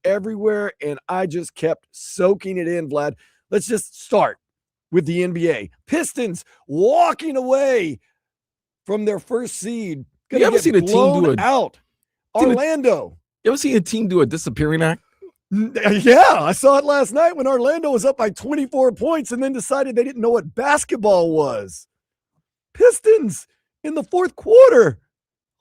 everywhere, and I just kept soaking it in, Vlad. Let's just start with the NBA. Pistons walking away from their first seed. You ever seen a team do out? Orlando. You ever seen a team do a disappearing act? Yeah, I saw it last night when Orlando was up by 24 points and then decided they didn't know what basketball was. Pistons in the fourth quarter.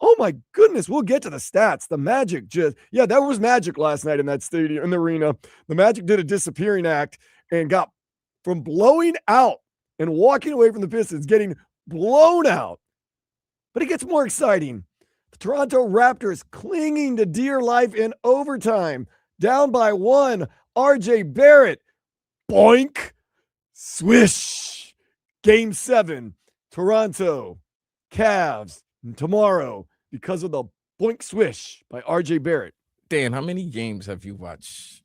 Oh my goodness, we'll get to the stats. The Magic that was magic last night in that stadium, in the arena. The Magic did a disappearing act and got from blowing out and walking away from the Pistons, getting blown out. But it gets more exciting. The Toronto Raptors clinging to dear life in overtime. Down by 1, RJ Barrett, boink, swish. Game 7, Toronto, Cavs, tomorrow because of the boink swish by RJ Barrett. Dan, how many games have you watched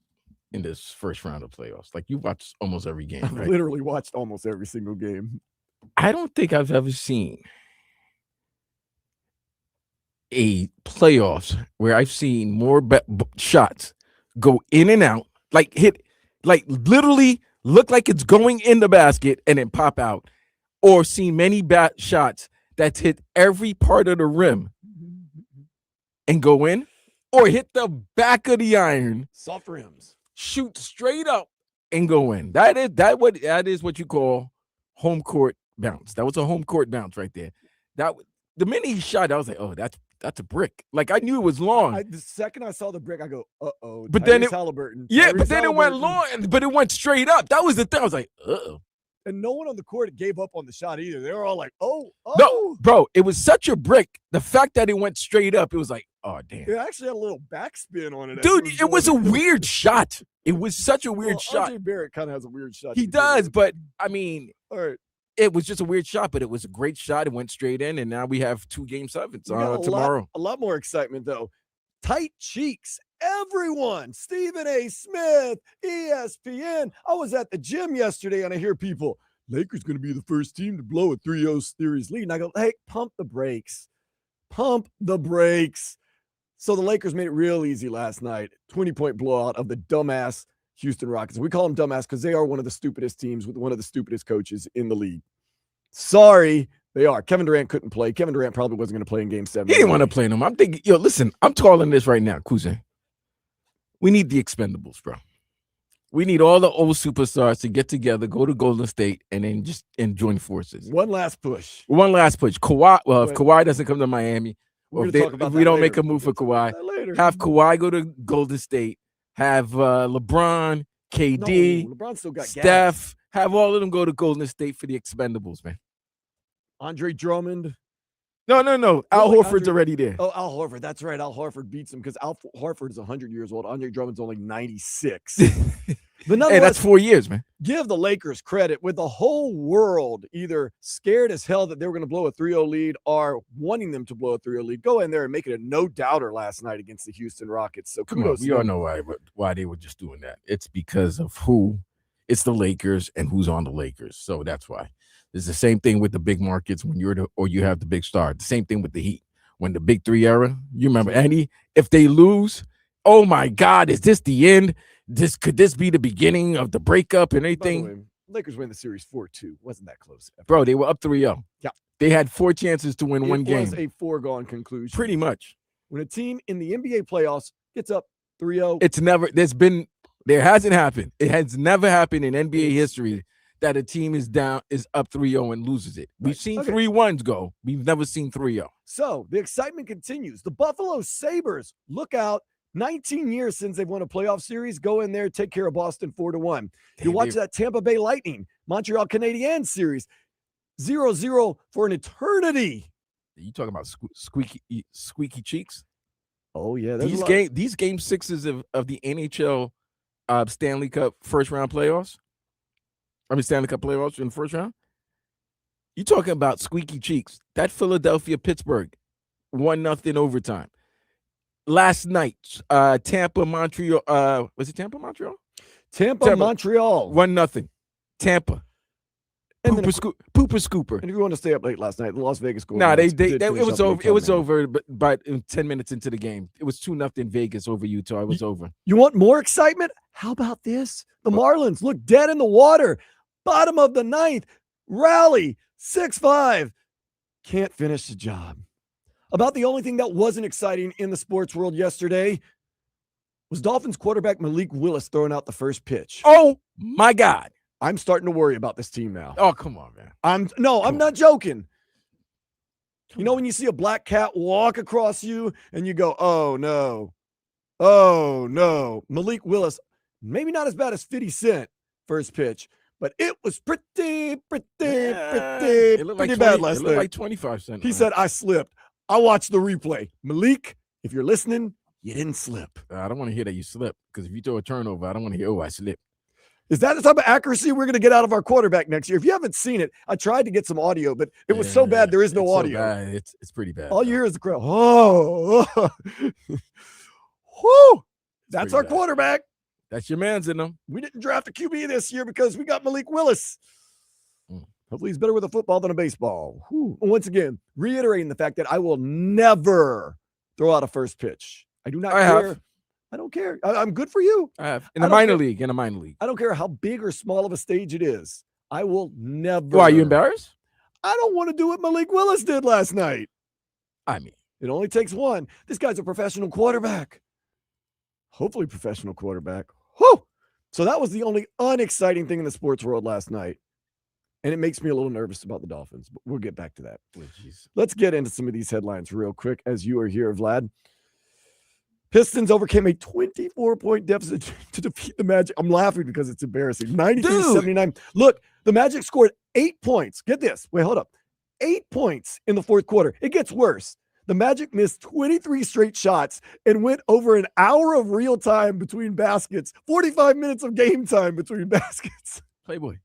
in this first round of playoffs? Like, you watched almost every game, right? I've literally watched almost every single game. I don't think I've ever seen a playoffs where I've seen more shots go in and out, like hit, like literally look like it's going in the basket and then pop out, or seen many shots that hit every part of the rim and go in, or hit the back of the iron, soft rims, shoot straight up and go in. That is what you call home court bounce. That was a home court bounce right there. The minute he shot, I was like, oh, that's a brick. Like, I knew it was long. The second I saw the brick, I go, uh-oh. But then Halliburton. Yeah, but then it went long, but it went straight up. That was the thing. I was like, uh-oh. And no one on the court gave up on the shot either. They were all like, oh. No, bro, it was such a brick. The fact that it went straight up, it was like, oh, damn. It actually had a little backspin on it. Dude, it was a weird shot. It was such a weird shot. RJ Barrett kind of has a weird shot. He does, but, I mean, all right. It was just a weird shot, but it was a great shot. It went straight in, and now we have 2 Game 7s tomorrow. A lot more excitement, though. Tight cheeks. Everyone. Stephen A. Smith, ESPN. I was at the gym yesterday, and I hear people, Lakers going to be the first team to blow a 3-0 series lead. And I go, hey, pump the brakes. Pump the brakes. So the Lakers made it real easy last night. 20-point blowout of the dumbass Houston Rockets. We call them dumbass because they are one of the stupidest teams with one of the stupidest coaches in the league. Sorry, they are. Kevin Durant couldn't play. Kevin Durant probably wasn't going to play in Game 7. He didn't want to play them. I'm thinking, listen, I'm calling this right now, Cousin. We need the expendables, bro. We need all the old superstars to get together, go to Golden State, and then just join forces. One last push. Kawhi, if Kawhi doesn't come to Miami, or if we don't make a move for Kawhi, have Kawhi go to Golden State, have LeBron, KD, LeBron still got Steph, gas. have all of them go to Golden State for the expendables, man. Andre Drummond. No. Al Horford's already there. Oh, Al Horford. That's right. Al Horford beats him because Al Horford is 100 years old. Andre Drummond's only 96. But hey, that's 4 years, man. Give the Lakers credit with the whole world either scared as hell that they were going to blow a 3-0 lead or wanting them to blow a 3-0 lead. Go in there and make it a no-doubter last night against the Houston Rockets. So kudos. We all know why they were just doing that. It's because of it's the Lakers and who's on the Lakers. So that's why. It's the same thing with the big markets when you have the big star. The same thing with the Heat. When the Big 3 era, you remember, Andy, if they lose, oh my God, is this the end? Could this be the beginning of the breakup and anything? By the way, Lakers win the series 4-2. Wasn't that close? Bro, they were up 3-0. Yeah. They had 4 chances to win one game. It was a foregone conclusion. Pretty much. When a team in the NBA playoffs gets up 3-0. There hasn't happened. It has never happened in NBA history that a team is up 3-0 and loses it. We've seen 3-1s go. We've never seen 3-0. So the excitement continues. The Buffalo Sabres, look out. 19 years since they've won a playoff series. Go in there, take care of Boston 4-1. You watch that Tampa Bay Lightning, Montreal Canadiens series, 0-0 for an eternity. You talking about squeaky cheeks? Oh, yeah. These game 6s of the NHL Stanley Cup first-round playoffs. Stanley Cup playoffs in the first round. You talking about squeaky cheeks. That Philadelphia-Pittsburgh 1-0 overtime. Last night, Tampa, Montreal. Was it Tampa, Montreal? Tampa, Montreal. 1-0. Tampa. Pooper scooper. And if you want to stay up late last night, the Las Vegas Golden Nah, Knights it did was finish up over. in It was Toronto. over, but 10 minutes into the game, it was 2-0 Vegas over Utah. It was over. You want more excitement? How about this? The Marlins look dead in the water. Bottom of the ninth. Rally. 6-5. Can't finish the job. About the only thing that wasn't exciting in the sports world yesterday was Dolphins quarterback Malik Willis throwing out the first pitch. Oh, my God. I'm starting to worry about this team now. Oh, come on, man. I'm not joking. You know when you see a black cat walk across you and you go, oh, no. Oh, no. Malik Willis, maybe not as bad as 50 Cent first pitch, but it was pretty bad last night. Like 25 cents. He said, I slipped. I watched the replay. Malik, if you're listening, you didn't slip. I don't want to hear that you slipped, because if you throw a turnover, I don't want to hear, I slipped. Is that the type of accuracy we're going to get out of our quarterback next year? If you haven't seen it, I tried to get some audio, but it was so bad there is no audio. So it's pretty bad. All you hear is the crowd. Oh. Whoo. That's our quarterback. That's your man's in them. We didn't draft a QB this year because we got Malik Willis. Hopefully he's better with a football than a baseball. Once again, reiterating the fact that I will never throw out a first pitch. I do not care. I don't care. I'm good for you. I have. In a minor league. I don't care how big or small of a stage it is. I will never. Why, are you embarrassed? I don't want to do what Malik Willis did last night. I mean, it only takes one. This guy's a professional quarterback. Hopefully professional quarterback. Whew. So that was the only unexciting thing in the sports world last night. And it makes me a little nervous about the Dolphins, but we'll get back to that. Let's get into some of these headlines real quick as you are here, Vlad. Pistons overcame a 24-point deficit to defeat the Magic. I'm laughing because it's embarrassing. 93-79. Look, the Magic scored 8 points. Get this. Wait, hold up. 8 points in the fourth quarter. It gets worse. The Magic missed 23 straight shots and went over an hour of real time between baskets, 45 minutes of game time between baskets. Playboy.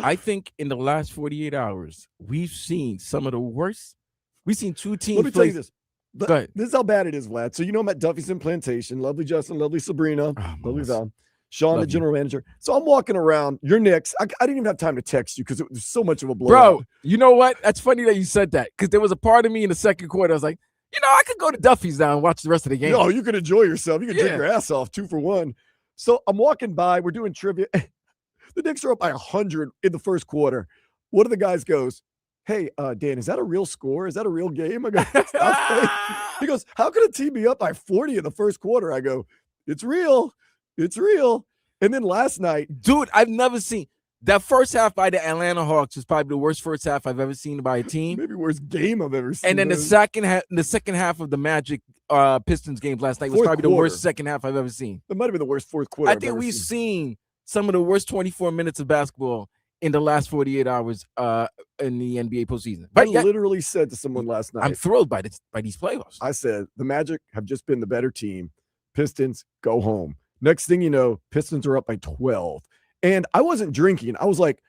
I think in the last 48 hours, we've seen some of the worst. We've seen two teams. Let me tell you this. This is how bad it is, Vlad. So, I'm at Duffy's Plantation. Lovely Justin, lovely Sabrina, lovely Val. Sean, the general manager. So I'm walking around. Your Knicks. I didn't even have time to text you because it was so much of a blowout. Bro, you know what? That's funny that you said that, because there was a part of me in the second quarter. I was like, I could go to Duffy's now and watch the rest of the game. No, you could enjoy yourself. You could drink your ass off 2 for 1. So I'm walking by. We're doing trivia. The Knicks are up by 100 in the first quarter. One of the guys goes, hey, Dan, is that a real score? Is that a real game? I go, he goes, how could a team be up by 40 in the first quarter? I go, it's real. It's real. And then last night, dude, I've never seen that first half by the Atlanta Hawks was probably the worst first half I've ever seen by a team. Maybe worst game I've ever seen. And then the second half of the Magic Pistons games last night was probably the worst second half I've ever seen. It might have been the worst fourth quarter. I think we've seen some of the worst 24 minutes of basketball in the last 48 hours in the NBA postseason. But I literally said to someone last night, I'm thrilled by these playoffs. I said, the Magic have just been the better team. Pistons, go home. Next thing you know, Pistons are up by 12. And I wasn't drinking. I was like,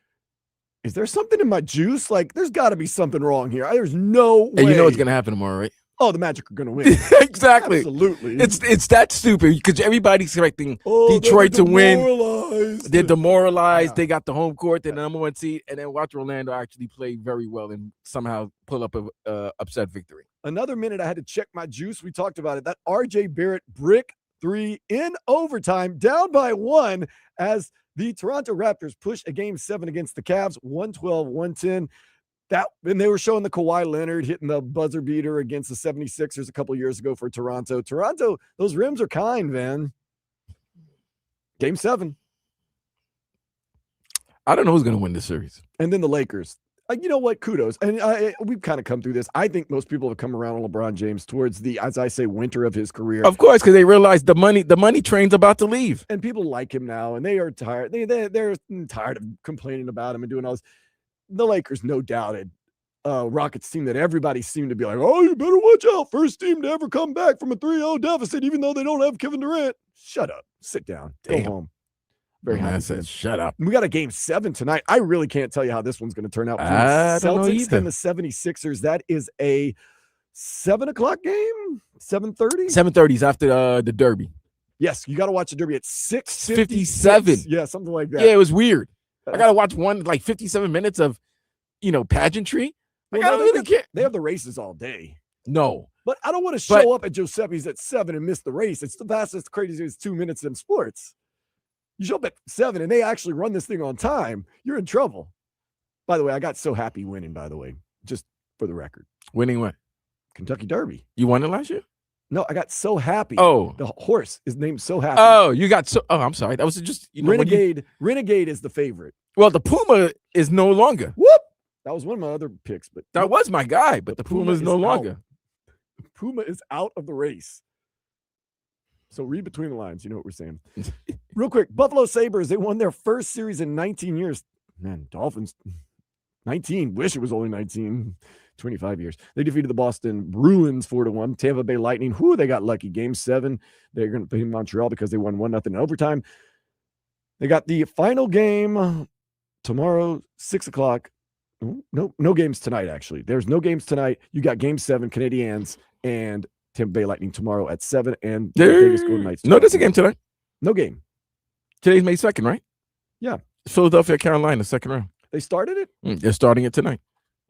is there something in my juice? Like, there's got to be something wrong here. There's no way. And you know what's going to happen tomorrow, right? Oh, the Magic are going to win. Exactly. Absolutely. It's that stupid because everybody's expecting Detroit to win. They're demoralized. Yeah. They got the home court, they're the number 1 seed, and then watch Orlando actually play very well and somehow pull up a upset victory. Another minute, I had to check my juice. We talked about it. That RJ Barrett brick 3 in overtime, down by 1 as the Toronto Raptors push a game 7 against the Cavs, 112-110. And they were showing the Kawhi Leonard hitting the buzzer beater against the 76ers a couple years ago for Toronto. Toronto, those rims are kind, man. Game 7. I don't know who's going to win this series. And then the Lakers. You know what? Kudos. And we've kind of come through this. I think most people have come around on LeBron James towards the, as I say, winter of his career. Of course, because they realize the money train's about to leave. And people like him now, and they are tired. They're tired of complaining about him and doing all this. The Lakers, no doubted, Rockets team that everybody seemed to be like, oh, you better watch out. First team to ever come back from a 3-0 deficit, even though they don't have Kevin Durant. Shut up. Sit down. Go home. Very happy. I said, shut up. We got a game 7 tonight. I really can't tell you how this one's going to turn out. Celtics and the 76ers. That is a 7 o'clock game? 7:30? 7:30 is after the Derby. Yes, you got to watch the Derby at 6:57. 57. Yeah, something like that. Yeah, it was weird. I gotta watch one like 57 minutes of, pageantry. Like, I don't really care. They have the races all day. No, but I don't want to show up at Giuseppe's at 7 and miss the race. It's the fastest, craziest 2 minutes in sports. You show up at 7 and they actually run this thing on time, you're in trouble. By the way, I got so happy winning, by the way, just for the record. Winning what? Kentucky Derby. You won it last year? No, I got so happy. Oh. The horse is named So Happy. Oh, I'm sorry. That was just, Renegade. Renegade is the favorite. Well, the Puma is no longer. Whoop! That was one of my other picks, but that was my guy, but the Puma is no longer. Puma is out of the race. So read between the lines. You know what we're saying. Real quick, Buffalo Sabres, they won their first series in 19 years. Man, Dolphins, 19. Wish it was only 19. 25 years. They defeated the Boston Bruins 4-1. Tampa Bay Lightning, they got lucky. Game 7, they're going to play Montreal because they won 1-0 in overtime. They got the final game tomorrow, 6 o'clock. No games tonight, actually. There's no games tonight. You got Game 7, Canadiens and Tampa Bay Lightning tomorrow at 7, and Vegas Golden Knights. No, there's a game tonight. No game. Today's May 2nd, right? Yeah. Philadelphia, Carolina, second round. They started it? They're starting it tonight.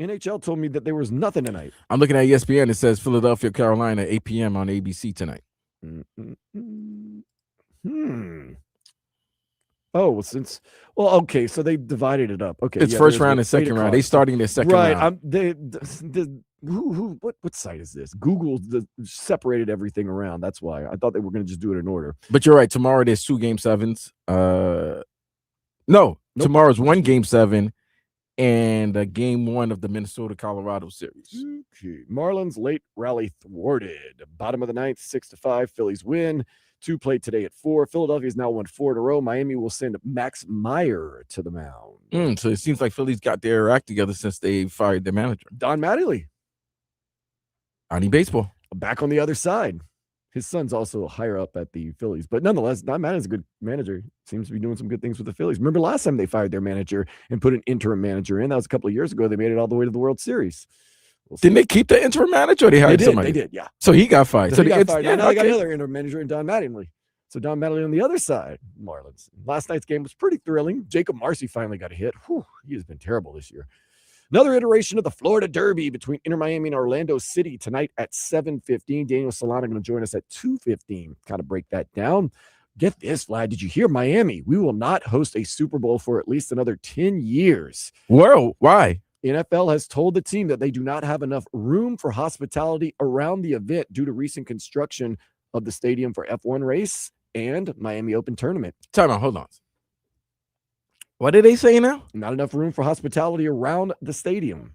NHL told me that there was nothing tonight. I'm looking at ESPN. It says Philadelphia, Carolina, 8 p.m. on ABC tonight. Oh, okay, so they divided it up. Okay, it's first round and second round. They starting their second round. What site is this? Google separated everything around. That's why I thought they were going to just do it in order. But you're right. Tomorrow there's 2 Game 7s. Tomorrow's 1 Game 7. And Game 1 of the Minnesota-Colorado series. Okay. Marlins late rally thwarted. Bottom of the 9th, 6-5. Phillies win. 2 played today at 4. Philadelphia's now won 4 in a row. Miami will send Max Meyer to the mound. So it seems like Philly's got their act together since they fired their manager. Don Mattingly. I need baseball. Back on the other side. His son's also higher up at the Phillies. But nonetheless, Don Mattingly's a good manager. Seems to be doing some good things with the Phillies. Remember last time they fired their manager and put an interim manager in? That was a couple of years ago. They made it all the way to the World Series. Didn't they keep the interim manager or they hired somebody? They did, yeah. So he got fired. So he got fired. Now they got another interim manager in Don Mattingly. So Don Mattingly on the other side, Marlins. Last night's game was pretty thrilling. Jacob Marcy finally got a hit. He has been terrible this year. Another iteration of the Florida Derby between Inter Miami and Orlando City tonight at 7:15. Daniel Solana going to join us at 2:15. Kind of break that down. Get this, Vlad. Did you hear Miami? We will not host a Super Bowl for at least another 10 years. Whoa, why? NFL has told the team that they do not have enough room for hospitality around the event due to recent construction of the stadium for F1 race and Miami Open tournament. Time out, hold on. What did they say now? Not enough room for hospitality around the stadium.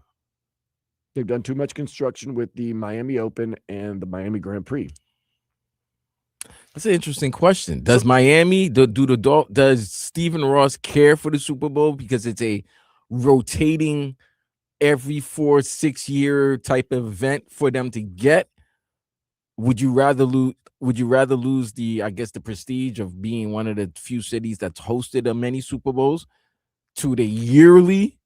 They've done too much construction with the Miami Open and the Miami Grand Prix. That's an interesting question. Does does Stephen Ross care for the Super Bowl because it's a rotating every 4-6 year type of event for them to get? Would you rather lose the, I guess, the prestige of being one of the few cities that's hosted a many Super Bowls to the yearly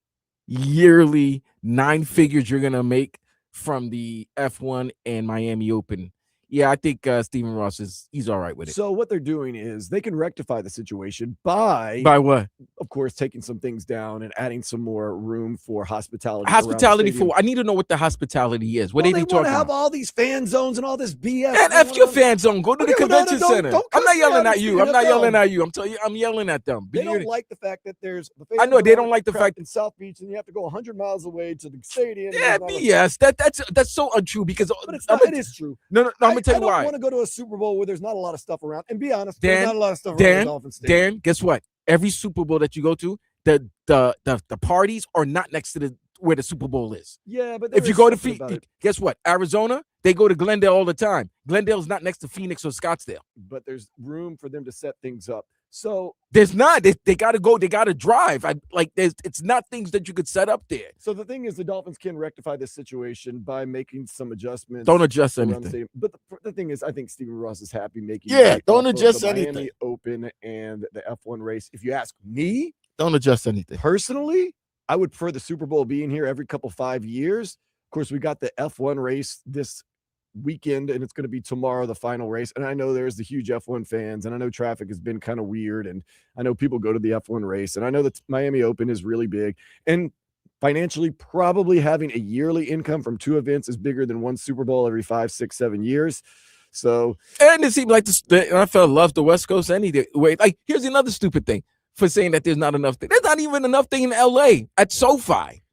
9 figures you're gonna make from the F1 and Miami Open? Yeah, I think Stephen Ross he's all right with it. So what they're doing is they can rectify the situation by what? Of course, taking some things down and adding some more room for hospitality. Hospitality for? I need to know what the hospitality is. What are they talking about? They want to have all these fan zones and all this BS. And F your fan zone. Go to the convention center. I'm not yelling at you. I'm not yelling at you. I'm yelling at them. They don't like the fact that there's. I know they don't like the fact in South Beach and you have to go 100 miles away to the stadium. Yeah, BS. That's so untrue because it is true. No. I'm gonna tell you why. I don't want to go to a Super Bowl where there's not a lot of stuff around. And be honest, there's not a lot of stuff around the Dolphins stadium. Dan, guess what? Every Super Bowl that you go to, the parties are not next to where the Super Bowl is. Yeah, but if you go to guess what? Arizona, they go to Glendale all the time. Glendale's not next to Phoenix or Scottsdale. But there's room for them to set things up. So there's not. They got to go. They got to drive. It's not things that you could set up there. So the thing is, the Dolphins can rectify this situation by making some adjustments. Don't adjust anything. But the thing is, I think Stephen Ross is happy making. Yeah, don't adjust anything. Miami Open and the F1 race. If you ask me, don't adjust anything. Personally, I would prefer the Super Bowl being here every couple 5 years. Of course, we got the F1 race this weekend, and it's going to be tomorrow, the final race. And I know there's the huge F1 fans, and I know traffic has been kind of weird, and I know people go to the F1 race, and I know that Miami Open is really big. And financially, probably having a yearly income from 2 events is bigger than one Super Bowl every 5, 6, 7 years. So, and it seemed like the NFL loves the West Coast anyway. Like, here's another stupid thing for saying that there's not enough. There's not even enough thing in LA at SoFi.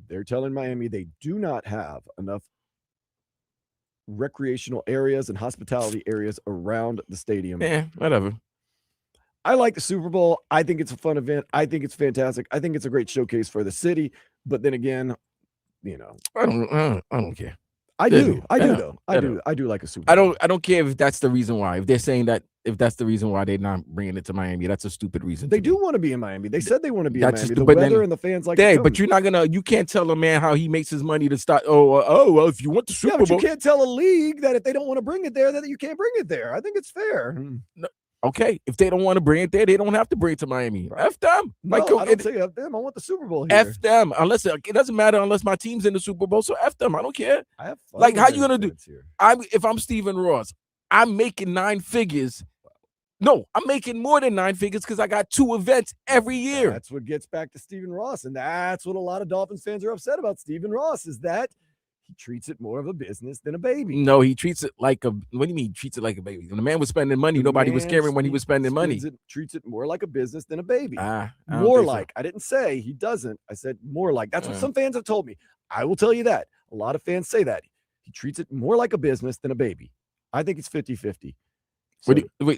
They're telling Miami they do not have enough recreational areas and hospitality areas around the stadium. Yeah, whatever. I like the Super Bowl. I think it's a fun event. I think it's fantastic. I think it's a great showcase for the city. But then again, I don't care. I do like a Super Bowl. I don't care if that's the reason why. If they're saying that, if that's the reason why they're not bringing it to Miami, that's a stupid reason. They do want to be in Miami. They said they want to be in Miami. The weather and the fans like. But you can't tell a man how he makes his money to start. Well, if you want the Super Bowl, you can't tell a league that if they don't want to bring it there, that you can't bring it there. I think it's fair. No. Okay, if they don't want to bring it there, they don't have to bring it to Miami. Right. F them. No, I don't say F them. I want the Super Bowl here. F them. Unless it doesn't matter unless my team's in the Super Bowl. So F them. I don't care. I have fun. Like, how you gonna do? If I'm Stephen Ross, I'm making 9 figures. No, I'm making more than 9 figures because I got 2 events every year. That's what gets back to Stephen Ross, and that's what a lot of Dolphins fans are upset about. Stephen Ross is that he treats it more of a business than a baby. No, he treats it like a. What do you mean treats it like a baby? When the man was spending money, nobody was caring when he was spending money. Treats it more like a business than a baby. More like. I didn't say he doesn't. I said more like. That's what some fans have told me. I will tell you that. A lot of fans say that. He treats it more like a business than a baby. I think it's 50-50.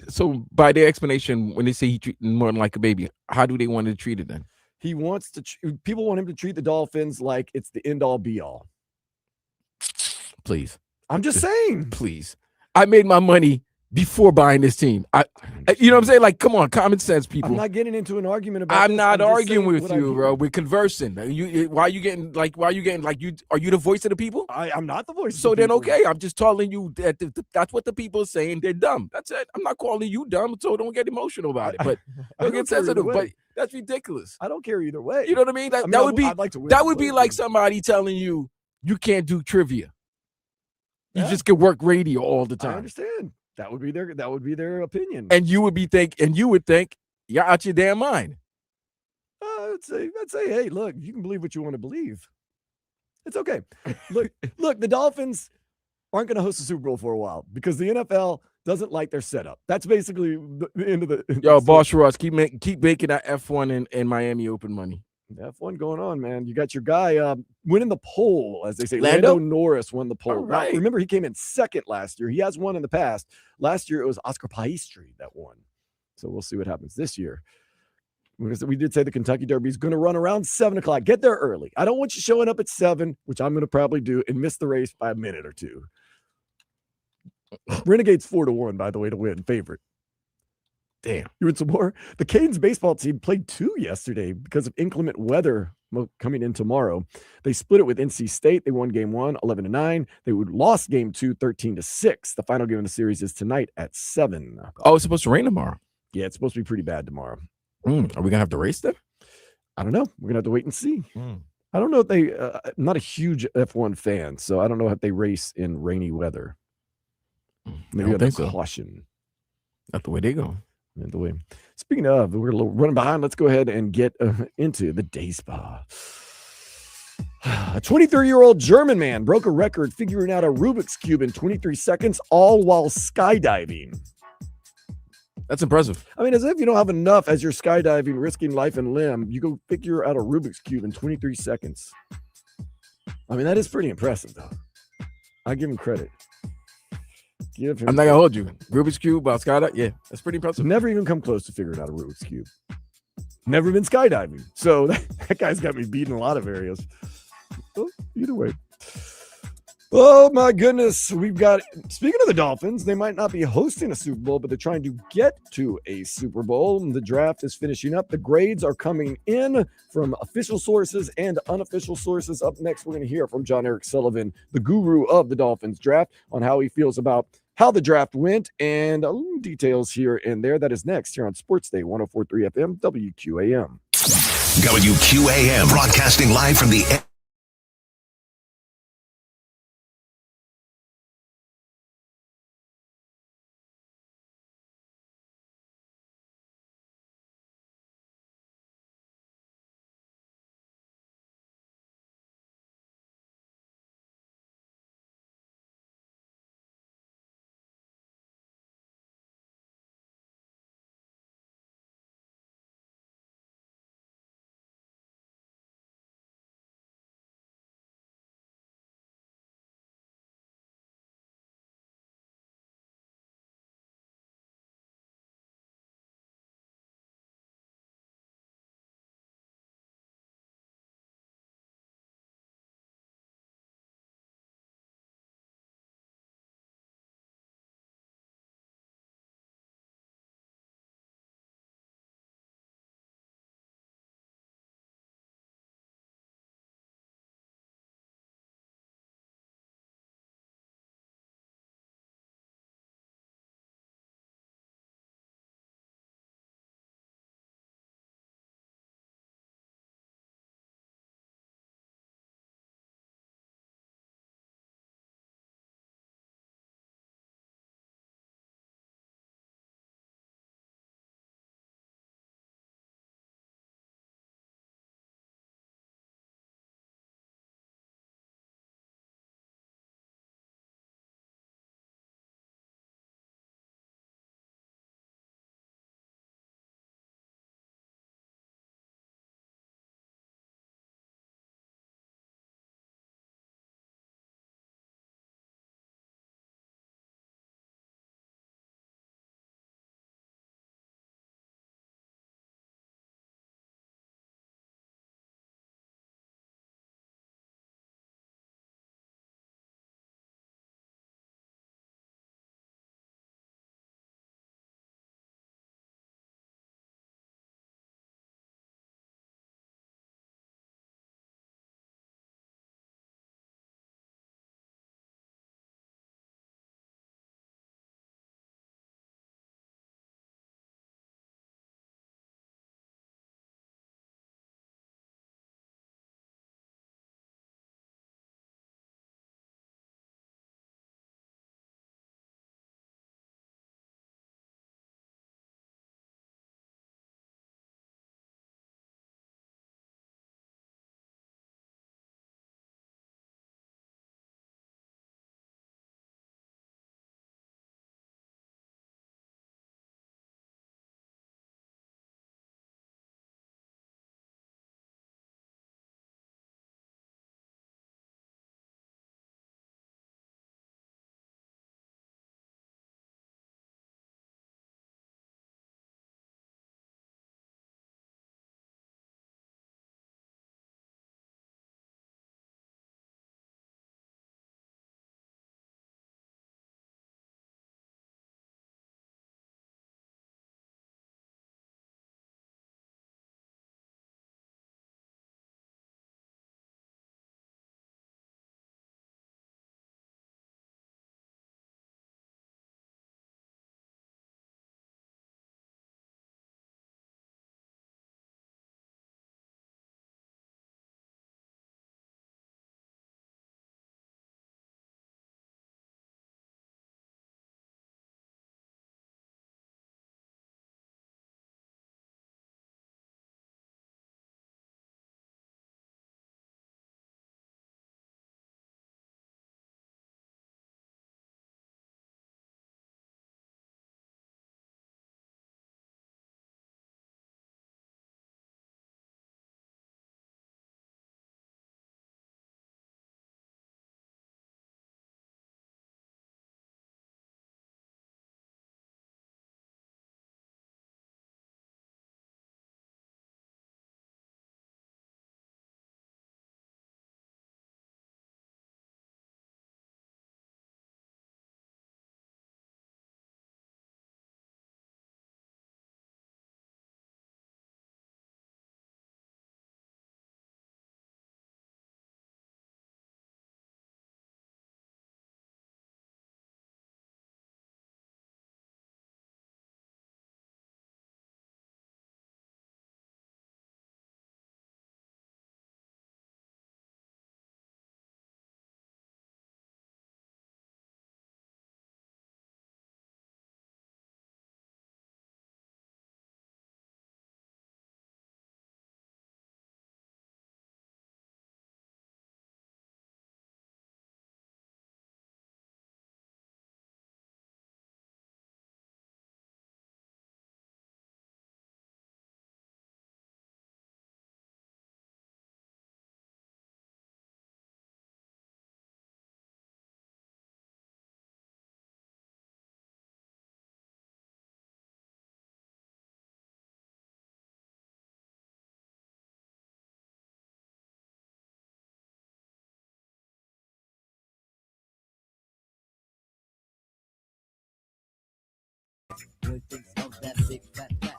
So by their explanation, when they say he treats it more like a baby, how do they want to treat it then? He wants to. People want him to treat the Dolphins like it's the end all be all. Please. I'm just saying. Please. I made my money before buying this team. You know what I'm saying? Like, come on, common sense, people. I'm not getting into an argument about I'm not arguing with you, bro. We're conversing. Why are you getting like are you the voice of the people? I'm not the voice so of the then people. Okay, I'm just telling you that that's what the people are saying. They're dumb. That's it. I'm not calling you dumb, so don't get emotional about it. But don't get sensitive. But that's ridiculous. I don't care either way. You know what I mean? That would be like somebody telling you can't do trivia. You just can work radio all the time. I understand. That would be their opinion. And you would think you're out your damn mind. I'd say, hey, look, you can believe what you want to believe. It's okay. Look, the Dolphins aren't going to host a Super Bowl for a while because the NFL doesn't like their setup. That's basically the end of the. Yo, Boss Ross, keep making that F1 and Miami Open money. F1 going on, man. You got your guy winning the poll, as they say. Lando Norris won the poll. Right. Now, remember, he came in second last year. He has won in the past. Last year, it was Oscar Paistri that won. So we'll see what happens this year. We did say the Kentucky Derby is going to run around 7 o'clock. Get there early. I don't want you showing up at 7, which I'm going to probably do, and miss the race by a minute or two. Renegades 4-1, by the way, to win. Favorite. Damn. You want some more? The Canes baseball team played 2 yesterday because of inclement weather coming in tomorrow. They split it with NC State. They won game 1, 11-9. They lost game 2, 13-6. The final game of the series is tonight at 7. Oh, it's supposed to rain tomorrow. Yeah, it's supposed to be pretty bad tomorrow. Are we going to have to race then? I don't know. We're going to have to wait and see. I don't know if they I'm not a huge F1 fan, so I don't know if they race in rainy weather. Maybe that's caution. Not the way they go. The way. Speaking of, we're a little running behind. Let's go ahead and get into the day spa. A 23-year-old German man broke a record figuring out a Rubik's Cube in 23 seconds, all while skydiving. That's impressive. I mean, as if you don't have enough as you're skydiving, risking life and limb, you go figure out a Rubik's Cube in 23 seconds. I mean, that is pretty impressive, though. I give him credit. I'm not gonna hold you. Rubik's Cube about skydiving. Yeah, that's pretty impressive. Never even come close to figuring out a Rubik's Cube. Never been skydiving. So that guy's got me beat in a lot of areas. Well, either way. Oh my goodness. We've got, speaking of the Dolphins, they might not be hosting a Super Bowl, but they're trying to get to a Super Bowl. The draft is finishing up. The grades are coming in from official sources and unofficial sources. Up next, we're going to hear from Jon-Eric Sullivan, the guru of the Dolphins draft, on how he feels about how the draft went and details here and there. That is next here on Sports Day 104.3 FM WQAM. WQAM broadcasting live from the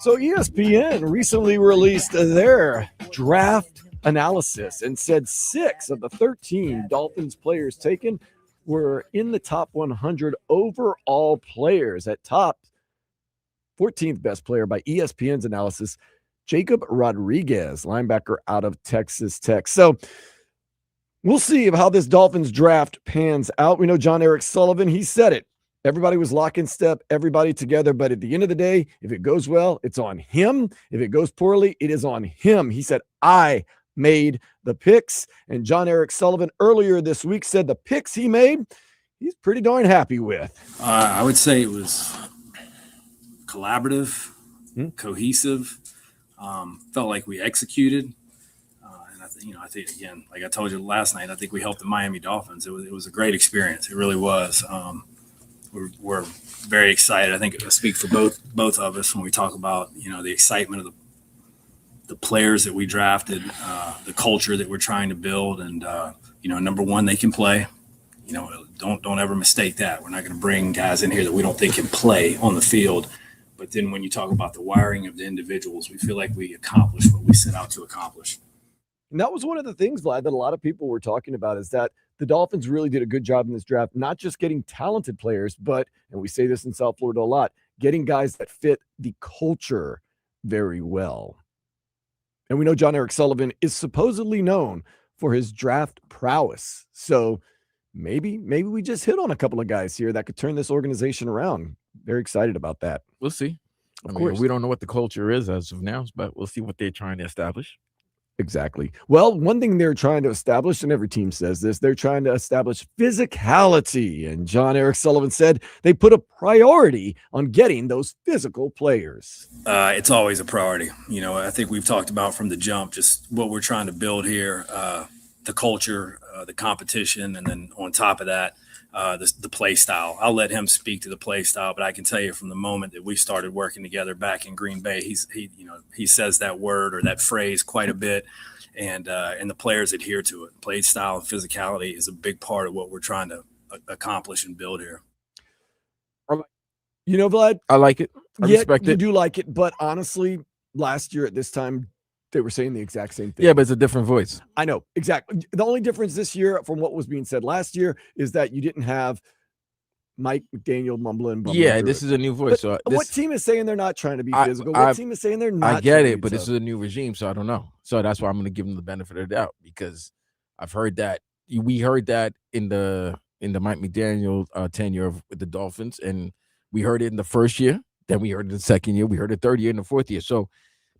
So ESPN recently released their draft analysis and said 6 of the 13 Dolphins players taken were in the top 100 overall players. At top 14th best player by ESPN's analysis, Jacob Rodriguez, linebacker out of Texas Tech. So we'll see how this Dolphins draft pans out. We know Jon-Eric Sullivan, he said it. Everybody was lock in step, everybody together. But at the end of the day, if it goes well, it's on him. If it goes poorly, it is on him. He said, I made the picks. And Jon-Eric Sullivan earlier this week said the picks he made, he's pretty darn happy with. I would say it was collaborative, cohesive. Felt like we executed. And I think again, like I told you last night, I think we helped the Miami Dolphins. It was a great experience. It really was. We're very excited. I think I speak for both of us when we talk about, the excitement of the players that we drafted, the culture that we're trying to build. And, number one, they can play. Don't ever mistake that. We're not going to bring guys in here that we don't think can play on the field. But then when you talk about the wiring of the individuals, we feel like we accomplished what we set out to accomplish. And that was one of the things, Vlad, that a lot of people were talking about, is that the Dolphins really did a good job in this draft, not just getting talented players, but, and we say this in South Florida a lot, getting guys that fit the culture very well. And we know Jon-Eric Sullivan is supposedly known for his draft prowess. So maybe we just hit on a couple of guys here that could turn this organization around. Very excited about that. We'll see. Of course. We don't know what the culture is as of now, but we'll see what they're trying to establish. Exactly. Well, one thing they're trying to establish, and every team says this, they're trying to establish physicality. And Jon-Eric Sullivan said they put a priority on getting those physical players. It's always a priority. I think we've talked about from the jump just what we're trying to build here, the culture, the competition, and then on top of that, the play style. I'll let him speak to the play style, but I can tell you from the moment that we started working together back in Green Bay, he says that word or that phrase quite a bit, and the players adhere to it. Play style and physicality is a big part of what we're trying to accomplish and build here. Vlad, I like it. I respect it. You do like it, but honestly, last year at this time, they were saying the exact same thing. Yeah, but it's a different voice. I know, exactly. The only difference this year from what was being said last year is that you didn't have Mike McDaniel mumbling. Yeah, this is a new voice. So what team is saying they're not trying to be physical? What team is saying they're not? I get it, but this is a new regime, so I don't know. So that's why I'm going to give them the benefit of the doubt, because I've heard that. We heard that in the Mike McDaniel tenure with the Dolphins, and we heard it in the first year. Then we heard it in the second year. We heard it third year and the fourth year. So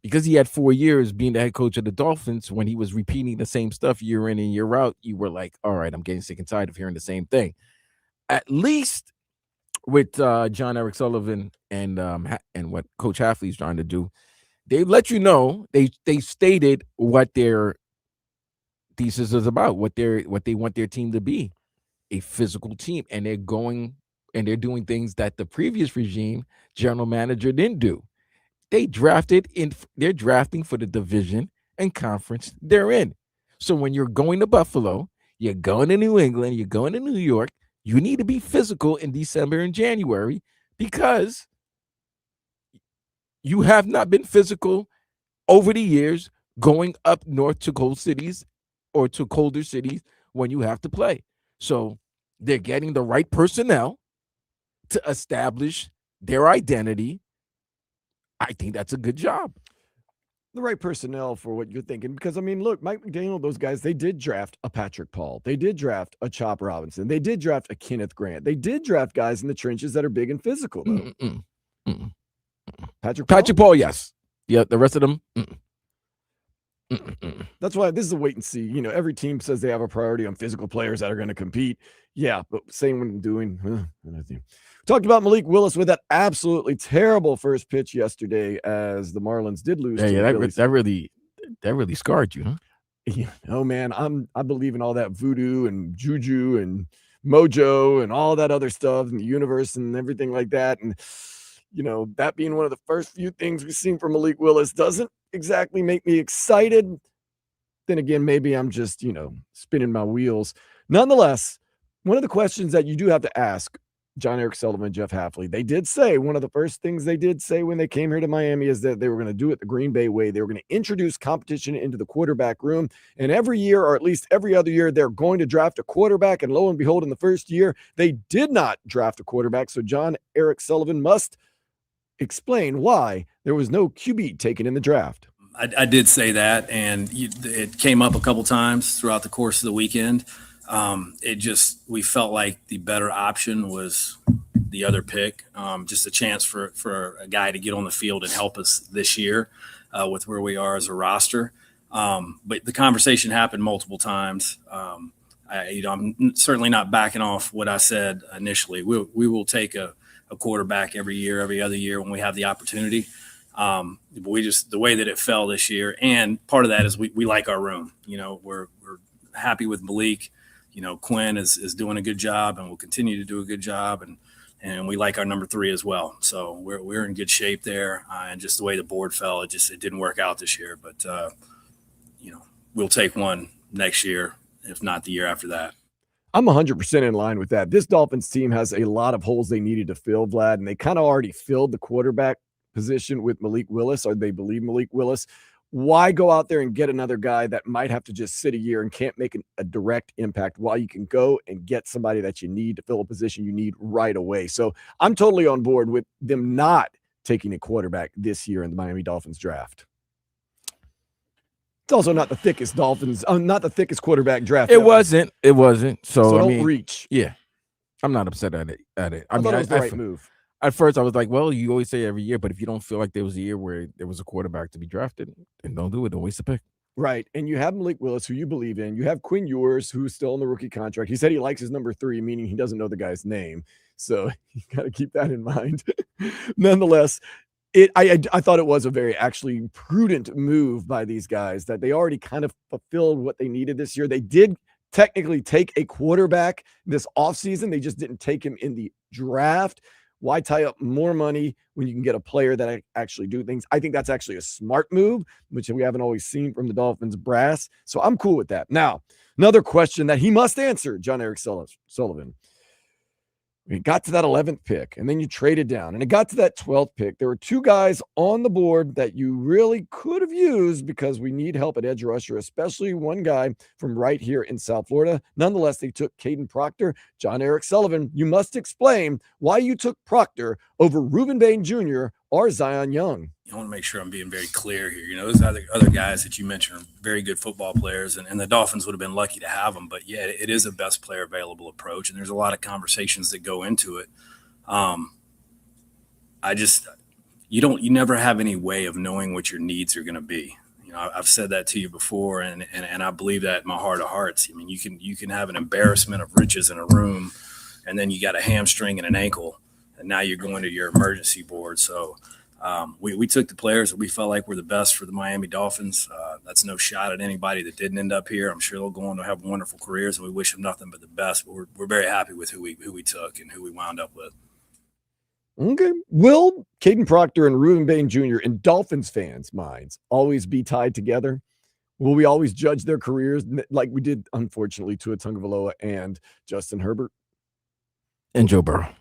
because he had 4 years being the head coach of the Dolphins, when he was repeating the same stuff year in and year out, you were like, all right, I'm getting sick and tired of hearing the same thing. At least with Jon-Eric Sullivan and what Coach Hafley's trying to do, they let you know, they stated what their thesis is about, what they want their team to be, a physical team. And they're doing things that the previous regime general manager didn't do. They're drafting for the division and conference they're in. So when you're going to Buffalo, you're going to New England, you're going to New York, you need to be physical in December and January, because you have not been physical over the years going up north to cold cities or to colder cities when you have to play. So they're getting the right personnel to establish their identity. I think that's a good job. The right personnel for what you're thinking. Because, look, Mike McDaniel, those guys, they did draft a Patrick Paul. They did draft a Chop Robinson. They did draft a Kenneth Grant. They did draft guys in the trenches that are big and physical, though. Patrick Paul, yes. Yeah, the rest of them, That's why this is a wait and see. Every team says they have a priority on physical players that are going to compete. Yeah, but same what I'm doing. Talked about Malik Willis with that absolutely terrible first pitch yesterday, as the Marlins did lose. That really scarred you, huh? Yeah, oh man, I believe in all that voodoo and juju and mojo and all that other stuff in the universe and everything like that. And that being one of the first few things we've seen from Malik Willis doesn't exactly make me excited. Then again, maybe I'm just spinning my wheels. Nonetheless, one of the questions that you do have to ask Jon-Eric Sullivan, Jeff Hafley. They did say one of the first things they did say when they came here to Miami is that they were going to do it the Green Bay way. They were going to introduce competition into the quarterback room. And every year, or at least every other year, they're going to draft a quarterback. And lo and behold, in the first year, they did not draft a quarterback. So Jon-Eric Sullivan must explain why there was no QB taken in the draft. I did say that, and it came up a couple times throughout the course of the weekend. We felt like the better option was the other pick, just a chance for a guy to get on the field and help us this year with where we are as a roster. But the conversation happened multiple times. I'm certainly not backing off what I said initially. We will take a quarterback every year, every other year when we have the opportunity. But the way that it fell this year, and part of that is we like our room. We're happy with Malik. Quinn is doing a good job and will continue to do a good job. And we like our number 3 as well. So we're in good shape there. And just the way the board fell, it didn't work out this year. But, we'll take one next year, if not the year after that. I'm 100% in line with that. This Dolphins team has a lot of holes they needed to fill, Vlad, and they kind of already filled the quarterback position with Malik Willis, or they believe Malik Willis. Why go out there and get another guy that might have to just sit a year and can't make a direct impact while you can go and get somebody that you need to fill a position you need right away? So I'm totally on board with them not taking a quarterback this year in the Miami Dolphins draft. It's also not the thickest not the thickest quarterback draft. It wasn't. So don't reach. Yeah, I'm not upset at it. I thought it was the right move. At first, I was like, well, you always say every year, but if you don't feel like there was a year where there was a quarterback to be drafted, then don't do it. Don't waste a pick. Right. And you have Malik Willis, who you believe in. You have Quinn Ewers, who's still on the rookie contract. He said he likes his number 3, meaning he doesn't know the guy's name. So you got to keep that in mind. Nonetheless, I thought it was a very actually prudent move by these guys that they already kind of fulfilled what they needed this year. They did technically take a quarterback this offseason. They just didn't take him in the draft. Why tie up more money when you can get a player that actually do things? I think that's actually a smart move, which we haven't always seen from the Dolphins brass. So I'm cool with that. Now, another question that he must answer, Jon-Eric Sullivan. We got to that 11th pick, and then you traded down, and it got to that 12th pick. There were 2 guys on the board that you really could have used because we need help at edge rusher, especially one guy from right here in South Florida. Nonetheless, they took Caden Proctor. Jon-Eric Sullivan, you must explain why you took Proctor over Reuben Bain Jr. or Zion Young. I want to make sure I'm being very clear here. Those other guys that you mentioned are very good football players, and the Dolphins would have been lucky to have them. But, yeah, it is a best player available approach, and there's a lot of conversations that go into it. You never have any way of knowing what your needs are going to be. I've said that to you before, and I believe that in my heart of hearts. I mean, you can have an embarrassment of riches in a room, and then you got a hamstring and an ankle, and now you're going to your emergency board. So we took the players that we felt like were the best for the Miami Dolphins. That's no shot at anybody that didn't end up here. I'm sure they'll go on to have wonderful careers, and we wish them nothing but the best. But we're very happy with who we took and who we wound up with. Okay. Will Caden Proctor and Reuben Bain Jr. in Dolphins fans' minds always be tied together? Will we always judge their careers like we did, unfortunately, Tua Tagovailoa and Justin Herbert? And Joe Burrow.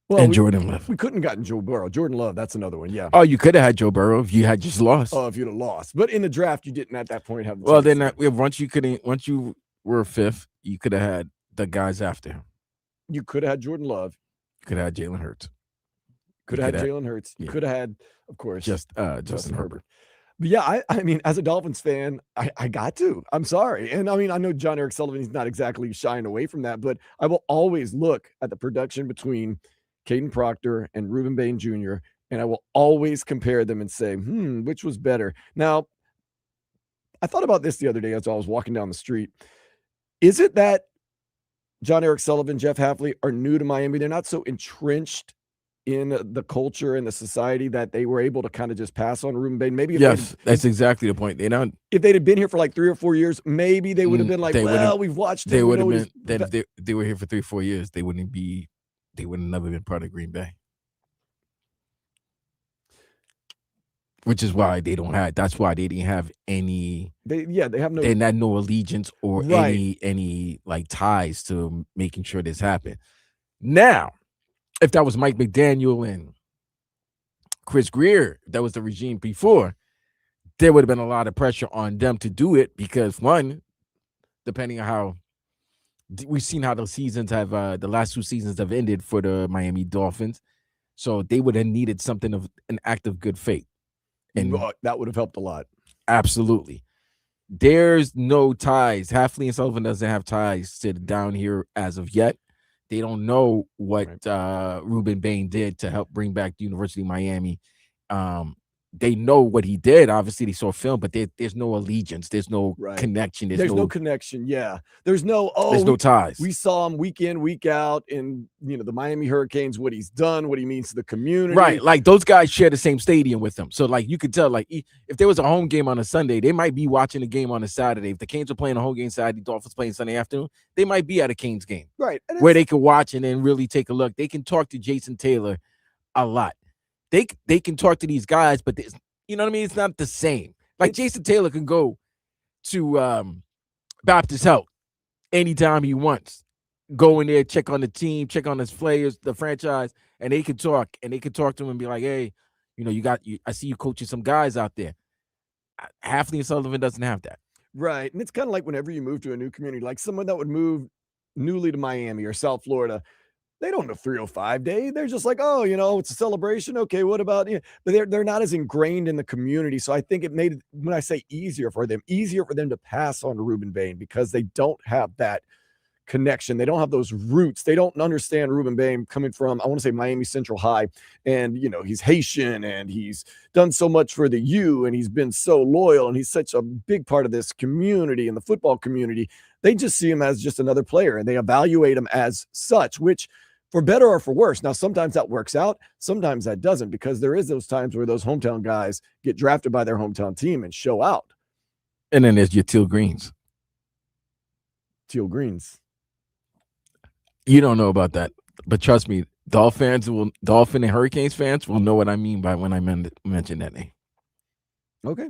Well, and Jordan Love. We couldn't have gotten Joe Burrow. Jordan Love, that's another one, yeah. Oh, you could have had Joe Burrow if you had just lost. Oh, if you'd have lost. But in the draft, you didn't at that point have the Well, then once you were 5th, you could have had the guys after him. You could have had Jordan Love. You could have had Jalen Hurts. Could have had Jalen Hurts. You could have had, of course, Justin Herbert. But yeah, I mean, as a Dolphins fan, I got to. I'm sorry. And I mean, I know Jon-Eric Sullivan, he's not exactly shying away from that, but I will always look at the production between Caden Proctor and Reuben Bain Jr., and I will always compare them and say, which was better? Now, I thought about this the other day as I was walking down the street. Is it that Jon-Eric Sullivan, Jeff Hafley are new to Miami? They're not so entrenched in the culture and the society that they were able to kind of just pass on Reuben Bain. Maybe that's exactly the point. If they'd have been here for like 3 or 4 years, maybe they would have been like, well, we've watched. They would have been that if they were here for 3 or 4 years, they would have never been part of Green Bay. Which is why they don't have. That's why they didn't have any. They have no. They had no allegiance or any like ties to making sure this happened. Now, if that was Mike McDaniel and Chris Greer, that was the regime before, there would have been a lot of pressure on them to do it because, one, depending on how we've seen how the seasons have, the last 2 seasons have ended for the Miami Dolphins. So they would have needed something of an act of good faith. And that would have helped a lot. Absolutely. There's no ties. Hafley and Sullivan doesn't have ties to down here as of yet. They don't know what Ruben Bain did to help bring back the University of Miami. They know what he did. Obviously, they saw film, but there's no allegiance. There's no connection. There's no connection. Yeah. There's no ties. We saw him week in, week out in the Miami Hurricanes, what he's done, what he means to the community. Right. Like those guys share the same stadium with them. So like you could tell, like if there was a home game on a Sunday, they might be watching the game on a Saturday. If the Canes are playing a home game Saturday, Dolphins playing Sunday afternoon, they might be at a Canes game. Right. Where they could watch and then really take a look. They can talk to Jason Taylor a lot. They can talk to these guys, but you know what I mean? It's not the same. Like Jason Taylor can go to Baptist Health anytime he wants. Go in there, check on the team, check on his players, the franchise, and they can talk. And they can talk to him and be like, hey, I see you coaching some guys out there. Hafley and Sullivan doesn't have that. Right. And it's kind of like whenever you move to a new community, like someone that would move newly to Miami or South Florida, they don't know 305 day. They're just like, oh, it's a celebration. Okay, what about you? But they're not as ingrained in the community. So I think it made it, when I say easier for them to pass on to Ruben Bain because they don't have that connection. They don't have those roots. They don't understand Ruben Bain coming from, I want to say Miami Central High. And, he's Haitian and he's done so much for the U and he's been so loyal and he's such a big part of this community and the football community. They just see him as just another player and they evaluate him as such, which for better or for worse. Now, sometimes that works out. Sometimes that doesn't because there is those times where those hometown guys get drafted by their hometown team and show out. And then there's your teal greens. Teal greens. You don't know about that, but trust me, Dolphin and Hurricanes fans will know what I mean by when I mention that name. Okay.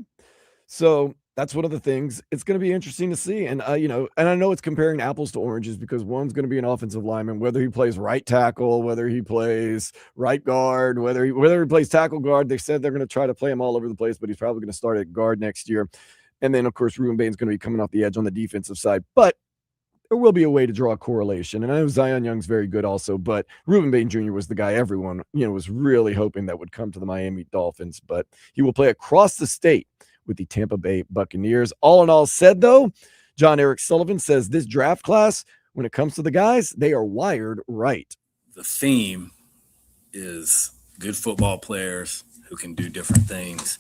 So that's one of the things. It's going to be interesting to see. And, and I know it's comparing apples to oranges because one's going to be an offensive lineman, whether he plays right tackle, whether he plays right guard, whether he plays tackle guard. They said they're going to try to play him all over the place, but he's probably going to start at guard next year. And then, of course, Ruben Bain's going to be coming off the edge on the defensive side. But there will be a way to draw a correlation. And I know Zion Young's very good also, but Ruben Bain Jr. was the guy everyone, was really hoping that would come to the Miami Dolphins. But he will play across the state with the Tampa Bay Buccaneers. All in all said, though, Jon-Eric Sullivan says this draft class, when it comes to the guys, they are wired right. The theme is good football players who can do different things.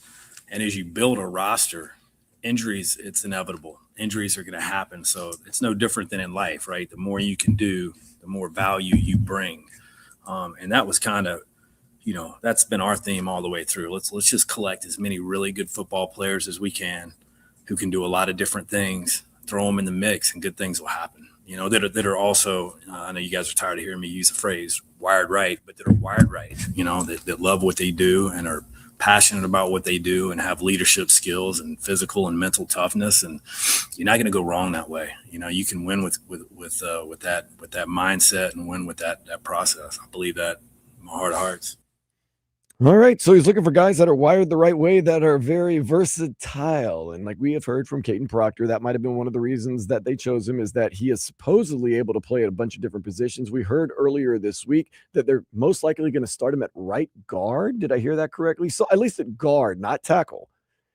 And as you build a roster, injuries, it's inevitable. Injuries are going to happen. So it's no different than in life, right? The more you can do, the more value you bring. And that was kind of, that's been our theme all the way through. Let's just collect as many really good football players as we can who can do a lot of different things, throw them in the mix, and good things will happen. That are also, I know you guys are tired of hearing me use the phrase wired right, but that are wired right, that love what they do and are passionate about what they do and have leadership skills and physical and mental toughness. And you're not going to go wrong that way. You can win with that mindset and win with that process. I believe that in my heart of hearts. All right. So he's looking for guys that are wired the right way, that are very versatile. And like we have heard from Caden Proctor, that might have been one of the reasons that they chose him, is that he is supposedly able to play at a bunch of different positions. We heard earlier this week that they're most likely going to start him at right guard. Did I hear that correctly? So at least at guard, not tackle.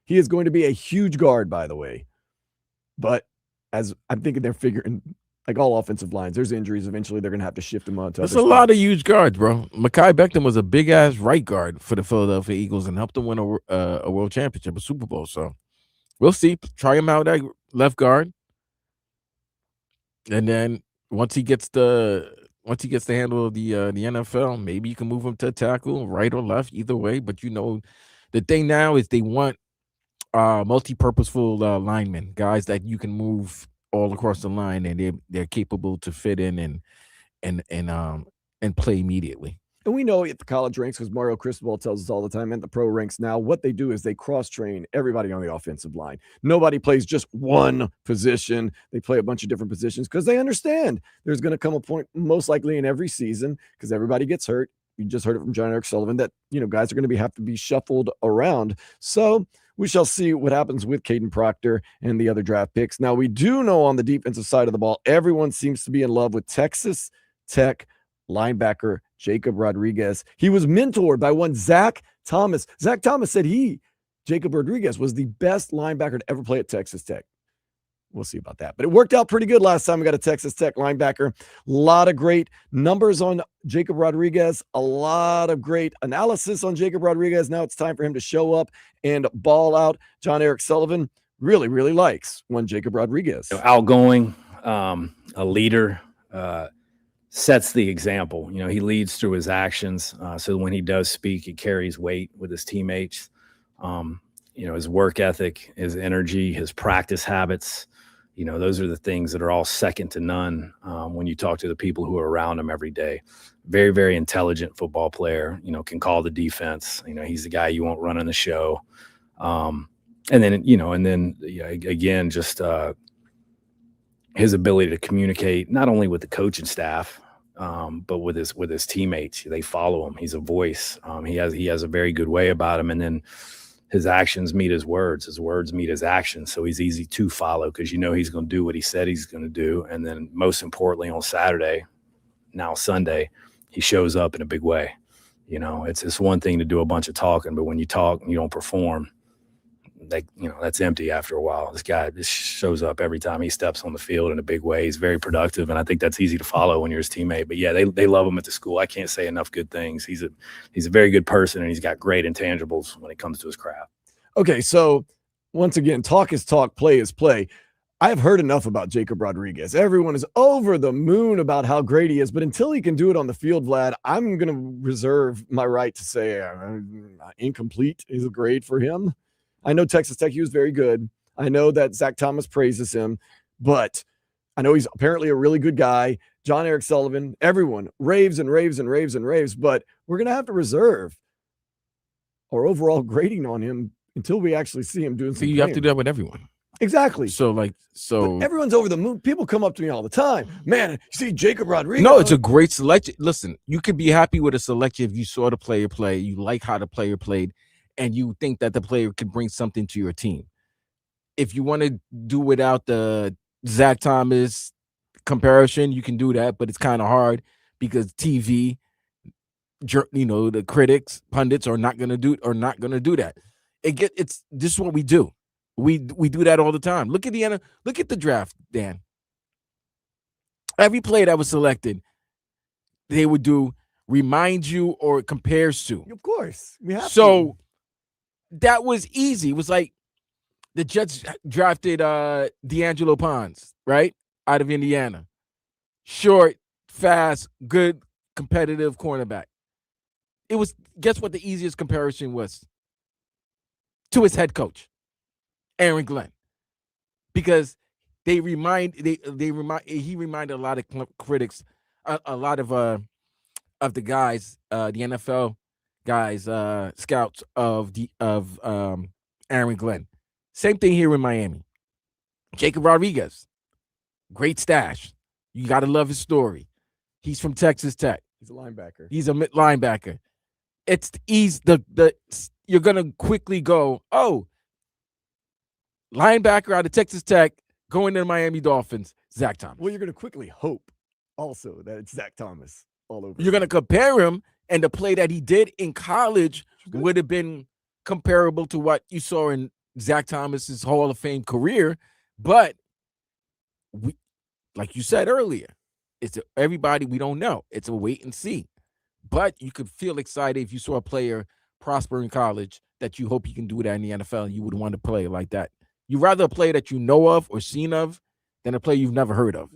He is going to be a huge guard, by the way. But as I'm thinking, they're figuring, like all offensive lines, there's injuries. Eventually, they're going to have to shift him on to. There's a lot of huge guards, bro. Mekhi Becton was a big ass right guard for the Philadelphia Eagles and helped them win a world championship, a Super Bowl. So we'll see. Try him out at left guard, and then once he gets the handle of the NFL, maybe you can move him to tackle, right or left, either way. But the thing now is they want multi-purposeful linemen, guys that you can move all across the line, and they're capable to fit in and play immediately. And we know at the college ranks, because Mario Cristobal tells us all the time, and the pro ranks now, what they do is they cross-train everybody on the offensive line. Nobody plays just one position. They play a bunch of different positions because they understand there's going to come a point, most likely in every season, because everybody gets hurt. You just heard it from Jon-Eric Sullivan that, guys are going to have to be shuffled around. So we shall see what happens with Caden Proctor and the other draft picks. Now, we do know on the defensive side of the ball, everyone seems to be in love with Texas Tech linebacker Jacob Rodriguez. He was mentored by one Zach Thomas. Zach Thomas said Jacob Rodriguez, was the best linebacker to ever play at Texas Tech. We'll see about that. But it worked out pretty good last time we got a Texas Tech linebacker. A lot of great numbers on Jacob Rodriguez. A lot of great analysis on Jacob Rodriguez. Now it's time for him to show up and ball out. Jon-Eric Sullivan really, really likes one Jacob Rodriguez. Outgoing, a leader, sets the example. He leads through his actions. So when he does speak, he carries weight with his teammates. His work ethic, his energy, his practice habits, those are the things that are all second to none when you talk to the people who are around him every day. Very, very intelligent football player, can call the defense. He's the guy you won't run on the show. Again, just his ability to communicate not only with the coaching staff, but with his teammates. They follow him. He's a voice. He has a very good way about him. And then his actions meet his words. His words meet his actions. So he's easy to follow because he's going to do what he said he's going to do. And then most importantly on Saturday, now Sunday, he shows up in a big way. It's one thing to do a bunch of talking, but when you talk and you don't perform, that's empty after a while. This guy just shows up every time he steps on the field in a big way. He's very productive, and I think that's easy to follow when you're his teammate. But yeah, they love him at the school. I can't say enough good things. He's a very good person, and he's got great intangibles when it comes to his craft. Okay, so once again, talk is talk, play is play. I've heard enough about Jacob Rodriguez. Everyone is over the moon about how great he is, but until he can do it on the field, Vlad, I'm going to reserve my right to say incomplete is a grade for him. I know Texas Tech, he was very good. I know that Zach Thomas praises him, but I know he's apparently a really good guy. Jon-Eric Sullivan, everyone raves and raves and raves and raves, but we're going to have to reserve our overall grading on him until we actually see him doing something. You have to do that with everyone. Exactly. So but everyone's over the moon. People come up to me all the time. Man, you see Jacob Rodriguez. No, it's a great selection. Listen, you could be happy with a selection if you saw the player play, you like how the player played, and you think that the player can bring something to your team. If you want to do without the Zach Thomas comparison, you can do that, but it's kind of hard because TV, the critics, pundits are not going to do that. This is what we do. We do that all the time. Look at the draft, Dan. Every player that was selected, they would do remind you or compares to. Of course, we have to. That was easy. It was like the Jets drafted D'Angelo Pons, right? Out of Indiana. Short, fast, good, competitive cornerback. It was, guess what the easiest comparison was? To his head coach, Aaron Glenn. Because he reminded a lot of critics, a lot of the guys, the NFL guys, scouts of Aaron Glenn. Same thing here in Miami. Jacob Rodriguez, great stash. You got to love his story. He's from Texas Tech. He's a linebacker. He's a linebacker. You're gonna quickly go, oh, linebacker out of Texas Tech going to the Miami Dolphins, Zach Thomas. Well, you're gonna quickly hope also that it's Zach Thomas all over. You're gonna compare him, and the play that he did in college would have been comparable to what you saw in Zach Thomas's Hall of Fame career. But like you said earlier, everybody we don't know. It's a wait and see. But you could feel excited if you saw a player prosper in college that you hope you can do that in the NFL, and you would want to play like that. You'd rather a player that you know of or seen of than a player you've never heard of.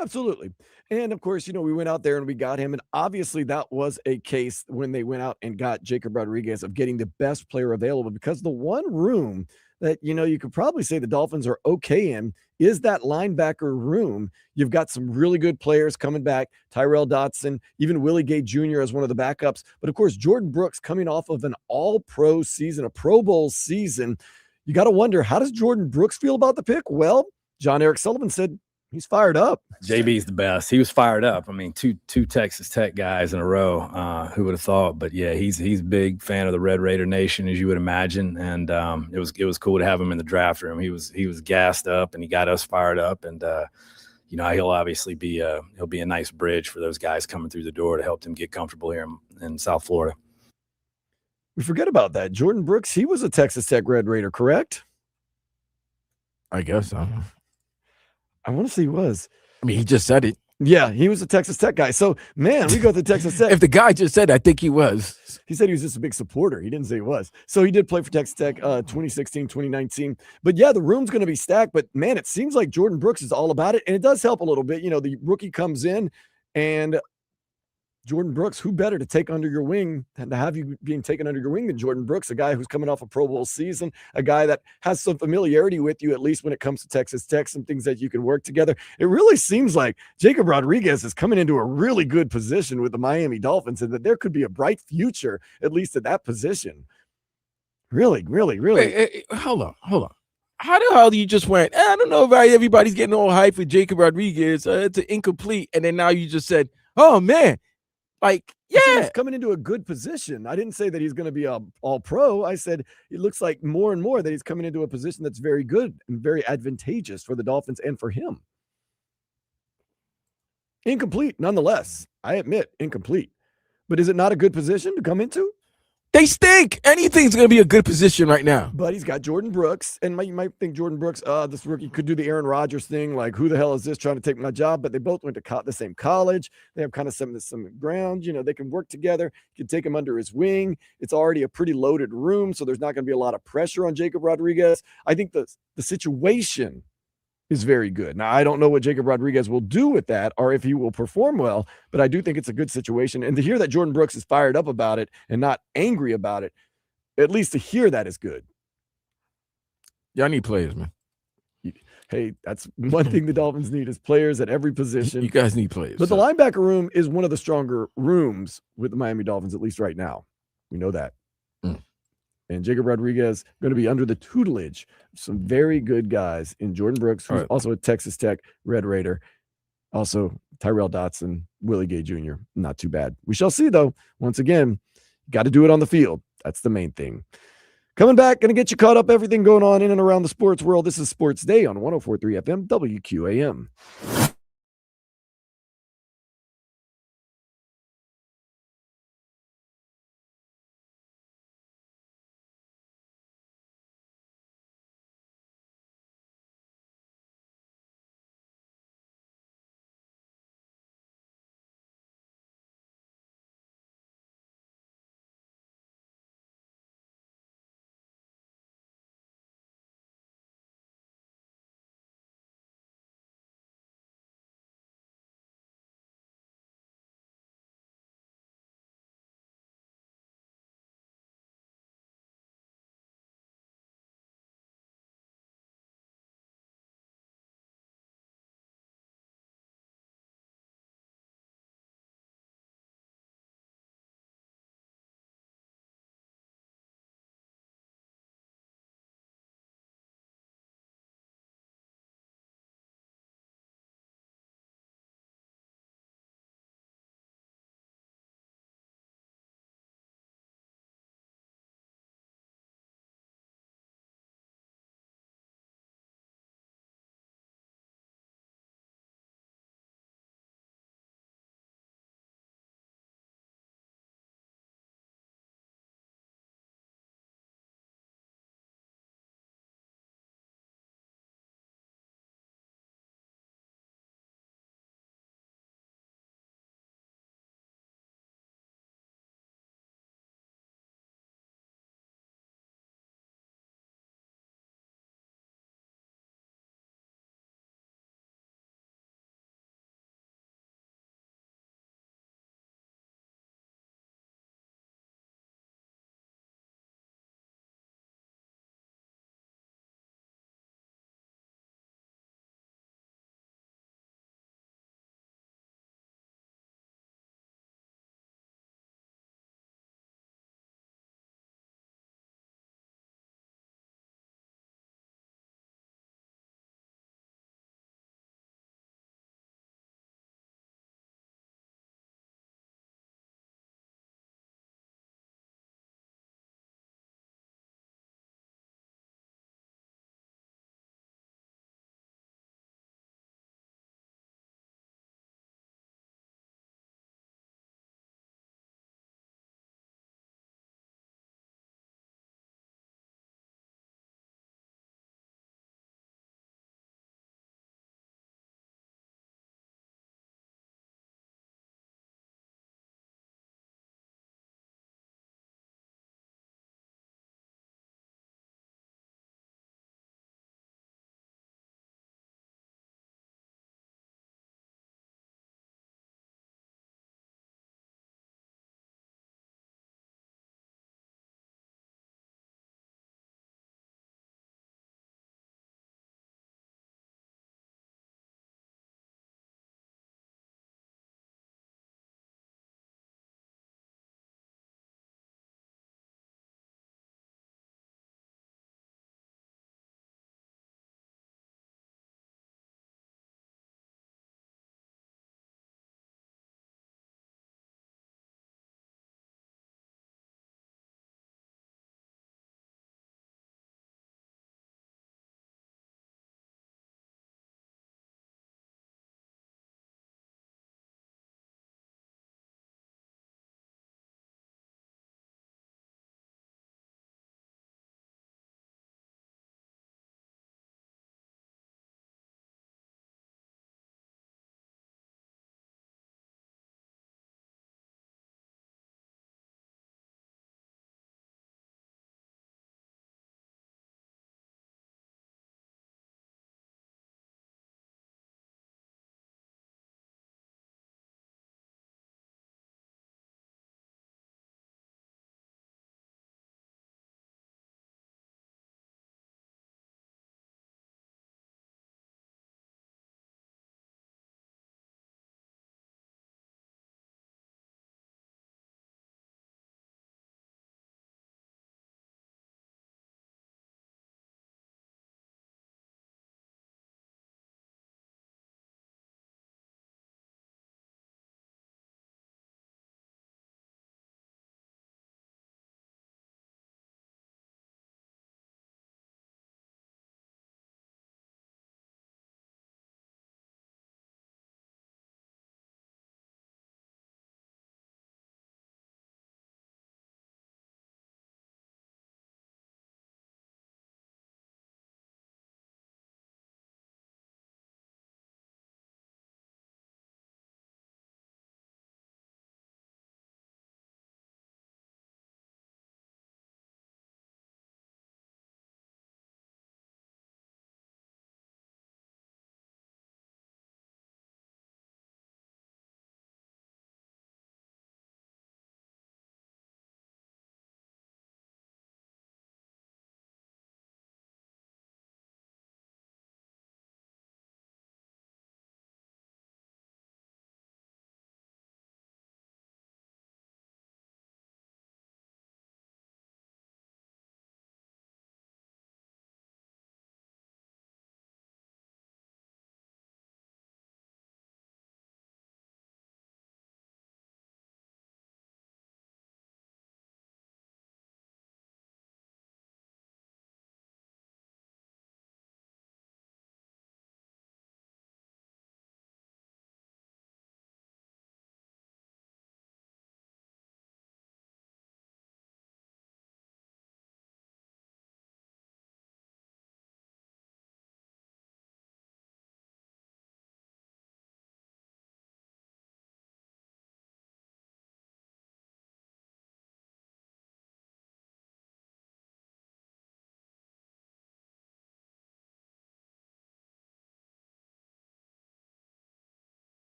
Absolutely. And of course, we went out there and we got him. And obviously, that was a case when they went out and got Jacob Rodriguez of getting the best player available, because the one room that, you could probably say the Dolphins are okay in is that linebacker room. You've got some really good players coming back, Tyrell Dotson, even Willie Gay Jr. as one of the backups. But of course, Jordan Brooks coming off of an all-pro season, a Pro Bowl season. You got to wonder, how does Jordan Brooks feel about the pick? Well, Jon-Eric Sullivan said, he's fired up. JB's the best. He was fired up. I mean, two Texas Tech guys in a row. Who would have thought? But yeah, he's a big fan of the Red Raider Nation, as you would imagine. And it was cool to have him in the draft room. He was gassed up, and he got us fired up. And he'll obviously be he'll be a nice bridge for those guys coming through the door to help them get comfortable here in South Florida. We forget about that. Jordan Brooks, he was a Texas Tech Red Raider, correct? I guess so. I want to say he was. I mean, he just said it. Yeah, he was a Texas Tech guy. So, man, we go to Texas Tech. If the guy just said, I think he was. He said he was just a big supporter. He didn't say he was. So he did play for Texas Tech 2016, 2019. But yeah, the room's going to be stacked. But man, it seems like Jordan Brooks is all about it. And it does help a little bit. The rookie comes in, and Jordan Brooks, who better to take under your wing than to have you being taken under your wing than Jordan Brooks, a guy who's coming off a Pro Bowl season, a guy that has some familiarity with you, at least when it comes to Texas Tech, some things that you can work together. It really seems like Jacob Rodriguez is coming into a really good position with the Miami Dolphins, and that there could be a bright future, at least at that position. Really, really, really. Wait, hold on. How the hell you just went, I don't know if everybody's getting all hyped with Jacob Rodriguez. It's an incomplete. And then now you just said, oh, man. Like, yeah, he's coming into a good position. I didn't say that he's going to be all pro. I said it looks like more and more that he's coming into a position that's very good and very advantageous for the Dolphins and for him. Incomplete, nonetheless. I admit, incomplete. But is it not a good position to come into? They stink. Anything's going to be a good position right now. But he's got Jordan Brooks, and you might think Jordan Brooks, this rookie could do the Aaron Rodgers thing, like, who the hell is this trying to take my job? But they both went to the same college. They have kind of some ground. They can work together. You can take him under his wing. It's already a pretty loaded room, so there's not going to be a lot of pressure on Jacob Rodriguez. I think the situation is very good. Now, I don't know what Jacob Rodriguez will do with that or if he will perform well, but I do think it's a good situation. And to hear that Jordan Brooks is fired up about it and not angry about it, at least to hear that is good. Y'all need players, man. Hey, that's one thing the Dolphins need is players at every position. You guys need players. But the linebacker room is one of the stronger rooms with the Miami Dolphins, at least right now. We know that. And Jacob Rodriguez going to be under the tutelage of some very good guys in Jordan Brooks, who's also a Texas Tech Red Raider. Also, Tyrell Dotson, Willie Gay Jr. Not too bad. We shall see, though. Once again, got to do it on the field. That's the main thing. Coming back, going to get you caught up, everything going on in and around the sports world. This is Sports Day on 104.3 FM WQAM.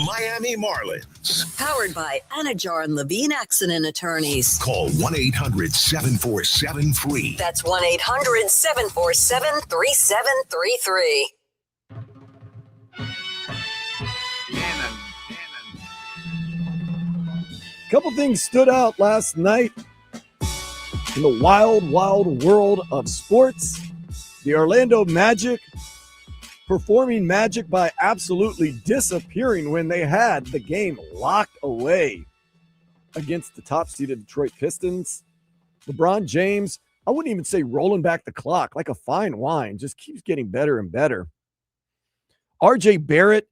Miami Marlins. Powered by Anajar and Levine Accident Attorneys. Call 1-800-747-FREE. That's 1-800-747-3733. A couple things stood out last night in the wild, wild world of sports. The Orlando Magic performing magic by absolutely disappearing when they had the game locked away against the top-seeded Detroit Pistons. LeBron James, I wouldn't even say rolling back the clock, like a fine wine, just keeps getting better and better. RJ Barrett,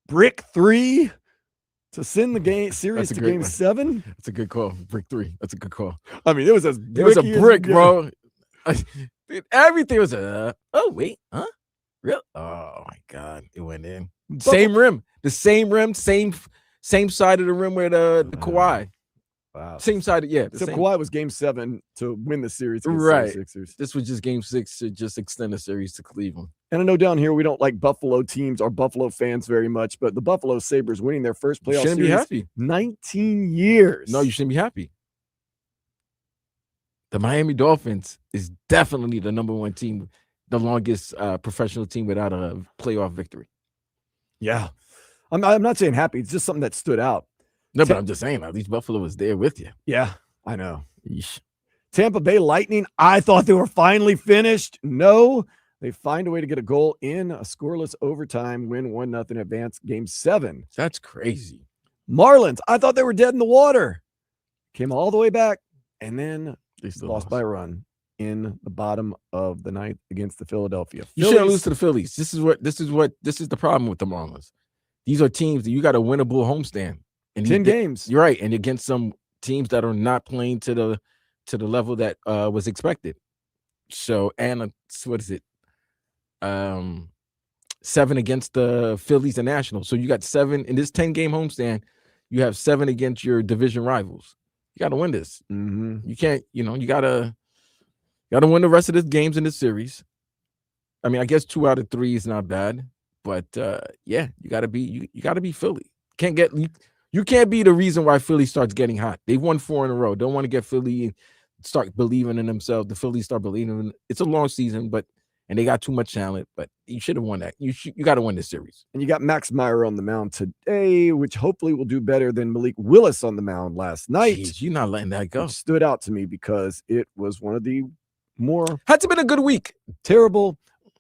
brick 3 to send the game series to game 7. That's a good call. Brick 3. That's a good call. I mean, it was a brick, bro. Everything was oh wait, huh? Real? Oh my God, it went in. Same rim, the same rim, same side of the rim where the Kawhi. Wow. Same side, yeah. Except Kawhi was game 7 to win the series. Right. Sixers. This was just game 6 to just extend the series to Cleveland. And I know down here we don't like Buffalo teams or Buffalo fans very much, but the Buffalo Sabres winning their first playoff series. Be happy. 19 years. No, you shouldn't be happy. The Miami Dolphins is definitely the number 1 team, the longest professional team without a playoff victory. Yeah. I'm not saying happy. It's just something that stood out. No, but I'm just saying, at least Buffalo was there with you. Yeah, I know. Yeesh. Tampa Bay Lightning, I thought they were finally finished. No, they find a way to get a goal in a scoreless overtime, win 1-0 advance game 7. That's crazy. Marlins, I thought they were dead in the water. Came all the way back, and then they lost by a run in the bottom of the 9th against the Philadelphia Phillies. You shouldn't lose to the Phillies. This is the problem with the Marlins. These are teams that you got a winnable homestand. And 10 games. You're right. And against some teams that are not playing to the level that was expected. So, and what is it? 7 against the Phillies and Nationals. So you got 7 in this 10-game homestand. You have 7 against your division rivals. You got to win this. Mm-hmm. You can't, you got to win the rest of the games in this series. I mean, I guess 2 out of 3 is not bad, but yeah, you got to be Philly. You can't be the reason why Philly starts getting hot. They've won 4 in a row. Don't want to get Philly and start believing in themselves. The Phillies start believing in it's a long season, and they got too much talent, but you should have won that. You got to win this series. And you got Max Meyer on the mound today, which hopefully will do better than Malik Willis on the mound last night. Jeez, you're not letting that go. It stood out to me because it was one of the more had to been a good week. Terrible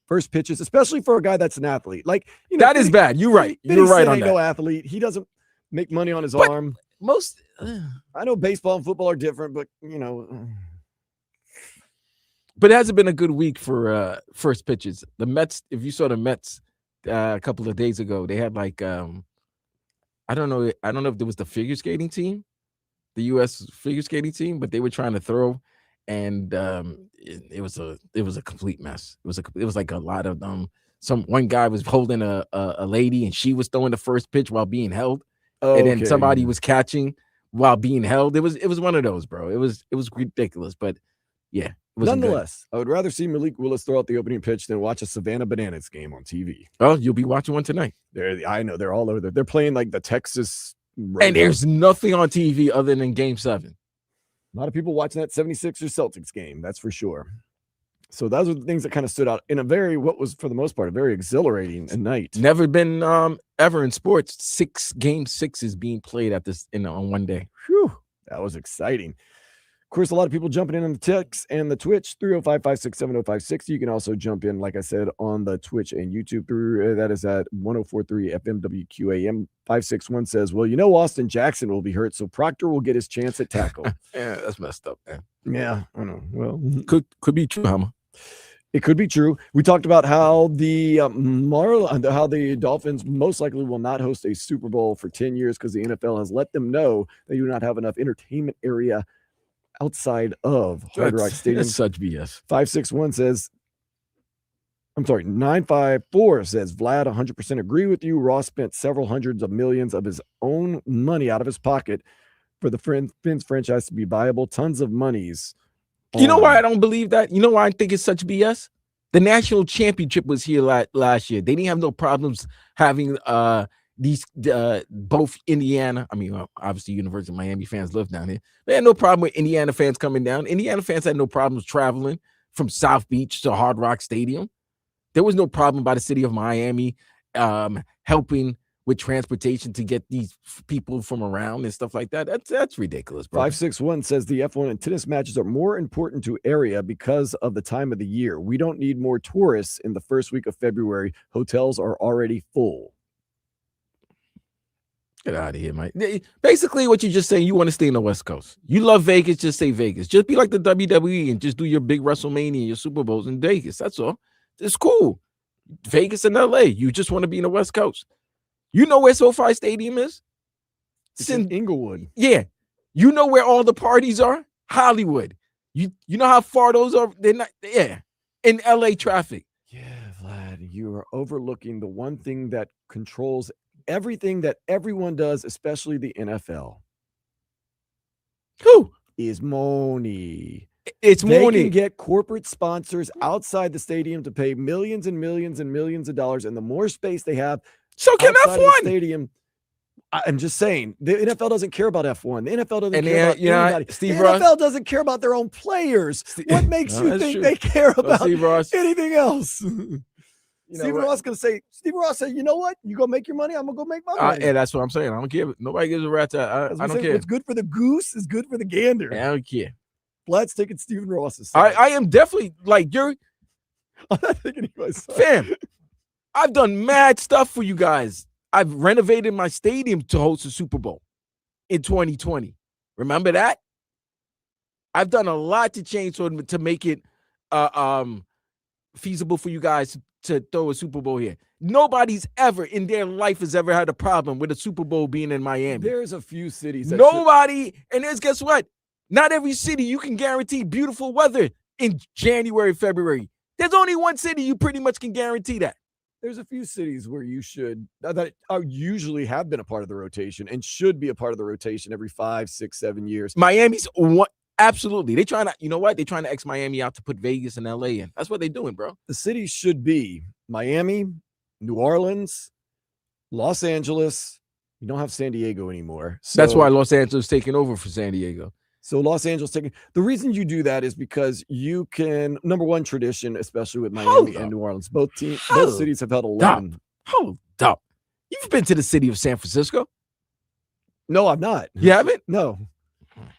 first pitches, especially for a guy that's an athlete. Like, that is bad. You're right. You're right on that. No athlete. He doesn't make money on his arm. Most I know baseball and football are different, but but it hasn't been a good week for first pitches. The Mets, if you saw the Mets a couple of days ago, they had like I don't know if there was the figure skating team, the US figure skating team, but they were trying to throw, and it was a complete mess. It was like a lot of one guy was holding a lady and she was throwing the first pitch while being held. And then somebody was catching while being held. It was one of those, bro. It was ridiculous, but yeah. Nonetheless, I would rather see Malik Willis throw out the opening pitch than watch a Savannah Bananas game on TV. Oh, you'll be watching one tonight. I know they're all over there. They're playing like the Texas. And there's nothing on TV other than Game 7. A lot of people watching that 76ers Celtics game. That's for sure. So those are the things that kind of stood out in what was for the most part a very exhilarating night. Never been ever in sports 6 game 6 is being played at this on one day. Whew, that was exciting. Of course, a lot of people jumping in on the text and the Twitch 305-567-0560. You can also jump in, like I said, on the Twitch and YouTube through that is at 104.3 FM WQAM. 561 says, well, Austin Jackson will be hurt, so Proctor will get his chance at tackle. Yeah, that's messed up, man. Yeah, I know. Well, could be true, Hammer. It could be true. We talked about how the how the Dolphins most likely will not host a Super Bowl for 10 years because the NFL has let them know they do not have enough entertainment area outside of Hard Rock Stadium. That's such BS. 561 says, I'm sorry, 954 says, Vlad, 100% agree with you. Ross spent several hundreds of millions of his own money out of his pocket for the Fins franchise to be viable. Tons of monies. You know why I don't believe that? You know why I think it's such BS? The national championship was here last year. They didn't have no problems having these both Indiana. I mean, obviously, University of Miami fans live down here. They had no problem with Indiana fans coming down. Indiana fans had no problems traveling from South Beach to Hard Rock Stadium. There was no problem by the city of Miami helping with transportation to get these people from around and stuff like that. That's ridiculous, bro. 561 says the F1 and tennis matches are more important to area because of the time of the year. We don't need more tourists in the first week of February. Hotels are already full. Get out of here, Mike. Basically, what you're just saying, you want to stay in the West Coast. You love Vegas, just say Vegas. Just be like the WWE and just do your big WrestleMania, your Super Bowls in Vegas. That's all. It's cool. Vegas and LA. You just want to be in the West Coast. You know where SoFi Stadium is? It's in Inglewood. Yeah. You know where all the parties are? Hollywood. You know how far those are? They're not, yeah. In LA traffic. Yeah, Vlad, you are overlooking the one thing that controls everything that everyone does, especially the NFL. Who? Is money. It's they money. Can get corporate sponsors outside the stadium to pay millions and millions and millions of dollars, and the more space they have, so can outside of the F1. Stadium. I'm just saying, the NFL doesn't care about F1. The NFL doesn't And care about anybody. Steve the Ross, NFL doesn't care about their own players. What makes you that's think true. they care about Steve Ross. anything else? Steve Ross gonna say. Steve Ross said, "You know what? You go make your money. I'm gonna go make my money." And that's what I'm saying. I don't care. Nobody gives a rat's ass. I don't care. What's good for the goose is good for the gander. I don't care. Vlad's taking Stephen Ross's side. I am definitely like you're. I'm not taking anybody's side. Fam, I've done mad stuff for you guys. I've renovated my stadium to host a Super Bowl in 2020. Remember that? I've done a lot to change to make it feasible for you guys to throw a Super Bowl here. Nobody's ever in their life has ever had a problem with a Super Bowl being in Miami. There's a few cities that Nobody, and there's guess what? Not every city you can guarantee beautiful weather in January, February. There's only one city you pretty much can guarantee that. There's a few cities where you should that usually have been a part of the rotation and should be a part of the rotation every 5, 6, 7 years. Miami's one, absolutely. They trying to, you know what? They're trying to X Miami out to put Vegas and LA in. That's what they're doing, bro. The cities should be Miami, New Orleans, Los Angeles. You don't have San Diego anymore. That's why Los Angeles is taking over for San Diego. So Los Angeles taking the reason you do that is because you can number one tradition, especially with Miami and New Orleans. Both cities have had 11. Hold up. You've been to the city of San Francisco? No, I'm not. You haven't? No.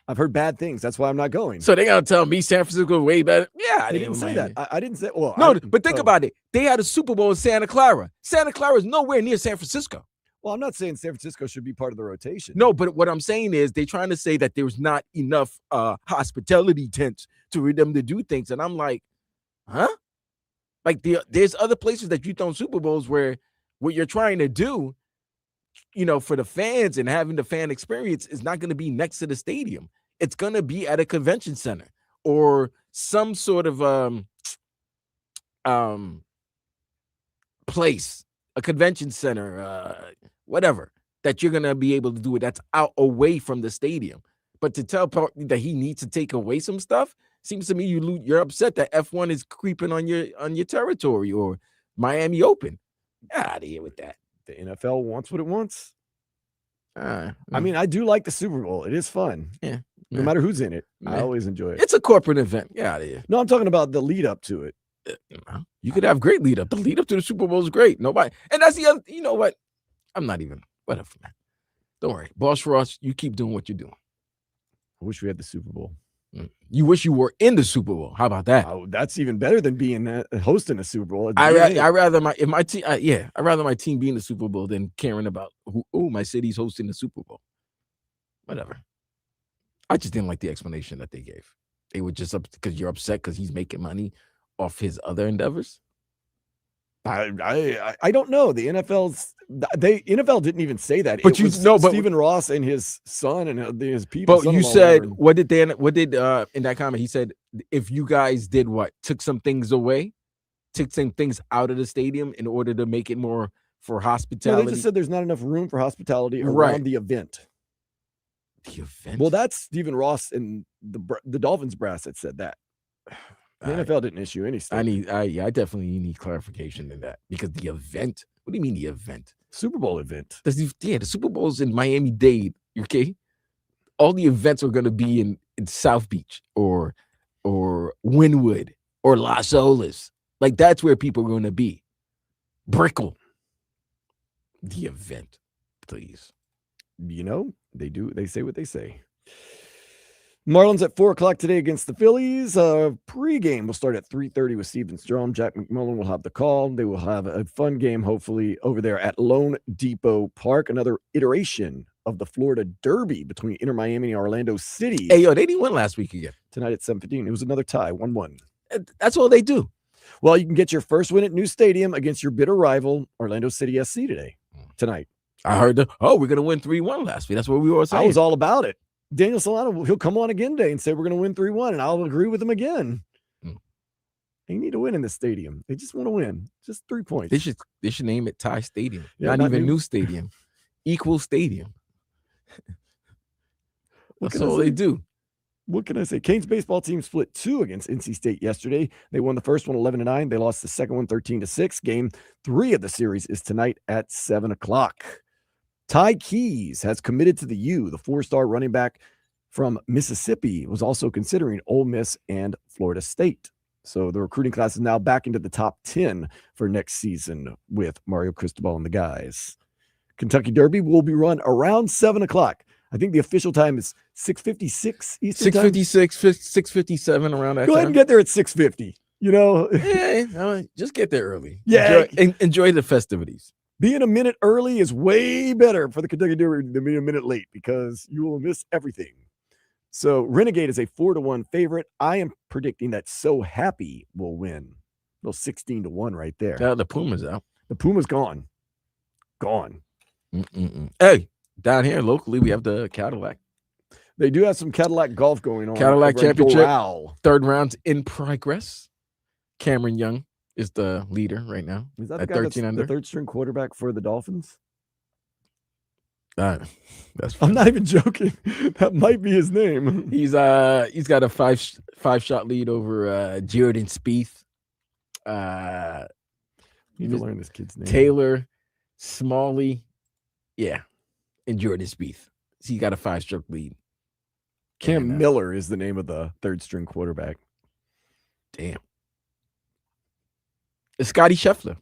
I've heard bad things. That's why I'm not going. So they gotta tell me San Francisco is way better. Yeah, I didn't say that. I didn't say. Well, no, but think about it. They had a Super Bowl in Santa Clara. Santa Clara is nowhere near San Francisco. Well, I'm not saying San Francisco should be part of the rotation. No, but what I'm saying is they're trying to say that there's not enough hospitality tents for them to do things. And I'm like, huh? Like there's other places that you throw Super Bowls where what you're trying to do, you know, for the fans and having the fan experience is not going to be next to the stadium. It's going to be at a convention center or some sort of place, a convention center, whatever, that you're going to be able to do it. That's out away from the stadium. But to tell that he needs to take away some stuff, seems to me you're upset that F1 is creeping on your territory or Miami Open. Get out of here with that. The NFL wants what it wants. I mean, I do like the Super Bowl. It is fun. Yeah. No matter who's in it. I always enjoy it. It's a corporate event. Get out of here. No, I'm talking about the lead up to it. You could have great lead up. The lead up to the Super Bowl is great. Nobody, and that's the other. You know what? I'm not even. Whatever, man. Don't worry, Boss Ross. You keep doing what you're doing. I wish we had the Super Bowl. You wish you were in the Super Bowl. How about that? Oh, that's even better than being hosting a Super Bowl. I rather my team. I'd rather my team be in the Super Bowl than caring about my city's hosting the Super Bowl. Whatever. I just didn't like the explanation that they gave. They were just up because you're upset because he's making money off his other endeavors. I don't know. The NFL didn't even say that. But but Stephen Ross and his son and his people. But you said what did in that comment? He said if you guys did what? Took some things away, took some things out of the stadium in order to make it more for hospitality. No, they just said there's not enough room for hospitality around the event. The event. Well, that's Stephen Ross and the Dolphins brass that said that. The NFL didn't issue any statement. I definitely need clarification in that because the event. What do you mean the event? Super Bowl event. The Super Bowl's in Miami-Dade. Okay, all the events are going to be in South Beach or Wynwood or Las Olas. Like that's where people are going to be. Brickell. The event, please. You know, they say what they say. Marlins at 4:00 today against the Phillies. Pre-game will start at 3:30 with Steven Strom. Jack McMullen will have the call. They will have a fun game, hopefully, over there at Lone Depot Park. Another iteration of the Florida Derby between Inter Miami and Orlando City. Hey, yo, they didn't win last week again. Tonight at 7:15. It was another tie, 1-1. That's all they do. Well, you can get your first win at New Stadium against your bitter rival, Orlando City SC, tonight. I heard we're going to win 3-1 last week. That's what we were saying. I was all about it. Daniel Solana, he'll come on again today and say we're going to win 3-1, and I'll agree with him again. They need to win in this stadium. They just want to win. Just 3 points. They should name it Ty Stadium. Yeah, not even new stadium. Equal stadium. That's all they do. What can I say? Canes baseball team split 2 against NC State yesterday. They won the first one 11-9. They lost the second one 13-6. Game 3 of the series is tonight at 7:00. Ty Keys has committed to the U. The 4-star running back from Mississippi was also considering Ole Miss and Florida State. So the recruiting class is now back into the top 10 for next season with Mario Cristobal and the guys. Kentucky Derby will be run around 7:00. I think the official time is 6:56 Eastern time. 6:56, 6:57 around that Go ahead time. and get there at 6:50. You know, Yeah, just get there early. Yeah. Enjoy the festivities. being a minute early is way better for the Kentucky Derby than being a minute late because you will miss everything. So Renegade is a 4-1 favorite. I am predicting that So Happy will win. A little 16-1 right there. The Puma's out. The Puma's gone. Gone. Hey, down here locally, we have the Cadillac. They do have some Cadillac golf going on. Cadillac over at Championship. Doral. Third round's in progress. Cameron Young is the leader right now. Is that the at guy that's 13 under? the third string quarterback for the Dolphins? That's I'm not even joking. That might be his name. he's got a five shot lead over Jordan Spieth. You need to learn this kid's name. Taylor Smalley, yeah, and Jordan Spieth. He got a 5-stroke lead. Cam Miller is the name of the third string quarterback. Damn. It's Scotty Scheffler.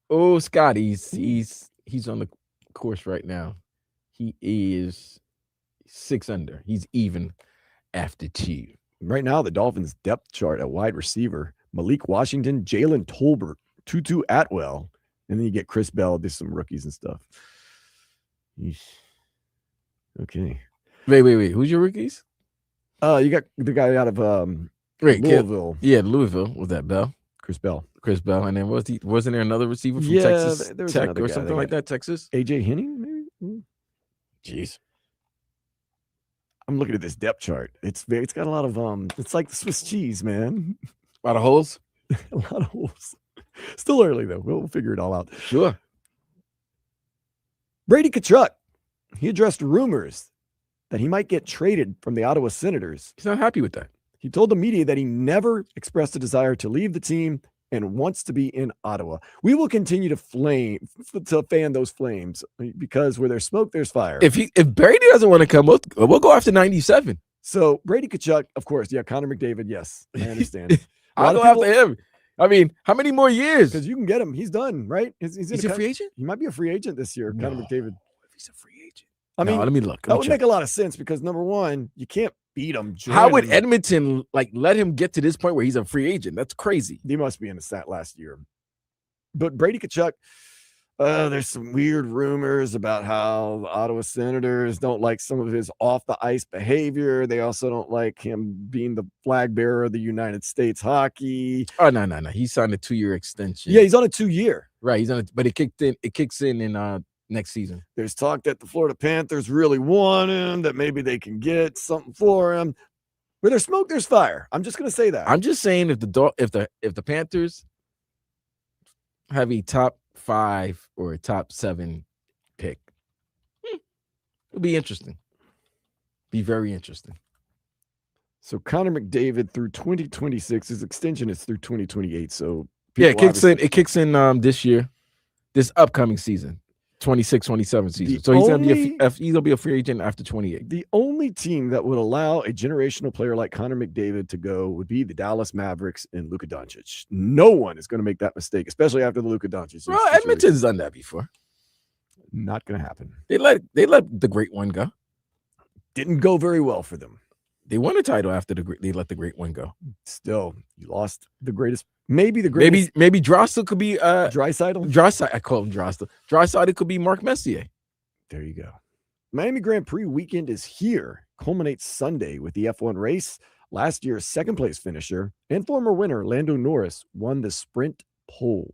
Oh, Scotty, he's on the course right now. He is 6 under. He's even after 2. Right now, the Dolphins depth chart at wide receiver: Malik Washington, Jalen Tolbert, Tutu Atwell, and then you get Chris Bell. There's some rookies and stuff. Yeesh. Okay. Wait. Who's your rookies? You got the guy out of Louisville. Louisville. Was that Bell? Chris Bell. And then wasn't there another receiver from Yeah, Texas there was Tech another or guy something they like got. that? Texas? AJ Henning, maybe? Jeez. I'm looking at this depth chart. It's got a lot of it's like the Swiss cheese, man. A lot of holes? A lot of holes. Still early though. We'll figure it all out. Sure. Brady Tkachuk, he addressed rumors that he might get traded from the Ottawa Senators. He's not happy with that. He told the media that he never expressed a desire to leave the team and wants to be in Ottawa. We will continue to fan those flames because where there's smoke, there's fire. If Brady doesn't want to come, we'll go after 97. So Brady Tkachuk, of course, yeah, Connor McDavid, yes, I understand. I'll go after him. I mean, how many more years? Because you can get him. He's done, right? He's a free agent? He might be a free agent this year, Connor McDavid. If he's a free agent. I mean, let me look. That would make a lot of sense because number one, you can't beat him. How would Edmonton let him get to this point where he's a free agent? That's crazy. He must be in the stat last year. But Brady Tkachuk, there's some weird rumors about how the Ottawa Senators don't like some of his off the ice behavior. They also don't like him being the flag bearer of the United States hockey. Oh no. He signed a 2-year extension. Yeah, he's on a 2-year. Right. He's on it, but it kicks in next season. There's talk that the Florida Panthers really want him, that maybe they can get something for him. Where there's smoke, there's fire. I'm just gonna say that. I'm just saying if the Panthers have a top 5 or a top 7 pick, it'll be interesting. Be very interesting. So Connor McDavid through 2026. His extension is through 2028. So yeah, it kicks in this year. this upcoming season, 26-27 season. So he's gonna be a free agent after 28. The only team that would allow a generational player like Connor McDavid to go would be the Dallas Mavericks and Luka Doncic. No one is going to make that mistake, especially after the Luka Doncic. Well, Edmonton's done that before. Not going to happen. They let the great one go. Didn't go very well for them. They won a title after they let the great one go. Still, you lost the greatest, maybe the greatest. Maybe Draisaitl could be Draisaitl. I call him Draisaitl. Draisaitl could be Mark Messier. There you go. Miami Grand Prix weekend is here. Culminates Sunday with the F1 race. Last year's second place finisher and former winner Lando Norris won the sprint pole.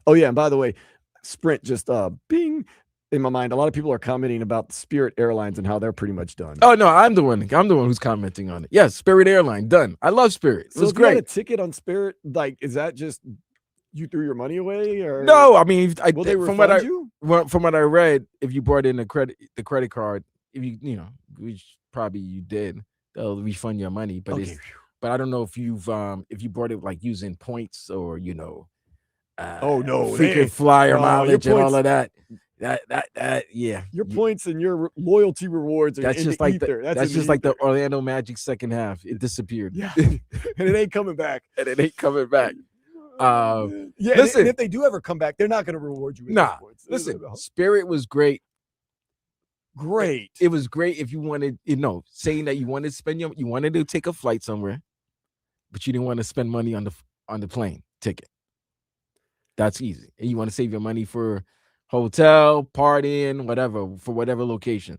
Oh yeah, and by the way, sprint just bing. In my mind, a lot of people are commenting about Spirit Airlines and how they're pretty much done. Oh no, I'm the one who's commenting on it. Yes, Spirit Airline done. I love Spirit. It was great. You had great. a ticket on Spirit, like, is that just you threw your money away, or no? I mean, will they refund you? From what I read, if you brought in the credit card, if which probably you did, they'll refund your money. But okay. But I don't know if you brought it like using points or oh no, freaking flyer mileage and all of that. That yeah. Your points and your loyalty rewards are that's just like the Orlando Magic second half. It disappeared. Yeah. And it ain't coming back. Yeah, listen, and if they do ever come back, they're not going to reward you with points. Listen, Spirit was great. Great. It was great if you wanted, saying that you wanted to spend you wanted to take a flight somewhere, but you didn't want to spend money on the plane ticket. That's easy. And you want to save your money for hotel, partying, whatever, for whatever location.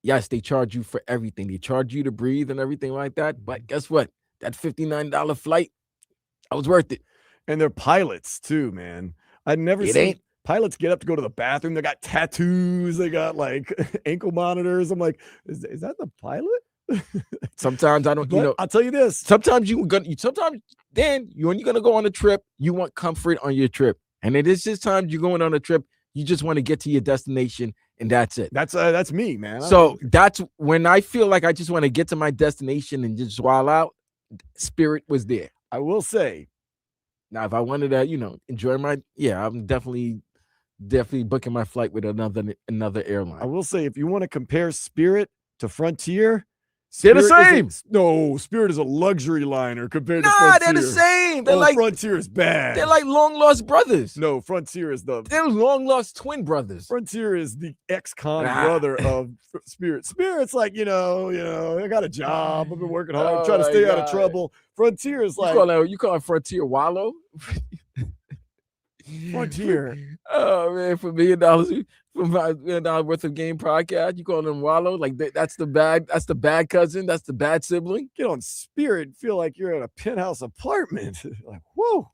Yes, they charge you for everything. They charge you to breathe and everything like that. But guess what? That $59 flight, that was worth it. And they're pilots too, man. I'd never seen pilots get up to go to the bathroom. They got tattoos. They got like ankle monitors. I'm like, is that the pilot? Sometimes I don't, I'll tell you this. Sometimes Dan, when you're going to go on a trip, you want comfort on your trip. And it is just times you're going on a trip, you just want to get to your destination, and that's it. That's me, man. So that's when I feel like I just want to get to my destination and just wild out. Spirit was there. I will say. Now, if I wanted to, enjoy I'm definitely booking my flight with another airline. I will say, if you want to compare Spirit to Frontier, they're the same. No, Spirit is a luxury liner compared to Frontier. They're the same. They're like Frontier is bad. They're like long lost brothers. No, Frontier is they're long lost twin brothers. Frontier is the ex-con brother of Spirit. Spirit's like, I got a job. I've been working hard. I'm trying to stay out of trouble. Frontier is like you call Frontier Wallow? Frontier. Oh man, for $1 million. From $1 million worth of game podcast, you call them Wallow? Like that's the bad cousin, that's the bad sibling. Get on Spirit, feel like you're in a penthouse apartment. Like, whoa,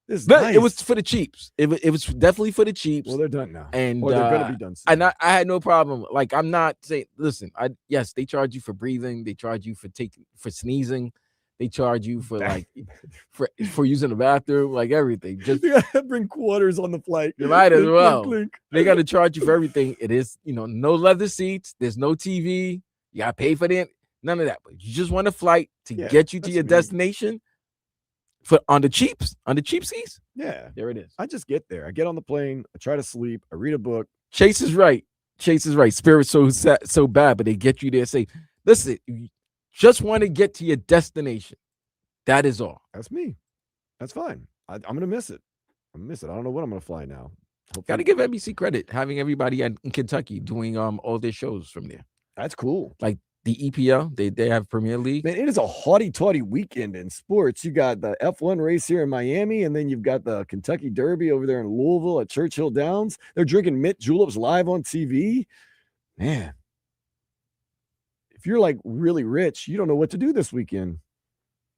this is but nice. It was for the cheaps. It was definitely for the cheaps. Well, they're done now, and or they're gonna be done soon. And I had no problem. Like, I'm not saying, listen, yes, they charge you for breathing, they charge you for sneezing. They charge you for for using the bathroom, like everything. Just you gotta bring quarters on the flight. You might as well. Clink. They got to charge you for everything. It is, no leather seats. There's no TV. You got to pay for it. None of that. But you just want a flight to get you to your destination on the cheapsies. Yeah, there it is. I just get there. I get on the plane. I try to sleep. I read a book. Chase is right. Spirit's so bad, but they get you there. Say, listen. Just want to get to your destination. That is all. That's me. That's fine. I'm going to miss it. I don't know what I'm going to fly now. Got to give NBC credit, having everybody in Kentucky doing all their shows from there. That's cool. Like the EPL, they have Premier League. Man, it is a haughty-taughty weekend in sports. You got the F1 race here in Miami, and then you've got the Kentucky Derby over there in Louisville at Churchill Downs. They're drinking mint juleps live on TV. Man. If you're like really rich, you don't know what to do this weekend.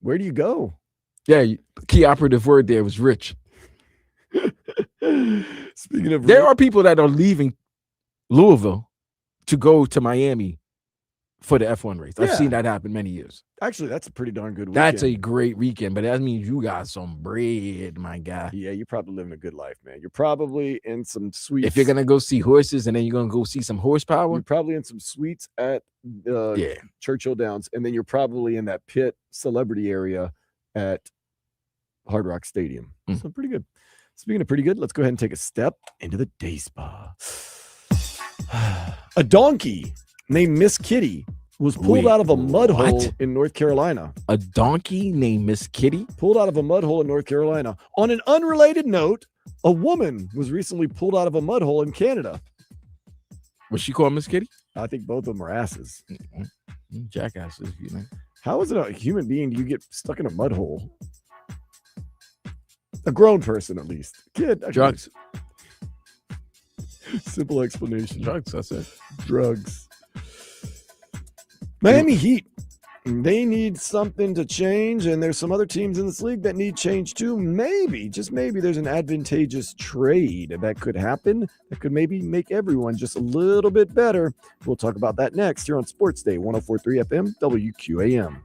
Where do you go? Yeah, key operative word there was rich. Speaking of there are people that are leaving Louisville to go to Miami for the F1 race. I've seen that happen many years. Actually, that's a pretty darn good weekend. That's a great weekend, but that means you got some bread, my guy. Yeah, you're probably living a good life, man. You're probably in some suites. If you're going to go see horses and then you're going to go see some horsepower. You're probably in some suites at Churchill Downs, and then you're probably in that pit celebrity area at Hard Rock Stadium. So pretty good. Speaking of pretty good, let's go ahead and take a step into the day spa. A donkey named Miss Kitty was pulled out of a mud hole in North Carolina. A donkey named Miss Kitty? Pulled out of a mud hole in North Carolina. On an unrelated note, a woman was recently pulled out of a mud hole in Canada. Was she called Miss Kitty? I think both of them are asses. Jackasses, you know. How is it a human being do you get stuck in a mud hole? A grown person, at least. Kid. Drugs. Simple explanation. Drugs, that's it. Drugs. Miami Heat. They need something to change, and there's some other teams in this league that need change too. Maybe, just maybe, there's an advantageous trade that could happen that could maybe make everyone just a little bit better. We'll talk about that next here on Sports Day 104.3 FM WQAM.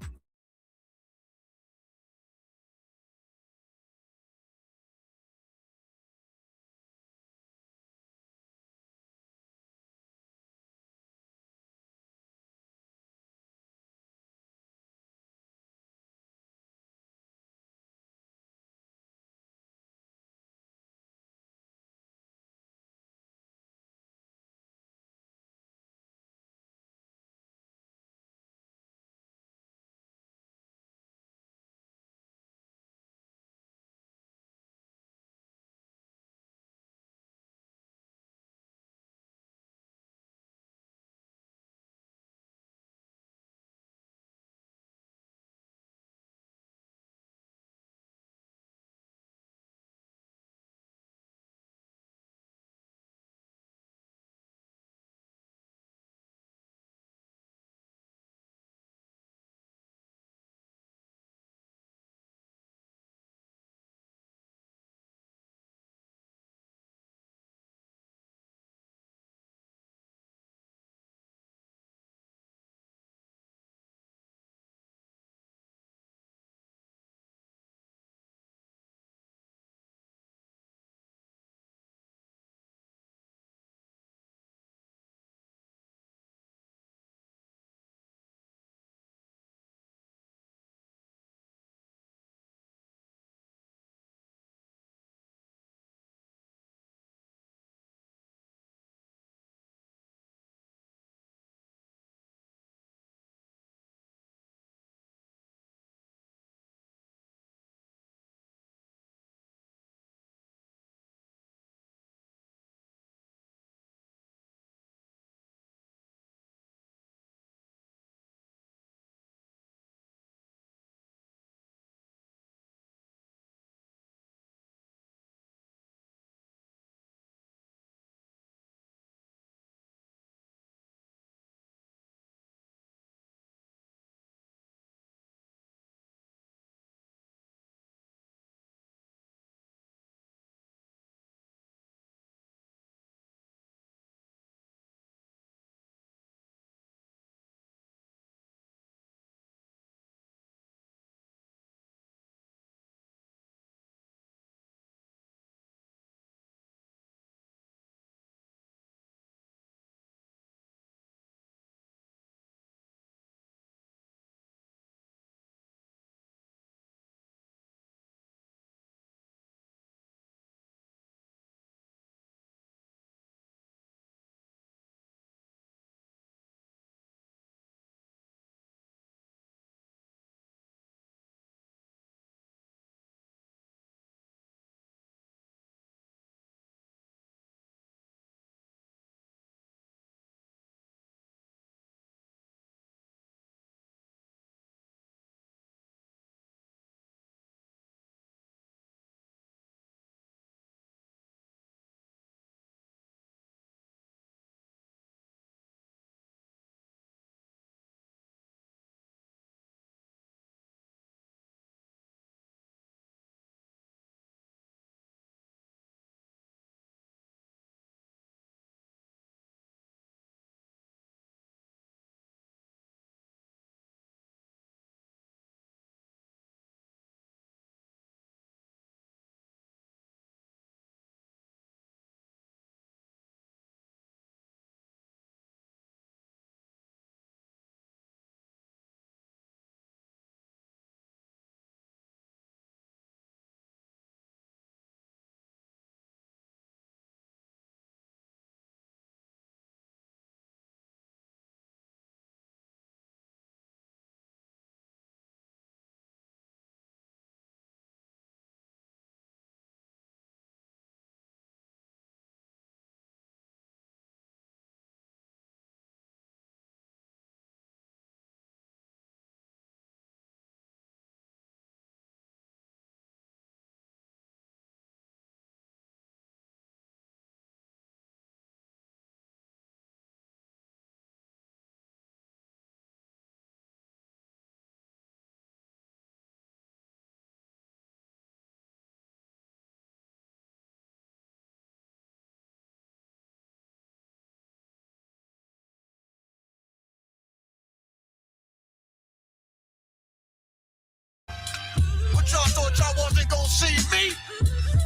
nigga gon' see me.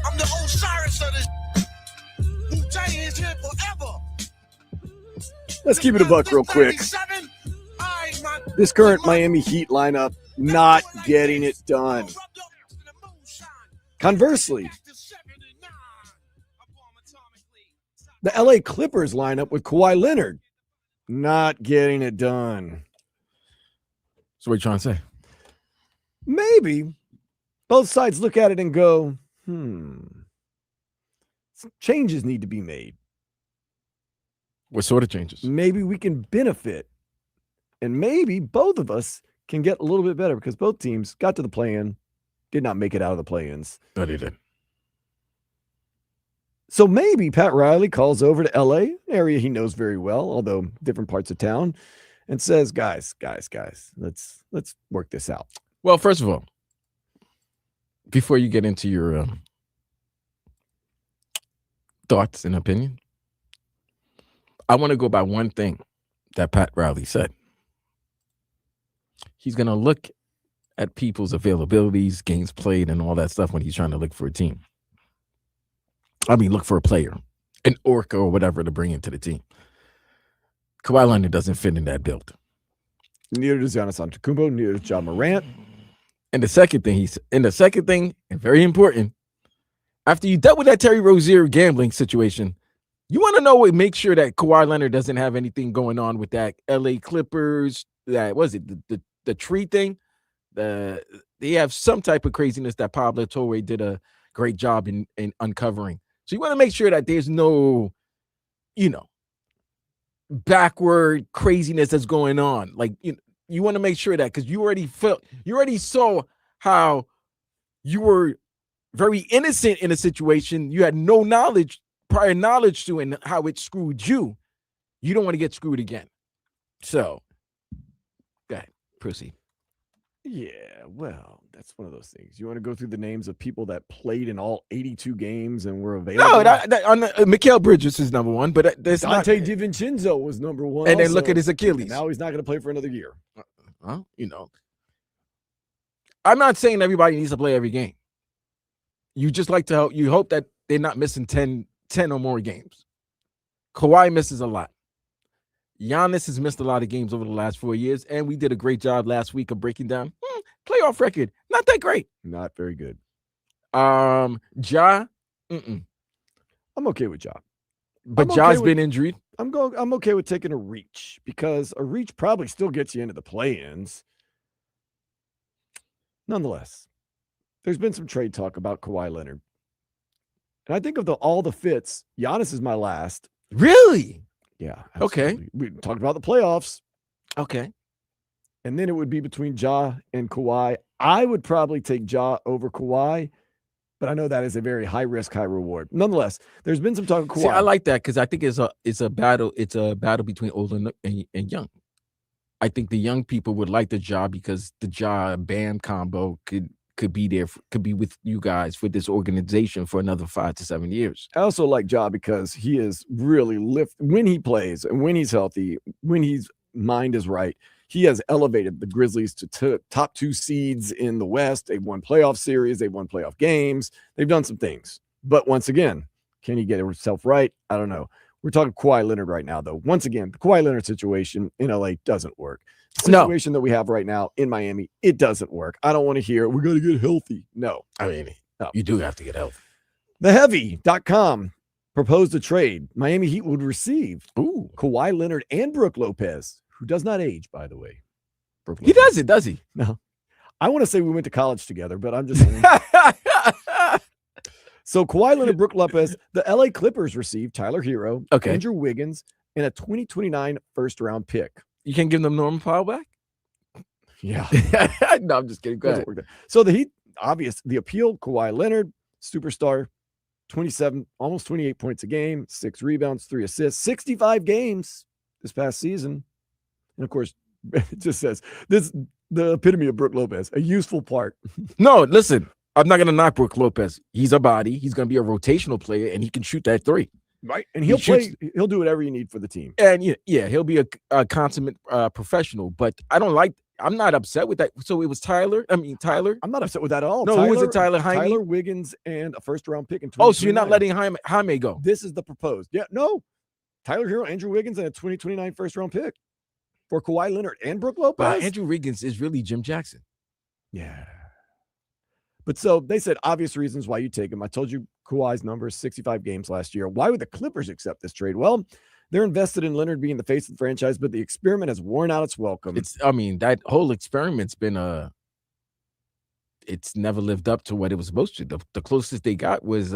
I'm the Osiris of this. Wu-Tang is here forever. Let's keep it a buck real quick. This current Miami Heat lineup not getting it done. Conversely, the LA Clippers lineup with Kawhi Leonard not getting it done. So what are you trying to say? Maybe both sides look at it and go, some changes need to be made. What sort of changes? Maybe we can benefit. And maybe both of us can get a little bit better because both teams got to the play-in, did not make it out of the play-ins. No, they didn't. So maybe Pat Riley calls over to LA, an area he knows very well, although different parts of town, and says, guys, let's work this out. Well, first of all, before you get into your thoughts and opinion, I want to go by one thing that Pat Riley said. He's going to look at people's availabilities, games played, and all that stuff when he's trying to look for a team. I mean, look for a player, an orca or whatever to bring into the team. Kawhi Leonard doesn't fit in that build. Neither does Giannis Antetokounmpo, neither does John Morant. And the second thing, and very important, after you dealt with that Terry Rozier gambling situation, you want to know what make sure that Kawhi Leonard doesn't have anything going on with that LA Clippers, that was it, the tree thing. They have some type of craziness that Pablo Torre did a great job in uncovering. So you want to make sure that there's no, backward craziness that's going on. Like, you want to make sure that because you already saw how you were very innocent in a situation you had no prior knowledge to, and how it screwed you. You don't want to get screwed again. So, go ahead, proceed. Yeah, well, that's one of those things. You want to go through the names of people that played in all 82 games and were available? No, Mikal Bridges is number one, but there's Dante DiVincenzo was number one. And then also. look at his Achilles. Now he's not going to play for another year. Well, I'm not saying everybody needs to play every game. You just like to help. You hope that they're not missing 10 or more games. Kawhi misses a lot. Giannis has missed a lot of games over the last 4 years, and we did a great job last week of breaking down playoff record. Not that great. Not very good. Ja, I'm okay with Ja. But I'm Ja's okay been injured. I'm okay with taking a reach because a reach probably still gets you into the play-ins. Nonetheless, there's been some trade talk about Kawhi Leonard. And I think of all the fits, Giannis is my last. Really? Yeah. Okay. Absolutely. We talked about the playoffs. Okay. And then it would be between Ja and Kawhi. I would probably take Ja over Kawhi, but I know that is a very high risk, high reward. Nonetheless, there's been some talk of Kawhi. See, I like that because I think it's a battle. It's a battle between old and young. I think the young people would like the Ja because the Ja Bam combo could be there, could be with you guys for this organization for another 5 to 7 years. I also like Ja because he is really when he plays and when he's healthy, when his mind is right, he has elevated the Grizzlies to top 2 seeds in the West. They've won playoff series. They've won playoff games. They've done some things. But once again, can he get himself right? I don't know. We're talking Kawhi Leonard right now, though. Once again, the Kawhi Leonard situation in LA doesn't work. The situation that we have right now in Miami, it doesn't work. I don't want to hear, we got to get healthy. No. I mean, you do have to get healthy. TheHeavy.com proposed a trade. Miami Heat would receive Kawhi Leonard and Brook Lopez, who does not age, by the way. He doesn't, does he? No. I want to say we went to college together, but I'm just saying. So Kawhi Leonard, Brook Lopez, the LA Clippers received Tyler Hero, Andrew Wiggins, and a 2029 first-round pick. You can't give them Norman Powell back? Yeah. No, I'm just kidding. Go ahead. So the Heat, the appeal, Kawhi Leonard, superstar, 27, almost 28 points a game, 6 rebounds, 3 assists, 65 games this past season. And of course, it just says this the epitome of Brook Lopez, a useful part. No, listen, I'm not going to knock Brook Lopez. He's a body. He's going to be a rotational player, and he can shoot that 3. Right. And he'll do whatever you need for the team. And yeah, he'll be a consummate professional. But I don't like I'm not upset with that. So it was Tyler. Tyler. I'm not upset with that at all. No, who was it? Tyler Jaime? Tyler Wiggins and a first-round pick in 2029. Oh, so you're not letting Jaime go? This is the proposed. Yeah, no. Tyler Hero, Andrew Wiggins, and a 2029 first-round pick for Kawhi Leonard and Brook Lopez. Wow, Andrew Wiggins is really Jim Jackson. Yeah. But so they said obvious reasons why you take him. I told you Kawhi's number is 65 games last year. Why would the Clippers accept this trade? Well, they're invested in Leonard being the face of the franchise, but the experiment has worn out its welcome. That whole experiment's been it's never lived up to what it was supposed to. The closest they got was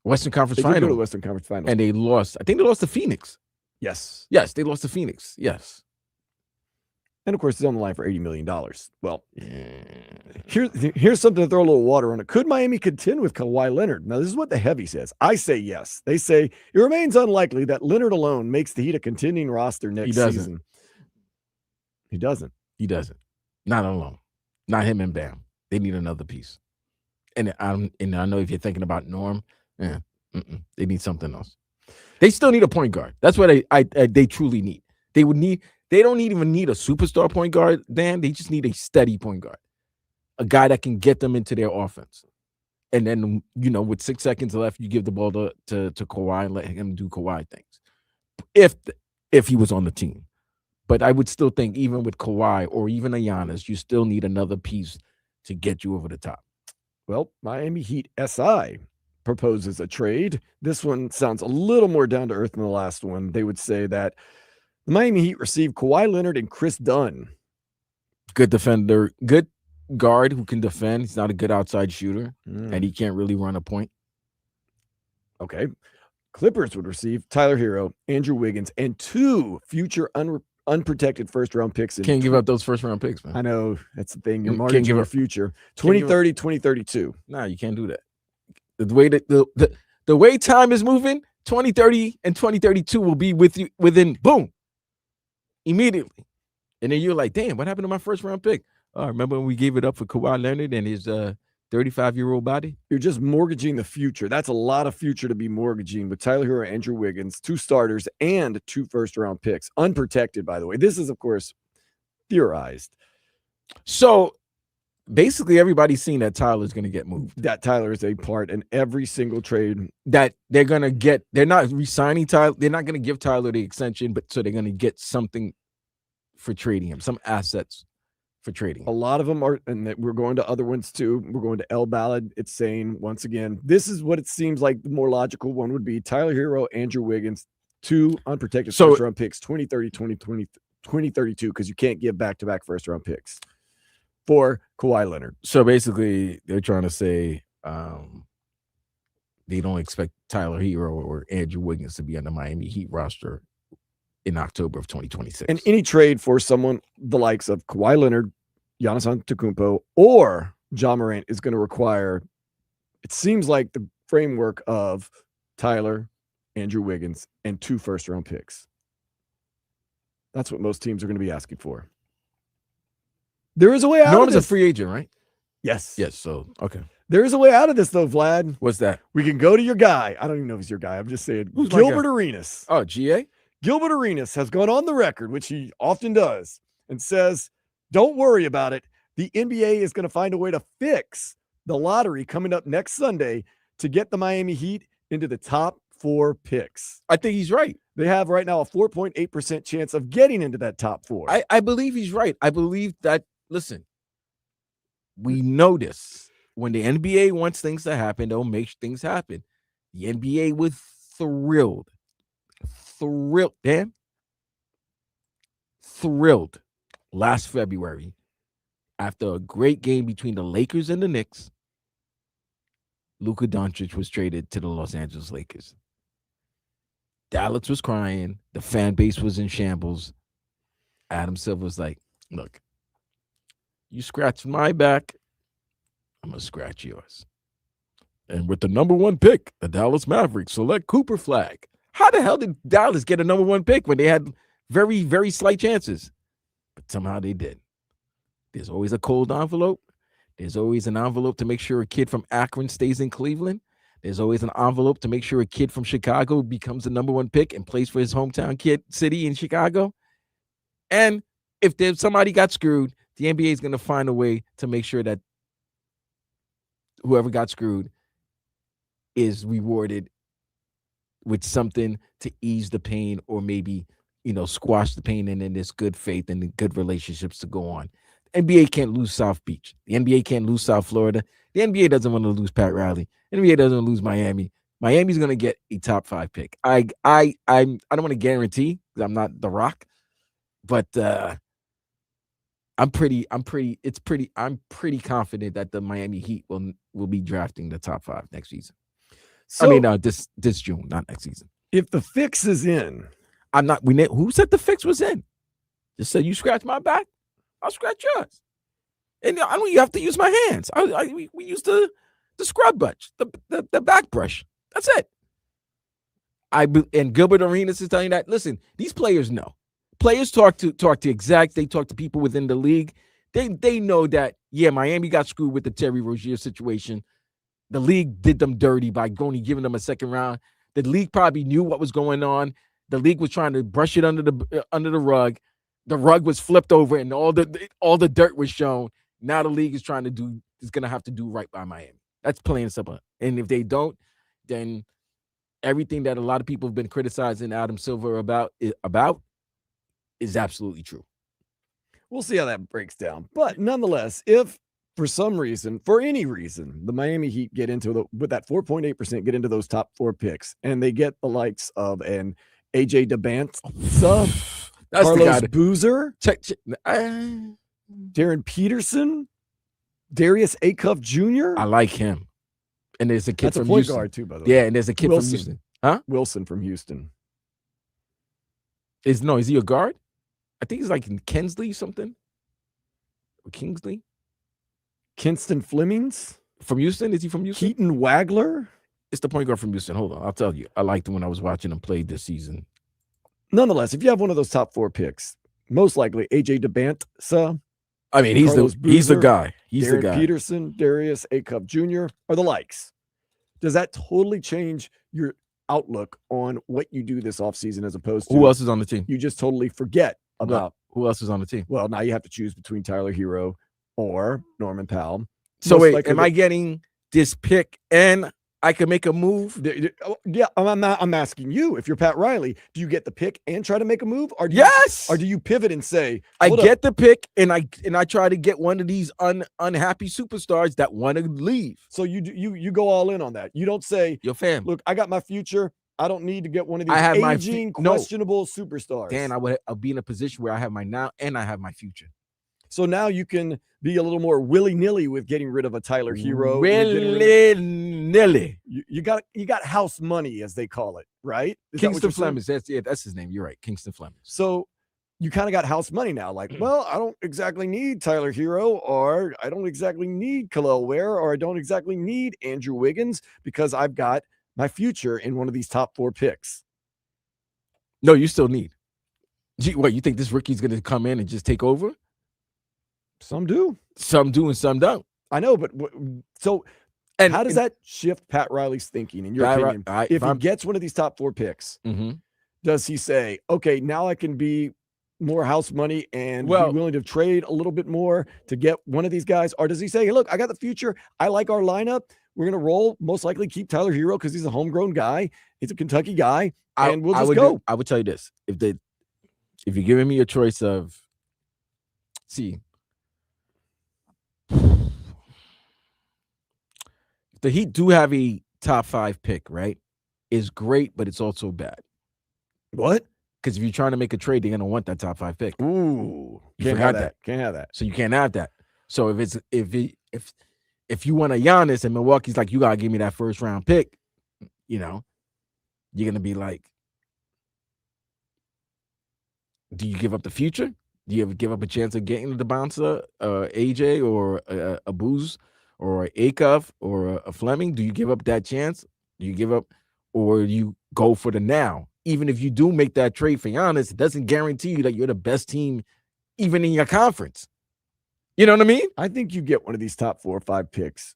Western Conference Final. Final. Go to Western Conference Final. And they lost. I think they lost to Phoenix. Yes. Yes, they lost to Phoenix. Yes. And of course, it's on the line for $80 million. Well, here's something to throw a little water on it. Could Miami contend with Kawhi Leonard? Now, this is what the heavy says. I say yes. They say it remains unlikely that Leonard alone makes the Heat a contending roster next season. He doesn't. He doesn't. Not alone. Not him and Bam. They need another piece. And I know if you're thinking about Norm, they need something else. They still need a point guard. That's what they truly need. They don't even need a superstar point guard, Dan. They just need a steady point guard, a guy that can get them into their offense. And then, with 6 seconds left, you give the ball to Kawhi and let him do Kawhi things. If he was on the team. But I would still think even with Kawhi or even a Giannis, you still need another piece to get you over the top. Well, Miami Heat SI proposes a trade. This one sounds a little more down to earth than the last one. They would say that the Miami Heat received Kawhi Leonard and Chris Dunn. Good defender, good guard who can defend. He's not a good outside shooter, and he can't really run a point. Okay. Clippers would receive Tyler Hero, Andrew Wiggins, and 2 future unprotected first-round picks. Can't give up those first-round picks, man. I know. That's the thing. You're Can't marking give your up future. 2030, 2032. Nah, you can't do that. The way that the way time is moving, 2030 and 2032 will be with you within boom. Immediately. And then you're like, damn, what happened to my first round pick? Remember when we gave it up for Kawhi Leonard and his 35-year-old body? You're just mortgaging the future. That's a lot of future to be mortgaging with Tyler Hero, Andrew Wiggins, 2 starters, and 2 first-round picks. Unprotected, by the way. This is, of course, theorized. So basically everybody's seen that Tyler's going to get moved. That Tyler is a part in every single trade. That they're going to get. They're not re-signing Tyler. They're not going to give Tyler the extension, but so they're going to get something for trading him, some assets for trading him. A lot of them are, and we're going to other ones too. We're going to El Ballad. It's saying, once again, this is what it seems like the more logical one would be. Tyler Hero, Andrew Wiggins, 2 unprotected first-round picks, 2030, 2020, 2032, because you can't give back-to-back first-round picks for Kawhi Leonard. So basically, they're trying to say they don't expect Tyler Hero or Andrew Wiggins to be on the Miami Heat roster in October of 2026. And any trade for someone the likes of Kawhi Leonard, Giannis Antetokounmpo, or Ja Morant is going to require, it seems like, the framework of Tyler, Andrew Wiggins, and 2 first-round picks. That's what most teams are going to be asking for. There is a way out of this. Norm's a free agent, right? Yes. Yes. So, okay. There is a way out of this, though, Vlad. What's that? We can go to your guy. I don't even know if he's your guy. I'm just saying. Who's my Gilbert guy? Arenas. Oh, GA? Gilbert Arenas has gone on the record, which he often does, and says, don't worry about it. The NBA is going to find a way to fix the lottery coming up next Sunday to get the Miami Heat into the top 4 picks. I think he's right. They have right now a 4.8% chance of getting into that top 4. I believe he's right. I believe that, listen, we know this. When the NBA wants things to happen, they'll make things happen. The NBA was thrilled, thrilled last February after a great game between the Lakers and the Knicks. Luka Doncic was traded to the Los Angeles Lakers. Dallas was crying. The fan base was in shambles. Adam Silver was like, look, you scratch my back, I'm going to scratch yours. And with the number 1 pick, the Dallas Mavericks select Cooper Flag. How the hell did Dallas get a number 1 pick when they had very, very slight chances? But somehow they did. There's always a cold envelope. There's always an envelope to make sure a kid from Akron stays in Cleveland. There's always an envelope to make sure a kid from Chicago becomes the number 1 pick and plays for his hometown city in Chicago. And if there's somebody got screwed, the NBA is going to find a way to make sure that whoever got screwed is rewarded with something to ease the pain, or maybe, squash the pain, and then there's good faith and good relationships to go on. The NBA can't lose South Beach. The NBA can't lose South Florida. The NBA doesn't want to lose Pat Riley. The NBA doesn't want to lose Miami. Miami's going to get a top 5 pick. I don't want to guarantee, because I'm not The Rock, but I'm pretty confident that the Miami Heat will be drafting the top 5 next season. So, this June, not next season. If the fix is in, who said the fix was in? Just said, you scratch my back, I'll scratch yours. And I don't even have to use my hands. We use the scrub brush, the back brush. That's it. And Gilbert Arenas is telling you that. Listen, these players know. Players talk to execs. They talk to people within the league. They know that, yeah, Miami got screwed with the Terry Rozier situation. The league did them dirty by only giving them a second round. The league probably knew what was going on. The league was trying to brush it under the rug. The rug was flipped over, and all the dirt was shown. Now the league is going to have to do right by Miami. That's plain and simple. And if they don't, then everything that a lot of people have been criticizing Adam Silver about is absolutely true. We'll see how that breaks down. But nonetheless, if for any reason, the Miami Heat get into with that 4.8% get into those top 4 picks, and they get the likes of an AJ DeBanza, Carlos Boozer, Darren Peterson, Darius Acuff Jr. I like him. And there's a kid That's from a point Houston. guard too, by the way. Yeah, and there's a kid from Houston. Huh? Wilson from Houston. Is he a guard? I think he's like in Kensley something. Or Kingsley? Kinston Flemings from Houston? Is he from Houston? Keaton Wagler? It's the point guard from Houston. Hold on. I'll tell you. I liked him when I was watching him play this season. Nonetheless, if you have one of those top 4 picks, most likely AJ DeBanza. I mean, he's the guy. He's Darren the guy. Peterson, Darius Acuff Jr. are the likes. Does that totally change your outlook on what you do this offseason as opposed to who else is on the team? You just totally forget about who else is on the team. Well, now you have to choose between Tyler Hero or Norman Powell. So wait, am I getting this pick and I can make a move? Yeah, I'm asking you. If you're Pat Riley, do you get the pick and try to make a move? Or do you pivot and say, I get the pick and I try to get one of these unhappy superstars that want to leave? So you go all in on that. You don't say, your fam, look, I got my future. I don't need to get one of these questionable superstars. Dan, I'll be in a position where I have my now and I have my future. So now you can be a little more willy-nilly with getting rid of a Tyler Hero. Willy-nilly. You got house money, as they call it, right? Kingston Flemings. That's his name. You're right. Kingston Flemings. So you kind of got house money now. Like, well, I don't exactly need Tyler Hero, or I don't exactly need Khalil Ware, or I don't exactly need Andrew Wiggins, because I've got my future in one of these top 4 picks. No, you still need. What, you think this rookie's going to come in and just take over? Some do. Some do and some don't. I know, but how does that shift Pat Riley's thinking, in your opinion? If he gets one of these top 4 picks, does he say, okay, now I can be more house money and be willing to trade a little bit more to get one of these guys? Or does he say, hey, look, I got the future. I like our lineup. We're going to roll, most likely keep Tyler Hero because he's a homegrown guy. He's a Kentucky guy. And we'll just go. I would tell you this. If you're giving me a choice of, the Heat do have a top 5 pick, right? Is great, but it's also bad. What? Because if you're trying to make a trade, they're gonna want that top 5 pick. Ooh, can't have that. Can't have that. So you can't have that. So if you want a Giannis and Milwaukee's like, you gotta give me that first round pick, you're gonna be like, do you give up the future? Do you ever give up a chance of getting the bouncer, AJ or a Booz or Acuff or a Fleming? Do you give up that chance? Do you give up, or you go for the now? Even if you do make that trade for Giannis, it doesn't guarantee you that you're the best team even in your conference. You know what I mean? I think you get one of these top 4 or 5 picks.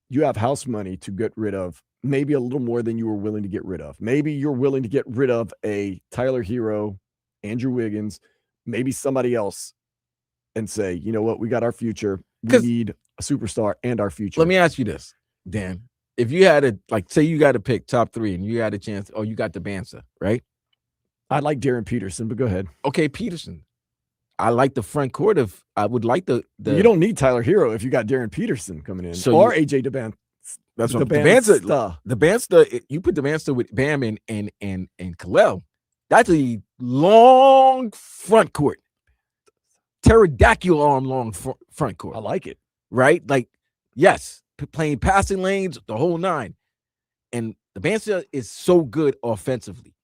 You have house money to get rid of maybe a little more than you were willing to get rid of. Maybe you're willing to get rid of a Tyler Hero, Andrew Wiggins, maybe somebody else and say, you know what, we got our future. We 'Cause- need a superstar and our future. Let me ask you this, Dan. If you had say you got to pick top 3 and you had a chance, you got the Bansa, right? I like Darren Peterson, but go ahead. Okay, Peterson. I like the front court I would like the You don't need Tyler Hero if you got Darren Peterson coming in, So or AJ DeBan. That's what Bansta. the Bansta. You put the Bansta with Bam and Khalil. That's a long front court, pterodactyl arm long front court. I like it. Right? Like, yes, playing passing lanes, the whole 9. And the Bansta is so good offensively.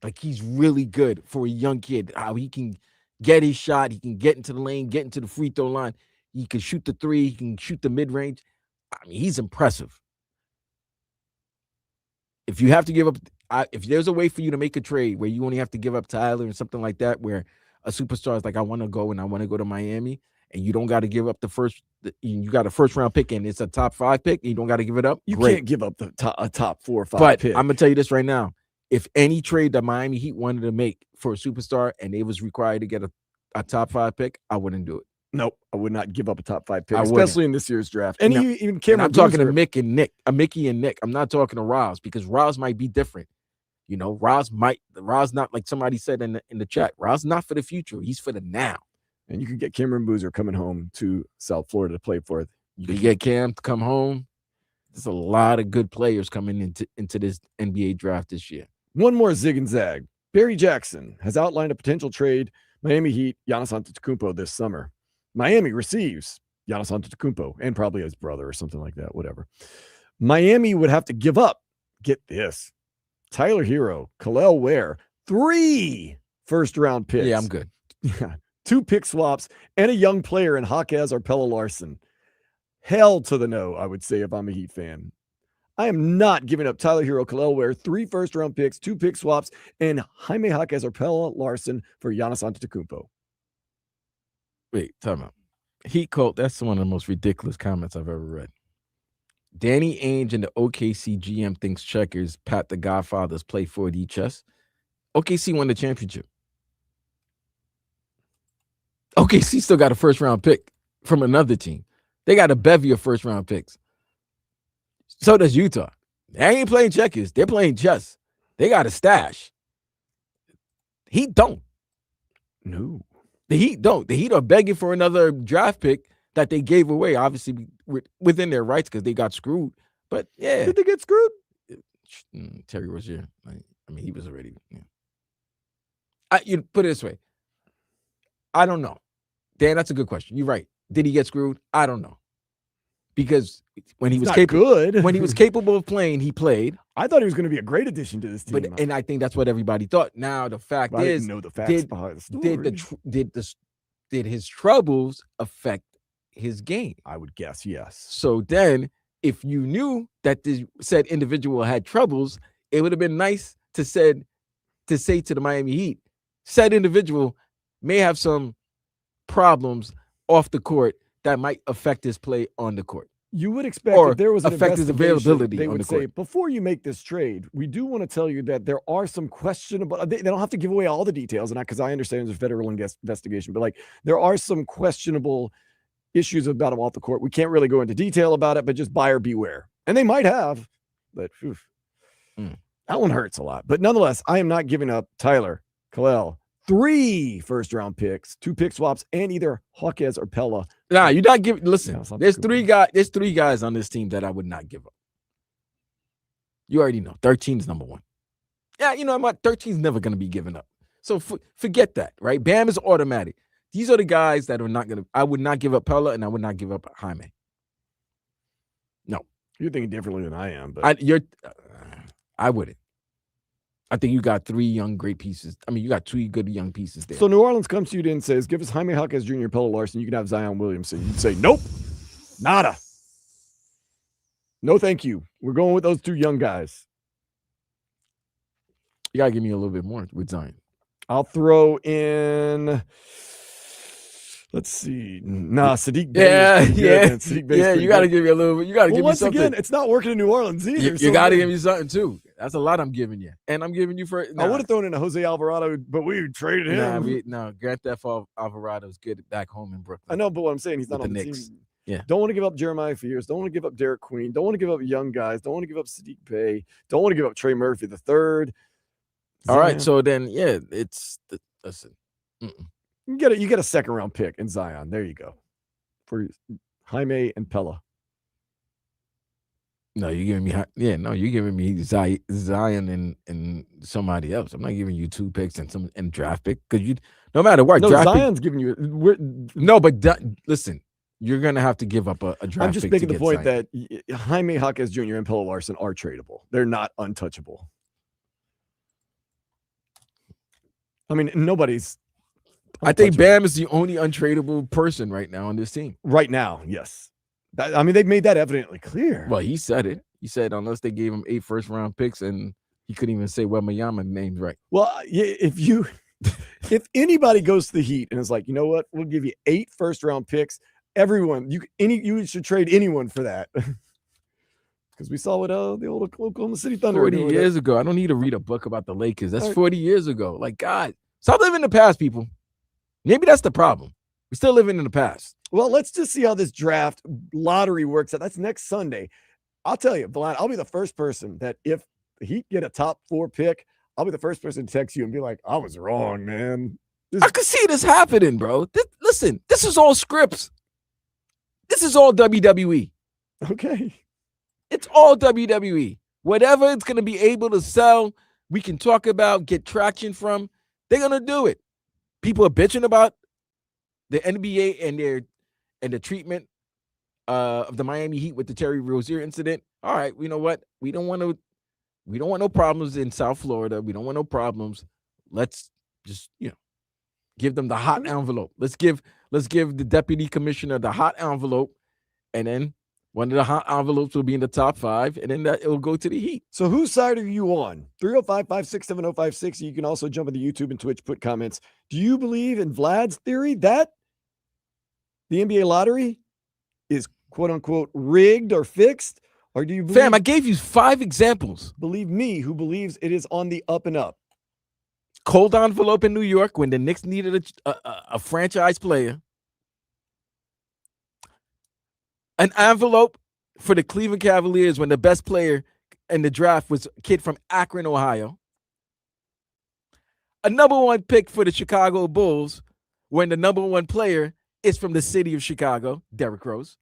Like, he's really good for a young kid. How he can get his shot, he can get into the lane, get into the free throw line. He can shoot the 3, he can shoot the mid range. I mean, he's impressive. If you have to give up, if there's a way for you to make a trade where you only have to give up Tyler and something like that, where a superstar is like, I want to go to Miami, and you don't got to give up you got a first round pick and it's a top 5 pick, and you don't got to give it up. You Great. can't give up a top 4 or 5 But pick. I'm gonna tell you this right now: if any trade that Miami Heat wanted to make for a superstar and they was required to get a top 5 pick, I wouldn't do it. Nope, I would not give up a top 5 pick, I wouldn't. especially in this year's draft. And No. even And Cameron I'm talking to Boozer. Mickey and Nick. I'm not talking to Roz, because Roz might be different. You know, Roz not, like somebody said in the chat. Roz not for the future. He's for the now. And you could get Cameron Boozer coming home to South Florida to play for it. You can get Cam to come home. There's a lot of good players coming into this NBA draft this year. One more zig and zag. Barry Jackson has outlined a potential trade Miami Heat Giannis Antetokounmpo this summer. Miami receives Giannis Antetokounmpo and probably his brother or something like that, whatever. Miami would have to give up, get this, Tyler Hero, Khalil Ware, 3 first-round picks. Yeah, I'm good. 2 pick swaps, and a young player in Hawkes or Pella Larson. Hell to the no, I would say, if I'm a Heat fan. I am not giving up Tyler Hero, Khalil Ware, 3 first-round picks, 2 pick swaps, and Jaime Hawkes or Pella Larson for Giannis Antetokounmpo. Wait, time out. Heat cult, that's one of the most ridiculous comments I've ever read. Danny Ainge and the OKC GM thinks checkers, Pat the Godfathers play 4D chess. OKC won the championship. OKC still got a first-round pick from another team. They got a bevy of first-round picks. So does Utah. They ain't playing checkers. They're playing chess. They got a stash. Heat don't. No. The Heat don't. The Heat are begging for another draft pick that they gave away, obviously within their rights because they got screwed. But yeah, Did they get screwed? Terry Rozier. I mean, he was already. Yeah. You put it this way. I don't know, Dan. That's a good question. You're right. Did he get screwed? I don't know, because when he was good, when he was capable of playing, he played. I thought he was going to be a great addition to this team. But and I think that's what everybody thought. Now the fact I is, didn't know the facts behind the story. did his troubles affect his game? I would guess yes. So then, if you knew that the said individual had troubles, it would have been nice to say to the Miami Heat, said individual may have some problems off the court that might affect his play on the court. You would expect Or if there was an affect his availability they on would the say, court. before you make this trade, we do want to tell you that there are some questionable, they don't have to give away all the details, and because I understand there's a federal investigation, but like there are some questionable issues about him off the court. We can't really go into detail about it, but just buyer beware. And they might have, but that one hurts a lot. But nonetheless, I am not giving up Tyler, Khalil, 3 first-round picks, 2 pick swaps, and either Hawkes or Pella. Nah, you're not giving. Listen, Yeah, there's 3 guys. There's 3 guys on this team that I would not give up. You already know. 13 is number 1. Yeah, you know what? 13 is never going to be given up. So forget that, right? Bam is automatic. These are the guys that are not going to. I would not give up Pella, and I would not give up Jaime. No, You're thinking differently than I am, but I wouldn't. I think you got 3 young, great pieces. I mean, you got 2 good young pieces there. So New Orleans comes to you and says, give us Jaime Hawkes Jr., Pella Larson. You can have Zion Williamson. You'd say, nope, nada. No, thank you. We're going with those 2 young guys. You got to give me a little bit more with Zion. I'll throw in, let's see. Nah, Sadiq Bey. Yeah. Sadiq Bey's Yeah, pretty you got to good. give me a little bit. You got to give me Once something. again, it's not working in New Orleans either. You got to give me something too. That's a lot I'm giving you, and I'm giving you for. I would have thrown in a Jose Alvarado, but we traded him. Grand Theft Alvarado is good back home in Brooklyn. I know, but what I'm saying, he's not With on the the Knicks. team. Yeah. Don't want to give up Jeremiah Fears. Don't want to give up Derek Queen. Don't want to give up young guys. Don't want to give up Sadiq Bey. Don't want to give up Trey Murphy the third. All right, so then listen. You get a second round pick in Zion. There you go for Jaime and Pella. No, you're giving me you're giving me Zion and somebody else. I'm not giving you 2 picks and draft pick because you no matter what. No, draft Zion's giving you. Listen, you're gonna have to give up a draft. I'm just pick making to the get point Zion. that Jaime Jaquez Jr. and Pella Larson are tradable. They're not untouchable. I mean, nobody's. I think Bam is the only untradeable person right now on this team. Right now, yes. They've made that evidently clear. Well, he said it. He said unless they gave him 8 first-round picks, and he couldn't even say Wembanyama names right. Well, if anybody goes to the Heat and is like, you know what, we'll give you 8 first-round picks. Everyone, you should trade anyone for that. Because we saw what the old Oklahoma City Thunder 40 years ago. I don't need to read a book about the Lakers. That's 40 years ago. Like, God, stop living in the past, people. Maybe that's the problem. We're still living in the past. Well, let's just see how this draft lottery works out. That's next Sunday. I'll tell you, Vlad, I'll be the first person that if the Heat get a top 4 pick, I'll be the first person to text you and be like, I was wrong, man. I could see this happening, bro. Listen, this is all scripts. This is all WWE. Okay. It's all WWE. Whatever it's going to be able to sell, we can talk about, get traction from, they're going to do it. People are bitching about the NBA and the treatment of the Miami Heat with the Terry Rozier incident. All right, you know what? We don't want no problems in South Florida. We don't want no problems. Let's just, give them the hot envelope. Let's give the deputy commissioner the hot envelope, and then one of the hot envelopes will be in the top 5, and then it will go to the Heat. So whose side are you on? 305-567-056. You can also jump into YouTube and Twitch, put comments. Do you believe in Vlad's theory that the NBA lottery is quote unquote rigged or fixed? Or do you believe, Fam, I gave you 5 examples. Believe me, who believes it is on the up and up? Cold envelope in New York when the Knicks needed a franchise player. An envelope for the Cleveland Cavaliers when the best player in the draft was a kid from Akron, Ohio. A number 1 pick for the Chicago Bulls when the number 1 player is from the city of Chicago, Derrick Rose.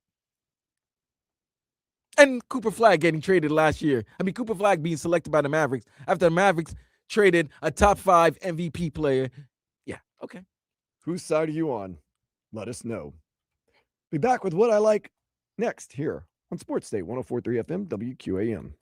And Cooper Flagg getting traded last year. Cooper Flagg being selected by the Mavericks after the Mavericks traded a top 5 MVP player. Yeah, okay. Whose side are you on? Let us know. Be back with what I like next here on Sports Day 104.3 FM WQAM.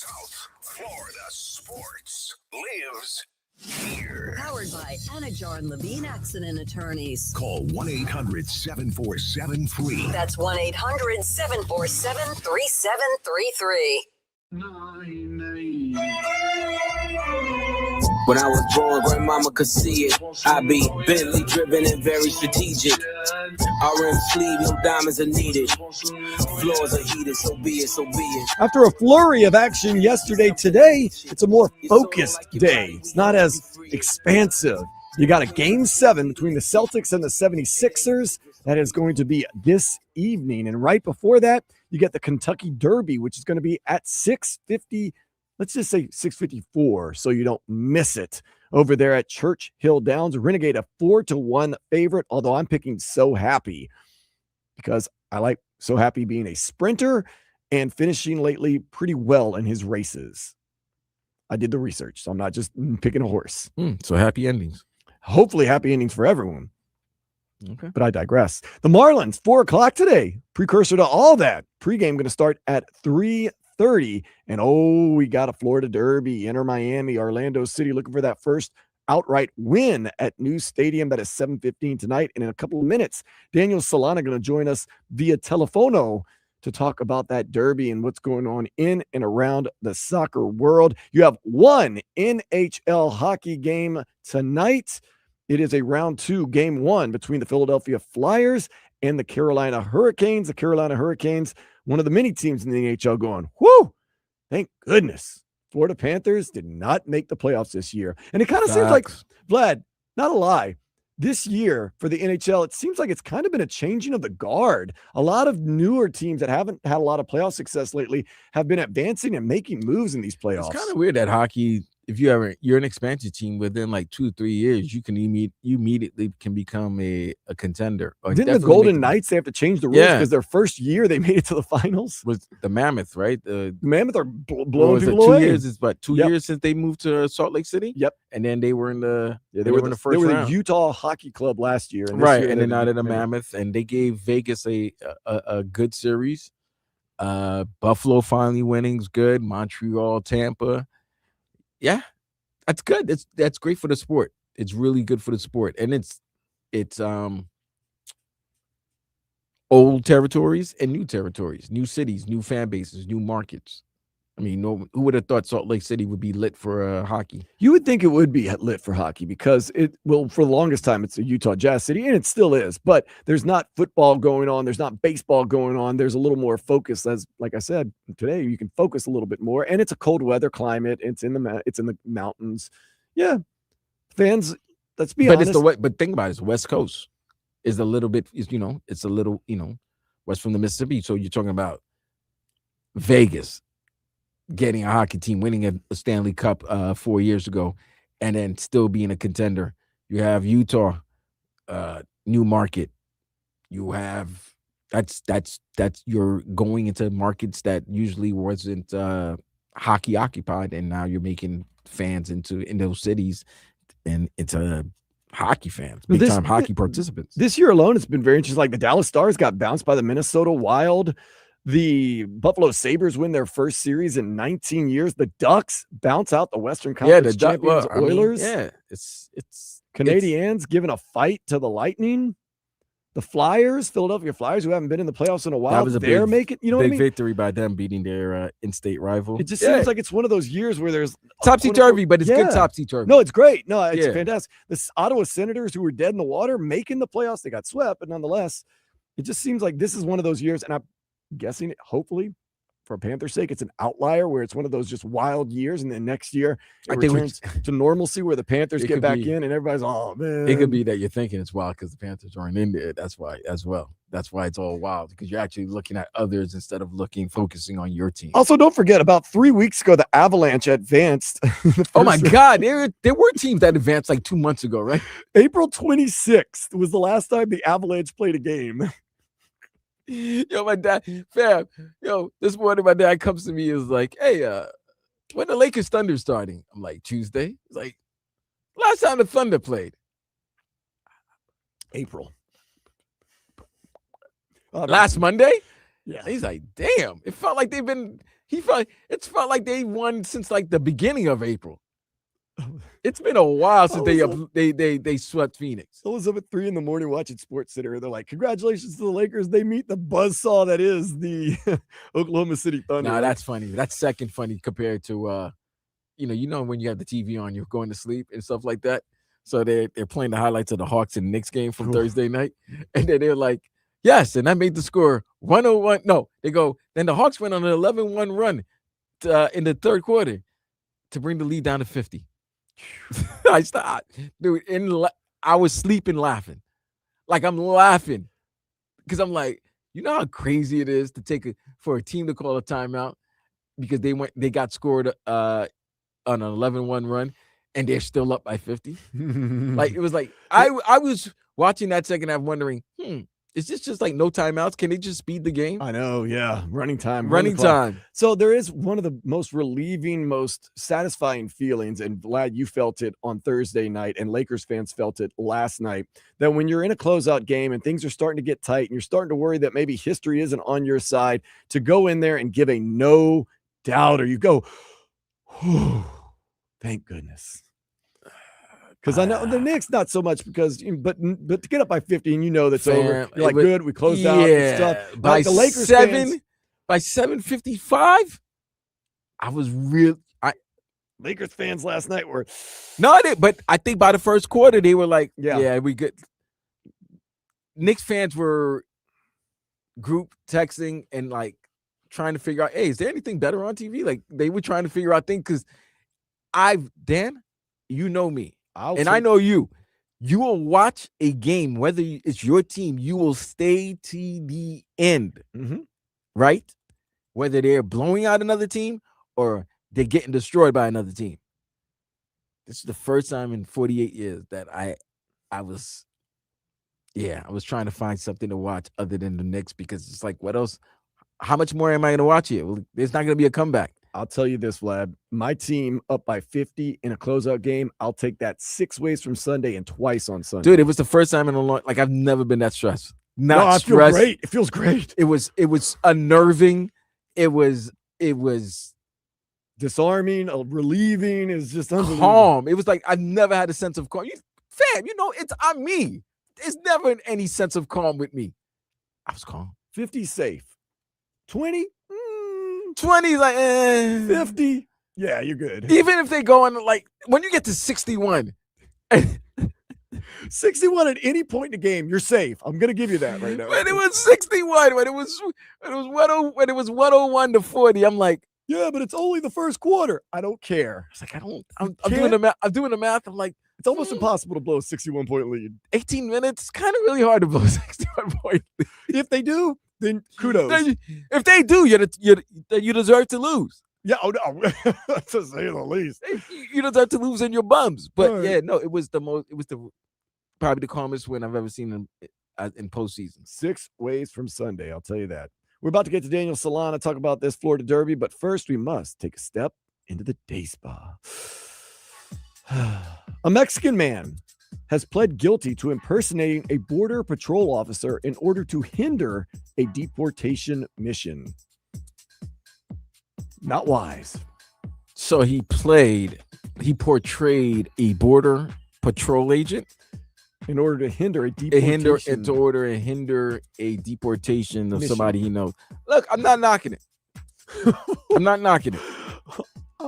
South Florida sports lives here. Powered by Anajar and Levine Accident Attorneys. Call 1-800-7473. That's 1-800-747-3733. When I was born, grandmama could see it. I be Bentley driven and very strategic. RM sleeve, no diamonds are needed. Floors are heated, so be it, so be it. After a flurry of action yesterday, today, it's a more focused day. It's not as expansive. You got a game 7 between the Celtics and the 76ers. That is going to be this evening. And right before that, you get the Kentucky Derby, which is going to be at 6:50. Let's just say 6:54 so you don't miss it. Over there at Churchill Downs, Renegade a 4-1 favorite, although I'm picking So Happy because I like So Happy being a sprinter and finishing lately pretty well in his races. I did the research, so I'm not just picking a horse. So happy endings. Hopefully happy endings for everyone. Okay. But I digress. The Marlins, 4 o'clock today. Precursor to all that. Pregame going to start at 3:30. And we got a Florida Derby. Enter Miami, Orlando City, looking for that first outright win at New Stadium. That is 7:15 tonight. And in a couple of minutes, Daniel Solana going to join us via telefono to talk about that Derby and what's going on in and around the soccer world. You have one NHL hockey game tonight. It is a round 2, game 1 between the Philadelphia Flyers and the Carolina Hurricanes. The Carolina Hurricanes, one of the many teams in the NHL going, whoo, thank goodness. Florida Panthers did not make the playoffs this year. And it kind of seems like, Vlad, not a lie, this year for the NHL, it seems like it's kind of been a changing of the guard. A lot of newer teams that haven't had a lot of playoff success lately have been advancing and making moves in these playoffs. It's kind of weird that hockey, if you're an expansion team within like 2-3 years, you immediately can become a contender. Didn't the Golden Knights, they have to change the rules because their first year they made it to the finals? Was the Mammoth, right? The Mammoth are blowing people 2 away. years. It's about 2 years since they moved to Salt Lake City. Yep. And then they were in the they were in the first they were round. the Utah Hockey Club last year, and Right, year and then now they're the Mammoth, and they gave Vegas a good series. Buffalo finally winning's good. Montreal, Tampa, yeah, that's good. That's great for the sport. It's really good for the sport, and it's old territories and new territories, new cities, new fan bases, new markets. I mean, who would have thought Salt Lake City would be lit for hockey? You would think it would be lit for hockey because for the longest time, it's a Utah Jazz city, and it still is. But there's not football going on. There's not baseball going on. There's a little more focus. Like I said, today you can focus a little bit more. And it's a cold weather climate. It's in the mountains. Yeah. Fans, let's be honest. But think about it. It's the West Coast. It's a little west from the Mississippi. So you're talking about Vegas getting a hockey team, winning a Stanley Cup 4 years ago, and then still being a contender. You have Utah, new market. You have that's you're going into markets that usually wasn't hockey occupied, and now you're making fans in those cities and into hockey fans, big time hockey participants. This year alone, it's been very interesting. Like the Dallas Stars got bounced by the Minnesota Wild. The Buffalo Sabres win their first series in 19 years. The Ducks bounce out the Western Conference champions Oilers. It's Canadiens giving a fight to the Lightning. The Flyers, Philadelphia Flyers, who haven't been in the playoffs in a while, that was a they're making, you know what I mean? Victory by them beating their in-state rival. It just seems like it's one of those years where there's topsy-turvy, but it's good topsy-turvy. No, it's great. No, it's fantastic. The Ottawa Senators, who were dead in the water, making the playoffs. They got swept, but nonetheless, it just seems like this is one of those years, and I'm guessing, hopefully, for Panther's sake, it's an outlier where it's one of those just wild years, and then next year it returns to normalcy where the Panthers get back in, and everybody's, oh man. It could be that you're thinking it's wild because the Panthers aren't in there. That's why as well. That's why it's all wild, because you're actually looking at others instead of focusing on your team. Also, don't forget, about 3 weeks ago, the Avalanche advanced. Oh my God, there were teams that advanced like 2 months ago, right? April 26th was the last time the Avalanche played a game. Yo, my dad, fam. Yo, this morning my dad comes to me and is like, "Hey, when the Lakers Thunder starting?" I'm like, "Tuesday." He's like, "Last time the Thunder played, April. Last Monday." Yeah. He's like, damn. It felt like it's felt like they won since like the beginning of April. It's been a while since they swept Phoenix. I was up at 3 a.m. watching Sports Center. They're like, congratulations to the Lakers. They meet the buzzsaw that is the Oklahoma City Thunder. Nah, that's funny. That's second funny compared to when you have the TV on, you're going to sleep and stuff like that. So they're playing the highlights of the Hawks and Knicks game from Thursday night. And then they're like, yes, and I made the score 101. No, they go, then the Hawks went on an 11-1 run in the third quarter to bring the lead down to 50. I stopped, dude. I was sleeping laughing. Like I'm laughing because I'm like, you know how crazy it is to for a team to call a timeout because they got scored on an 11-1 run and they're still up by 50. Like it was like I was watching that second half wondering, is this just like no timeouts? Can they just speed the game? I know, yeah. Running time. Running time. So there is one of the most relieving, most satisfying feelings, and Vlad, you felt it on Thursday night, and Lakers fans felt it last night, that when you're in a closeout game and things are starting to get tight and you're starting to worry that maybe history isn't on your side, to go in there and give a no doubter. You go, thank goodness. Because I know the Knicks not so much but to get up by 50 and you know that's over. You're like, good, we closed out and stuff. By the Lakers 7:55, I was real. Lakers fans last night were but I think by the first quarter they were like, yeah, we good. Knicks fans were group texting and like trying to figure out, hey, is there anything better on TV? Like they were trying to figure out things because Dan, you know me. I know you. You will watch a game, whether it's your team, you will stay to the end, right? Whether they're blowing out another team or they're getting destroyed by another team. This is the first time in 48 years that I was trying to find something to watch other than the Knicks because it's like, what else? How much more am I going to watch here? Well, there's not going to be a comeback. I'll tell you this, Vlad. My team up by 50 in a closeout game. I'll take that 6 ways from Sunday and twice on Sunday. Dude, it was the first time in a long, like I've never been that stressed. I feel great. It feels great. It was unnerving. It was disarming, relieving. It's just calm. It was like I've never had a sense of calm. It's on me. There's never any sense of calm with me. I was calm. 50 safe. 20? 20 like 50. Yeah, you're good. Even if they go on like when you get to 61. 61 at any point in the game, you're safe. I'm gonna give you that right now. When it was 61, when it was 101 to 40, I'm like, yeah, but it's only the first quarter. I don't care. It's like I'm doing the math. I'm doing the math. I'm like, it's almost impossible to blow a 61-point lead. 18 minutes, it's kind of really hard to blow a 61-point lead. If they do, then kudos. If they do, you deserve to lose. Yeah, oh no, to say the least. You deserve to lose in your bums. But yeah, no, it was probably the calmest win I've ever seen in postseason. 6 ways from Sunday, I'll tell you that. We're about to get to Daniel Solana, talk about this Florida Derby, but first we must take a step into the day spa. A Mexican man has pled guilty to impersonating a border patrol officer in order to hinder a deportation mission. Not wise. So he portrayed a border patrol agent in order to hinder a deportation. Hinder a deportation of somebody he knows. Look, I'm not knocking it. I'm not knocking it.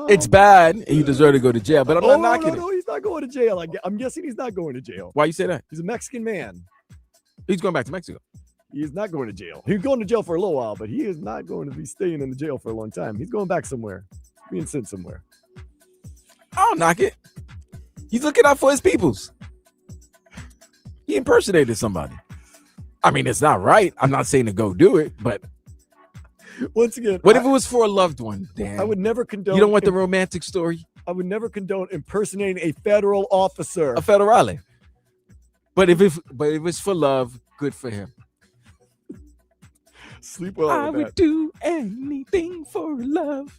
It's bad and you deserve to go to jail, but I'm not knocking it. No, he's not going to jail. I'm guessing he's not going to jail. Why you say that? He's a Mexican man. He's going back to Mexico. He's not going to jail. He's going to jail for a little while, but he is not going to be staying in the jail for a long time. He's going back somewhere. Being sent somewhere. I don't knock it. He's looking out for his peoples. He impersonated somebody. I mean, it's not right. I'm not saying to go do it, but once again, what if it was for a loved one, Dan? I would never condone. You don't want the romantic story? I would never condone impersonating a federal officer. A federale. But if it's for love, good for him. Sleep well. I would do anything for love.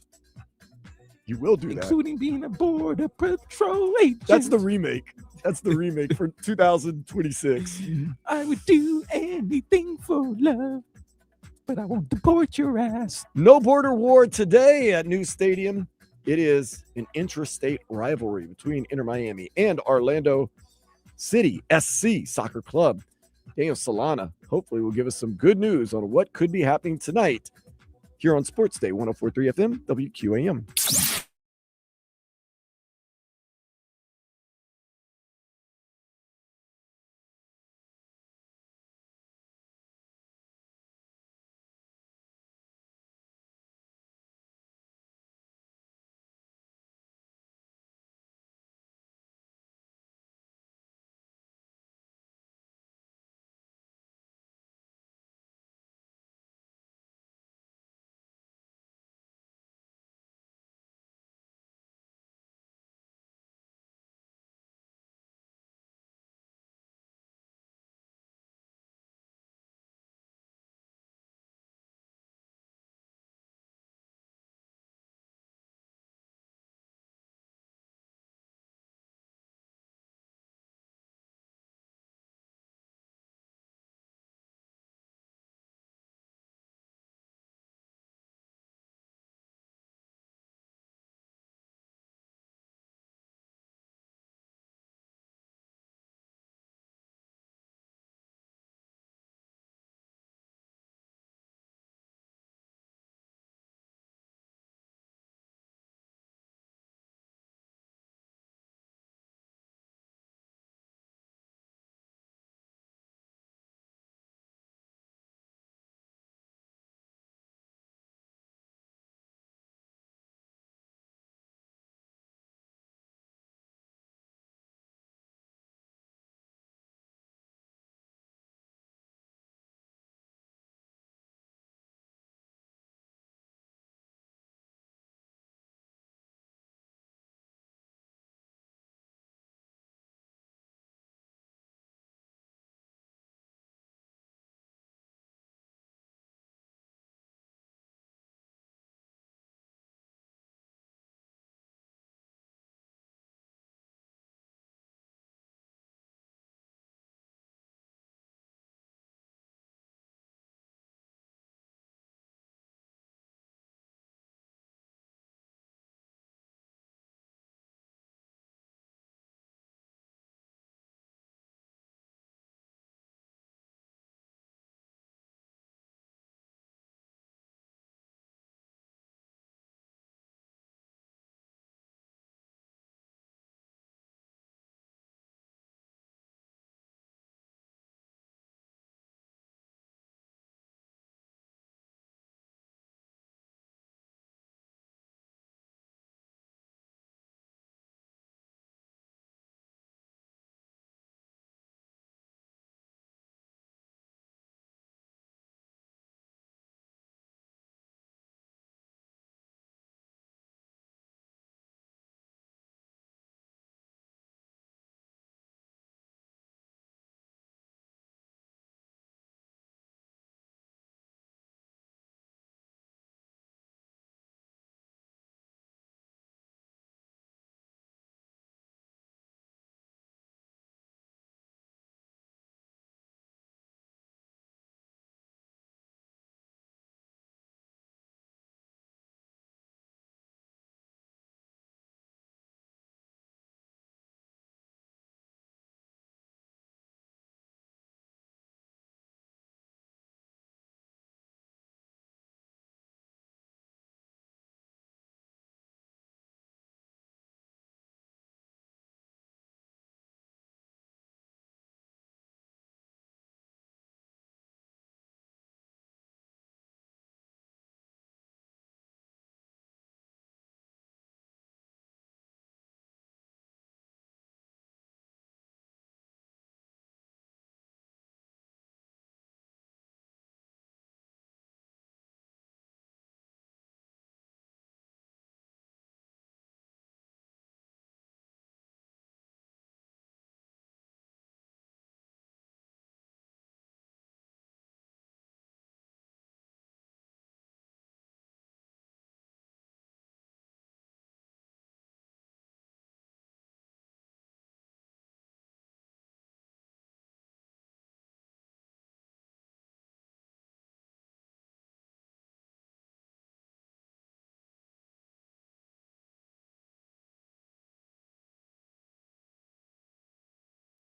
You will do that, including being a border patrol agent. That's the remake. That's the remake for 2026. I would do anything for love. but I won't deport your ass. No border war today at New Stadium. It is an intrastate rivalry between Inter Miami and Orlando City SC Soccer Club. Daniel Solana hopefully will give us some good news on what could be happening tonight here on Sports Day 104.3 FM WQAM.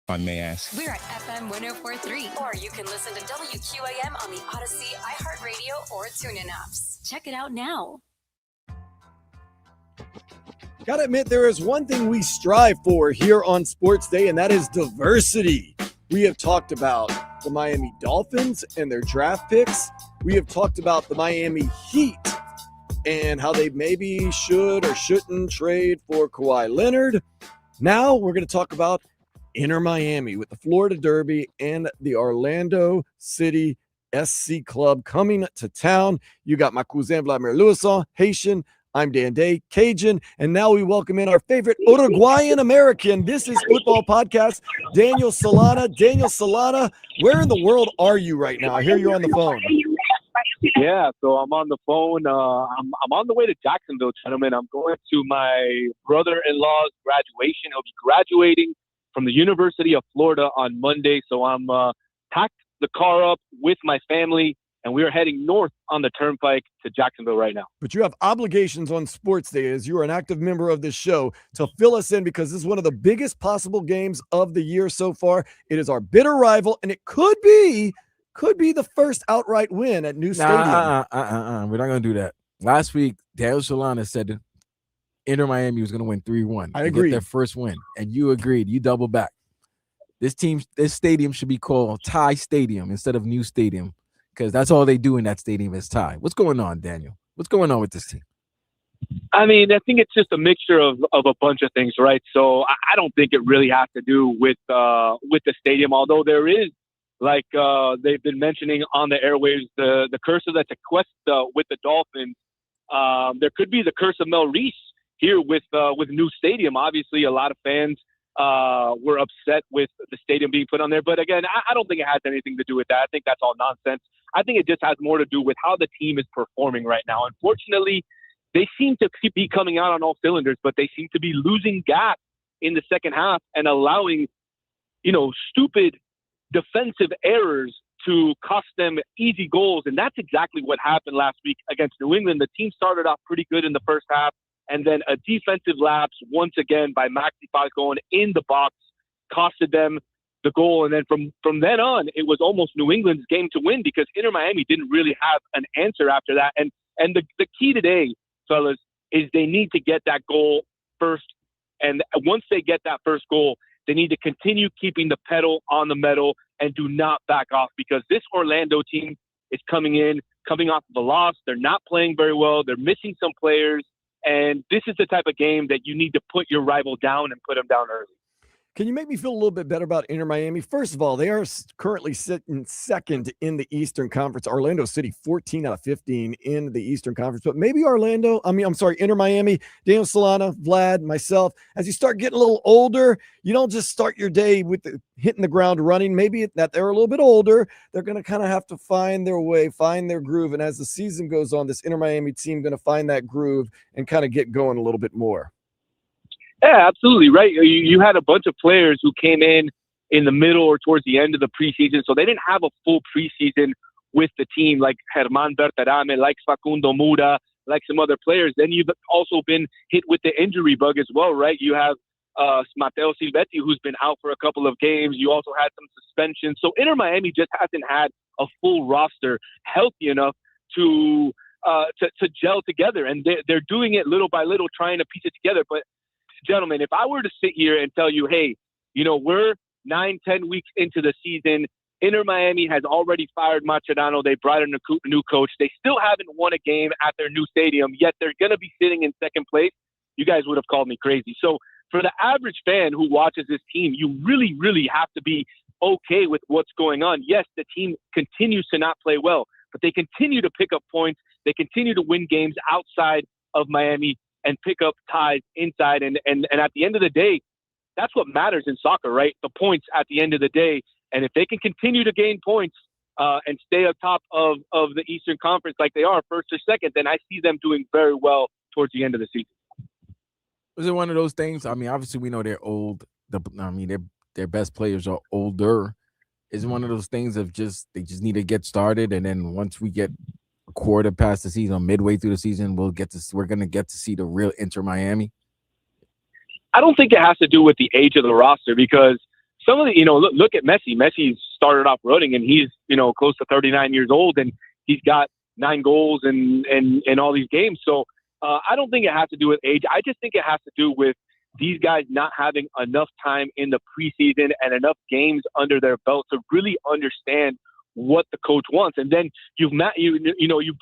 I may ask. We're at FM 1043, or you can listen to WQAM on the Odyssey, iHeartRadio, or TuneIn apps. Check it out now. Gotta admit, there is one thing we strive for here on Sports Day, and that is diversity. We have talked about the Miami Dolphins and their draft picks. We have talked about the Miami Heat and how they maybe should or shouldn't trade for Kawhi Leonard. Now we're going to talk about Inter Miami with the Florida Derby and the Orlando City SC Club coming to town. You got my cousin Vladimir Luison, Haitian. I'm Dan Day, Cajun, and now we welcome in our favorite Uruguayan American. This is Futbol Podcast, Daniel Solana. Daniel Solana, where in the world are you right now? I hear you're on the phone. Yeah, so I'm on the phone. I'm on the way to Jacksonville, gentlemen. I'm going to my brother-in-law's graduation. He'll be graduating from the University of Florida on Monday. So I'm packed the car up with my family, and we are heading north on the turnpike to Jacksonville right now. But you have obligations on Sports Day as you are an active member of this show to fill us in, because this is one of the biggest possible games of the year so far. It is our bitter rival, and it could be the first outright win at New Stadium. We're not going to do that. Last week, Daniel Solana said Inter Miami was going to win 3-1. I agree. Get their first win, and you agreed. You double back. This stadium should be called Tie Stadium instead of New Stadium, because that's all they do in that stadium is tie. What's going on, Daniel? What's going on with this team? I mean, I think it's just a mixture of a bunch of things, right? So I don't think it really has to do with the stadium, although there is, like they've been mentioning on the airwaves, the curse of the Tequesta with the Dolphins. There could be the curse of Mel Reese here with New Stadium. Obviously, a lot of fans were upset with the stadium being put on there. But again, I don't think it has anything to do with that. I think that's all nonsense. I think it just has more to do with how the team is performing right now. Unfortunately, they seem to be coming out on all cylinders, but they seem to be losing gas in the second half and allowing, stupid defensive errors to cost them easy goals. And that's exactly what happened last week against New England. The team started off pretty good in the first half, and then a defensive lapse once again by Maxi Fox going in the box costed them the goal. And then from then on, it was almost New England's game to win, because Inter Miami didn't really have an answer after that. And the key today, fellas, is they need to get that goal first. And once they get that first goal, they need to continue keeping the pedal on the metal and do not back off, because this Orlando team is coming off of a loss. They're not playing very well. They're missing some players. And this is the type of game that you need to put your rival down and put them down early. Can you make me feel a little bit better about Inter Miami? First of all, they are currently sitting second in the Eastern Conference. Orlando City, 14 out of 15 in the Eastern Conference. But maybe Inter Miami, Daniel Solana, Vlad, myself, as you start getting a little older, you don't just start your day with hitting the ground running. Maybe that they're a little bit older. They're going to kind of have to find their way, find their groove. And as the season goes on, this Inter Miami team going to find that groove and kind of get going a little bit more. Yeah, absolutely, right. You had a bunch of players who came in the middle or towards the end of the preseason, so they didn't have a full preseason with the team, like Germán Berterame, like Facundo Mura, like some other players. Then you've also been hit with the injury bug as well, right? You have Matteo Silvetti, who's been out for a couple of games. You also had some suspensions. So Inter Miami just hasn't had a full roster healthy enough to gel together, and they're doing it little by little, trying to piece it together. But gentlemen, if I were to sit here and tell you, hey, we're 9-10 weeks into the season, Inter Miami has already fired Mascherano. They brought in a new coach. They still haven't won a game at their new stadium, yet they're going to be sitting in second place. You guys would have called me crazy. So for the average fan who watches this team, you really, really have to be okay with what's going on. Yes, the team continues to not play well, but they continue to pick up points. They continue to win games outside of Miami and pick up ties inside. And at the end of the day, that's what matters in soccer, right? The points at the end of the day. And if they can continue to gain points and stay on top of the Eastern Conference like they are, first or second, then I see them doing very well towards the end of the season. Was it one of those things? I mean, obviously we know they're old. Their best players are older. Is it one of those things of they just need to get started, and then once we get a quarter past the season, midway through the season, we're going to get to see the real Inter Miami? I don't think it has to do with the age of the roster, because some of the, look at Messi. Messi started off running, and he's, close to 39 years old, and he's got 9 goals in all these games. So I don't think it has to do with age. I just think it has to do with these guys not having enough time in the preseason and enough games under their belt to really understand what the coach wants. And then you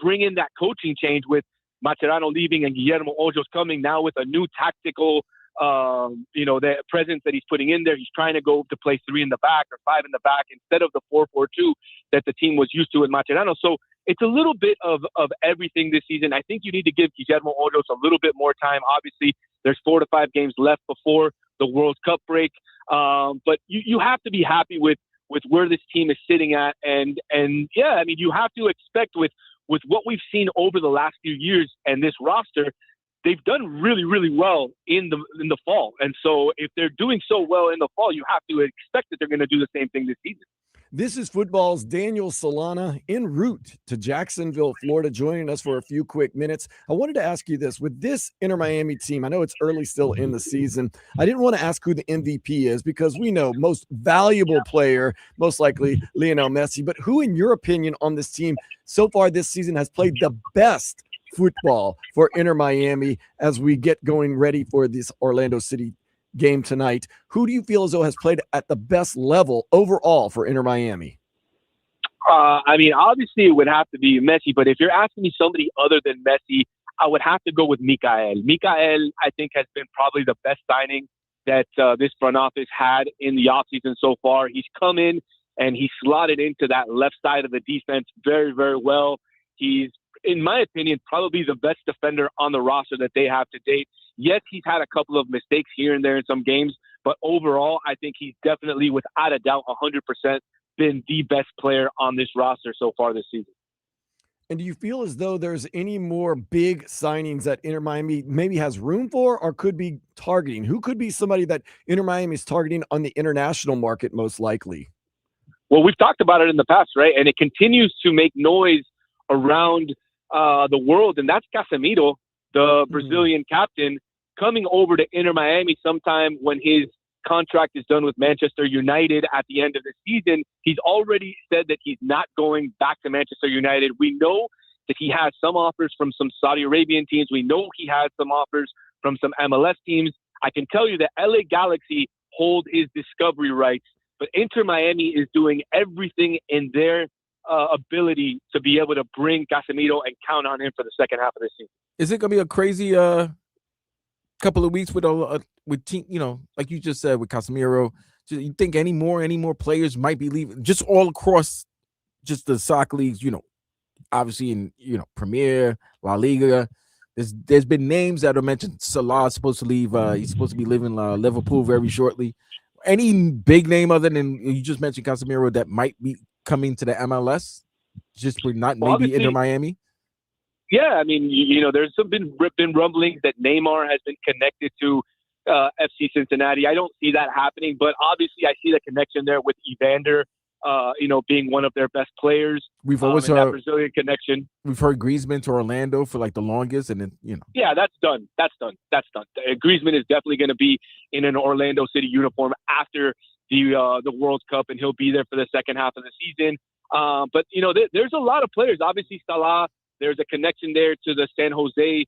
bring in that coaching change with Mascherano leaving and Guillermo Hoyos coming now with a new tactical, the presence that he's putting in there. He's trying to go to play 3 in the back or 5 in the back instead of the 4-4-2 that the team was used to with Mascherano. So it's a little bit of everything this season. I think you need to give Guillermo Hoyos a little bit more time. Obviously, there's 4 to 5 games left before the World Cup break. But you have to be happy with where this team is sitting at. And yeah, I mean, you have to expect with what we've seen over the last few years and this roster, they've done really, really well in the fall. And so if they're doing so well in the fall, you have to expect that they're going to do the same thing this season. This is Futbol's Daniel Solana en route to Jacksonville, Florida, joining us for a few quick minutes. I wanted to ask you this. With this Inter Miami team, I know it's early still in the season. I didn't want to ask who the MVP is because we know most valuable player, most likely Lionel Messi. But who, in your opinion, on this team so far this season has played the best football for Inter Miami as we get going ready for this Orlando City game tonight? Who do you feel as though has played at the best level overall for Inter Miami? I mean, obviously it would have to be Messi, but if you're asking me somebody other than Messi, I would have to go with Mikael. Mikael, I think, has been probably the best signing that this front office had in the offseason so far. He's come in and he slotted into that left side of the defense very, very well. He's, in my opinion, probably the best defender on the roster that they have to date. Yes, he's had a couple of mistakes here and there in some games, but overall, I think he's definitely, without a doubt, 100% been the best player on this roster so far this season. And do you feel as though there's any more big signings that Inter Miami maybe has room for or could be targeting? Who could be somebody that Inter Miami is targeting on the international market most likely? Well, we've talked about it in the past, right? And it continues to make noise around the world, and that's Casemiro, the Brazilian captain, coming over to Inter Miami sometime when his contract is done with Manchester United at the end of the season. He's already said that he's not going back to Manchester United. We know that he has some offers from some Saudi Arabian teams. We know he has some offers from some MLS teams. I can tell you that LA Galaxy hold his discovery rights, but Inter Miami is doing everything in their ability to be able to bring Casemiro and count on him for the second half of the season. Is it going to be a crazy couple of weeks with team, like you just said with Casemiro? Do you think any more players might be leaving just all across just the soccer leagues, obviously in, Premier, La Liga? There's been names that are mentioned. Salah's supposed to leave. He's supposed to be leaving Liverpool very shortly. Any big name other than you just mentioned Casemiro that might be coming to the MLS, just for not maybe Inter Miami? Yeah, I mean, there's been rumblings that Neymar has been connected to FC Cincinnati. I don't see that happening, but obviously I see the connection there with Evander, being one of their best players. We've always heard that Brazilian connection. We've heard Griezmann to Orlando for like the longest, and then Yeah, that's done. Griezmann is definitely going to be in an Orlando City uniform after the World Cup, and he'll be there for the second half of the season. But there's a lot of players. Obviously, Salah. There's a connection there to the San Jose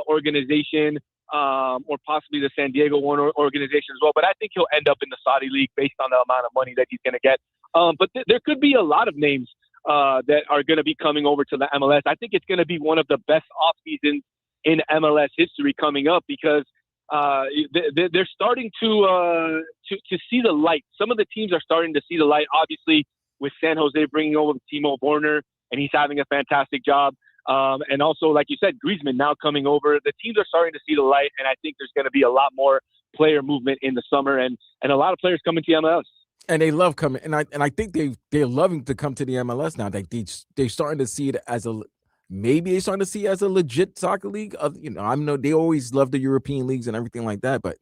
organization, or possibly the San Diego organization as well. But I think he'll end up in the Saudi League based on the amount of money that he's going to get. But there could be a lot of names that are going to be coming over to the MLS. I think it's going to be one of the best off seasons in MLS history coming up because they're starting to see the light. Some of the teams are starting to see the light. Obviously, with San Jose bringing over Timo Werner, and he's having a fantastic job. And also, like you said, Griezmann now coming over. The teams are starting to see the light, and I think there's going to be a lot more player movement in the summer, and a lot of players coming to the MLS. And they love coming, and I think they're loving to come to the MLS now. Like they're starting to see it as they're starting to see it as a legit soccer league. I know they always love the European leagues and everything like that, but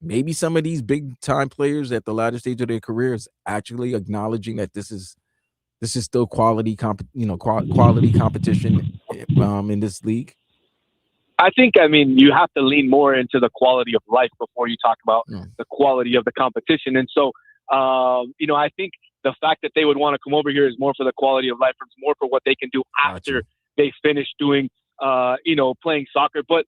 maybe some of these big time players at the latter stage of their careers actually acknowledging that this is still quality competition in this league. I think, you have to lean more into the quality of life before you talk about the quality of the competition. And so I think the fact that they would want to come over here is more for the quality of life, it's more for what they can do after they finish doing, playing soccer. But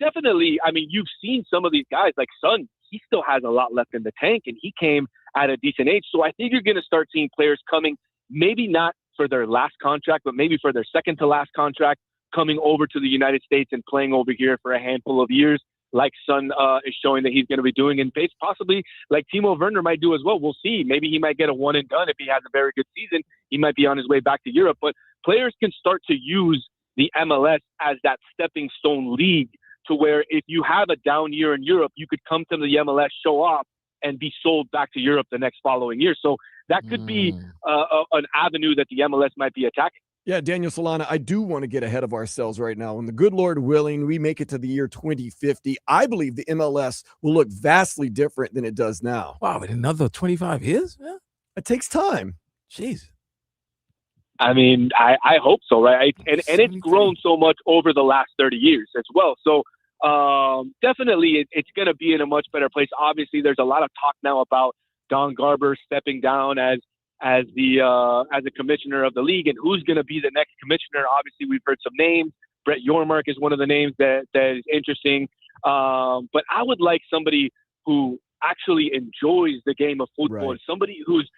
definitely, I mean, you've seen some of these guys like Son. He still has a lot left in the tank, and he came at a decent age. So I think you're going to start seeing players coming, maybe not for their last contract, but maybe for their second to last contract, coming over to the United States and playing over here for a handful of years, like Son is showing that he's going to be doing, and possibly like Timo Werner might do as well. We'll see. Maybe he might get a one and done. If he has a very good season, he might be on his way back to Europe. But players can start to use the MLS as that stepping stone league, to where if you have a down year in Europe, you could come to the MLS, show off, and be sold back to Europe the next following year. So that could be an avenue that the MLS might be attacking. Yeah, Daniel Solana, I do want to get ahead of ourselves right now. And the good Lord willing, we make it to the year 2050. I believe the MLS will look vastly different than it does now. Wow, in another 25 years? Yeah. It takes time. Jeez. I mean, I hope so, right? And it's grown so much over the last 30 years as well. So definitely it's going to be in a much better place. Obviously, there's a lot of talk now about Don Garber stepping down as a commissioner of the league, and who's going to be the next commissioner. Obviously, we've heard some names. Brett Yormark is one of the names that is interesting. But I would like somebody who actually enjoys the game of football, right. Somebody who's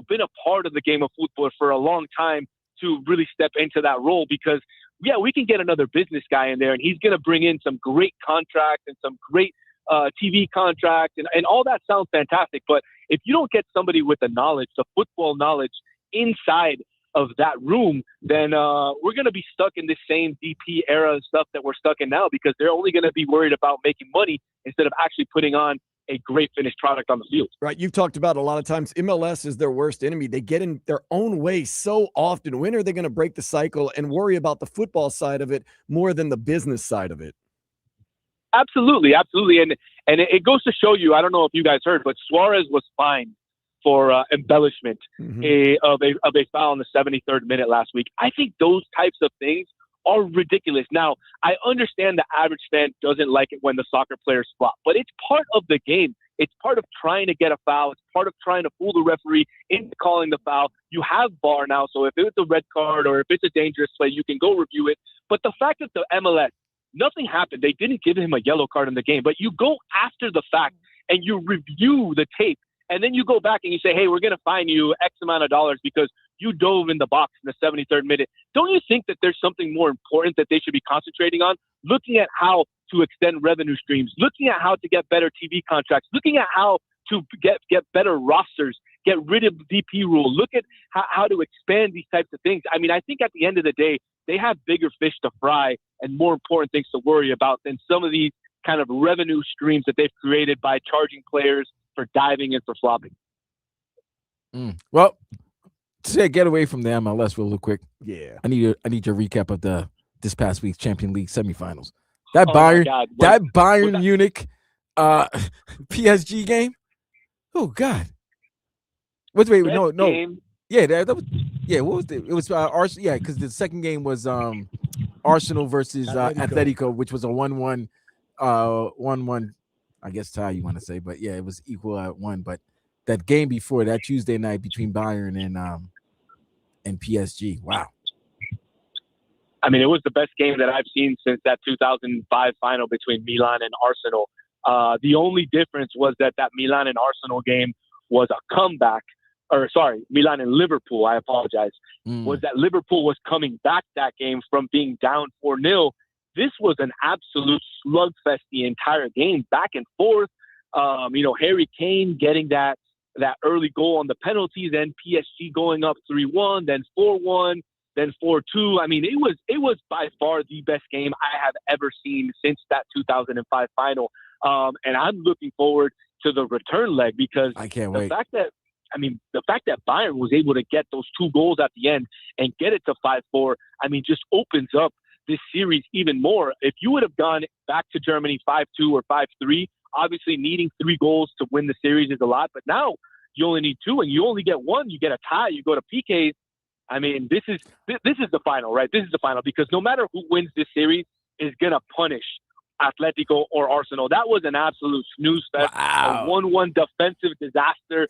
been a part of the game of football for a long time to really step into that role. Because we can get another business guy in there, and he's going to bring in some great contracts and some great TV contracts, and all that sounds fantastic. But if you don't get somebody with the knowledge, the football knowledge inside of that room, then we're going to be stuck in this same DP era stuff that we're stuck in now, because they're only going to be worried about making money instead of actually putting on a great finished product on the field. Right. You've talked about a lot of times MLS is their worst enemy. They get in their own way so often. When are they going to break the cycle and worry about the football side of it more than the business side of it? Absolutely. And it goes to show you, I don't know if you guys heard, but Suarez was fined for embellishment of a foul in the 73rd minute last week. I think those types of things are ridiculous. Now, I understand the average fan doesn't like it when the soccer players flop, but it's part of the game. It's part of trying to get a foul. It's part of trying to fool the referee into calling the foul. You have VAR now, so if it's a red card or if it's a dangerous play, you can go review it. But the fact that the MLS, nothing happened. They didn't give him a yellow card in the game, but you go after the fact and you review the tape, and then you go back and you say, hey, we're going to fine you X amount of dollars because you dove in the box in the 73rd minute. Don't you think that there's something more important that they should be concentrating on? Looking at how to extend revenue streams, looking at how to get better TV contracts, looking at how to get better rosters, get rid of the DP rule, look at how to expand these types of things. I mean, I think at the end of the day, they have bigger fish to fry and more important things to worry about than some of these kind of revenue streams that they've created by charging players for diving and for flopping. Well, to get away from the MLS real quick. Yeah. I need your recap of this past week's Champions League semifinals. That Bayern Munich PSG game. Oh God. Wait, no. Game? Yeah, that was what was it? It was Arsenal. Yeah, because the second game was Arsenal versus Atletico, which was a 1-1 I guess tie you want to say, but yeah, it was equal at 1. But that game before that Tuesday night between Bayern and PSG. Wow. I mean, it was the best game that I've seen since that 2005 final between Milan and Arsenal. The only difference was that Milan and Arsenal game was a comeback. Milan and Liverpool, I apologize, was that Liverpool was coming back that game from being down 4-0. This was an absolute slugfest the entire game, back and forth. Harry Kane getting that early goal on the penalty, then PSG going up 3-1, then 4-1, then 4-2. I mean, it was by far the best game I have ever seen since that 2005 final. And I'm looking forward to the return leg, because I can't wait. The fact that Bayern was able to get those 2 goals at the end and get it to 5-4, just opens up this series even more. If you would have gone back to Germany 5-2 or 5-3, obviously needing 3 goals to win the series is a lot, but now you only need 2 and you only get 1, you get a tie, you go to PKs. I mean, this is the final, right? This is the final, because no matter who wins this series is going to punish Atletico or Arsenal. That was an absolute snooze fest. Wow. A 1-1 defensive disaster.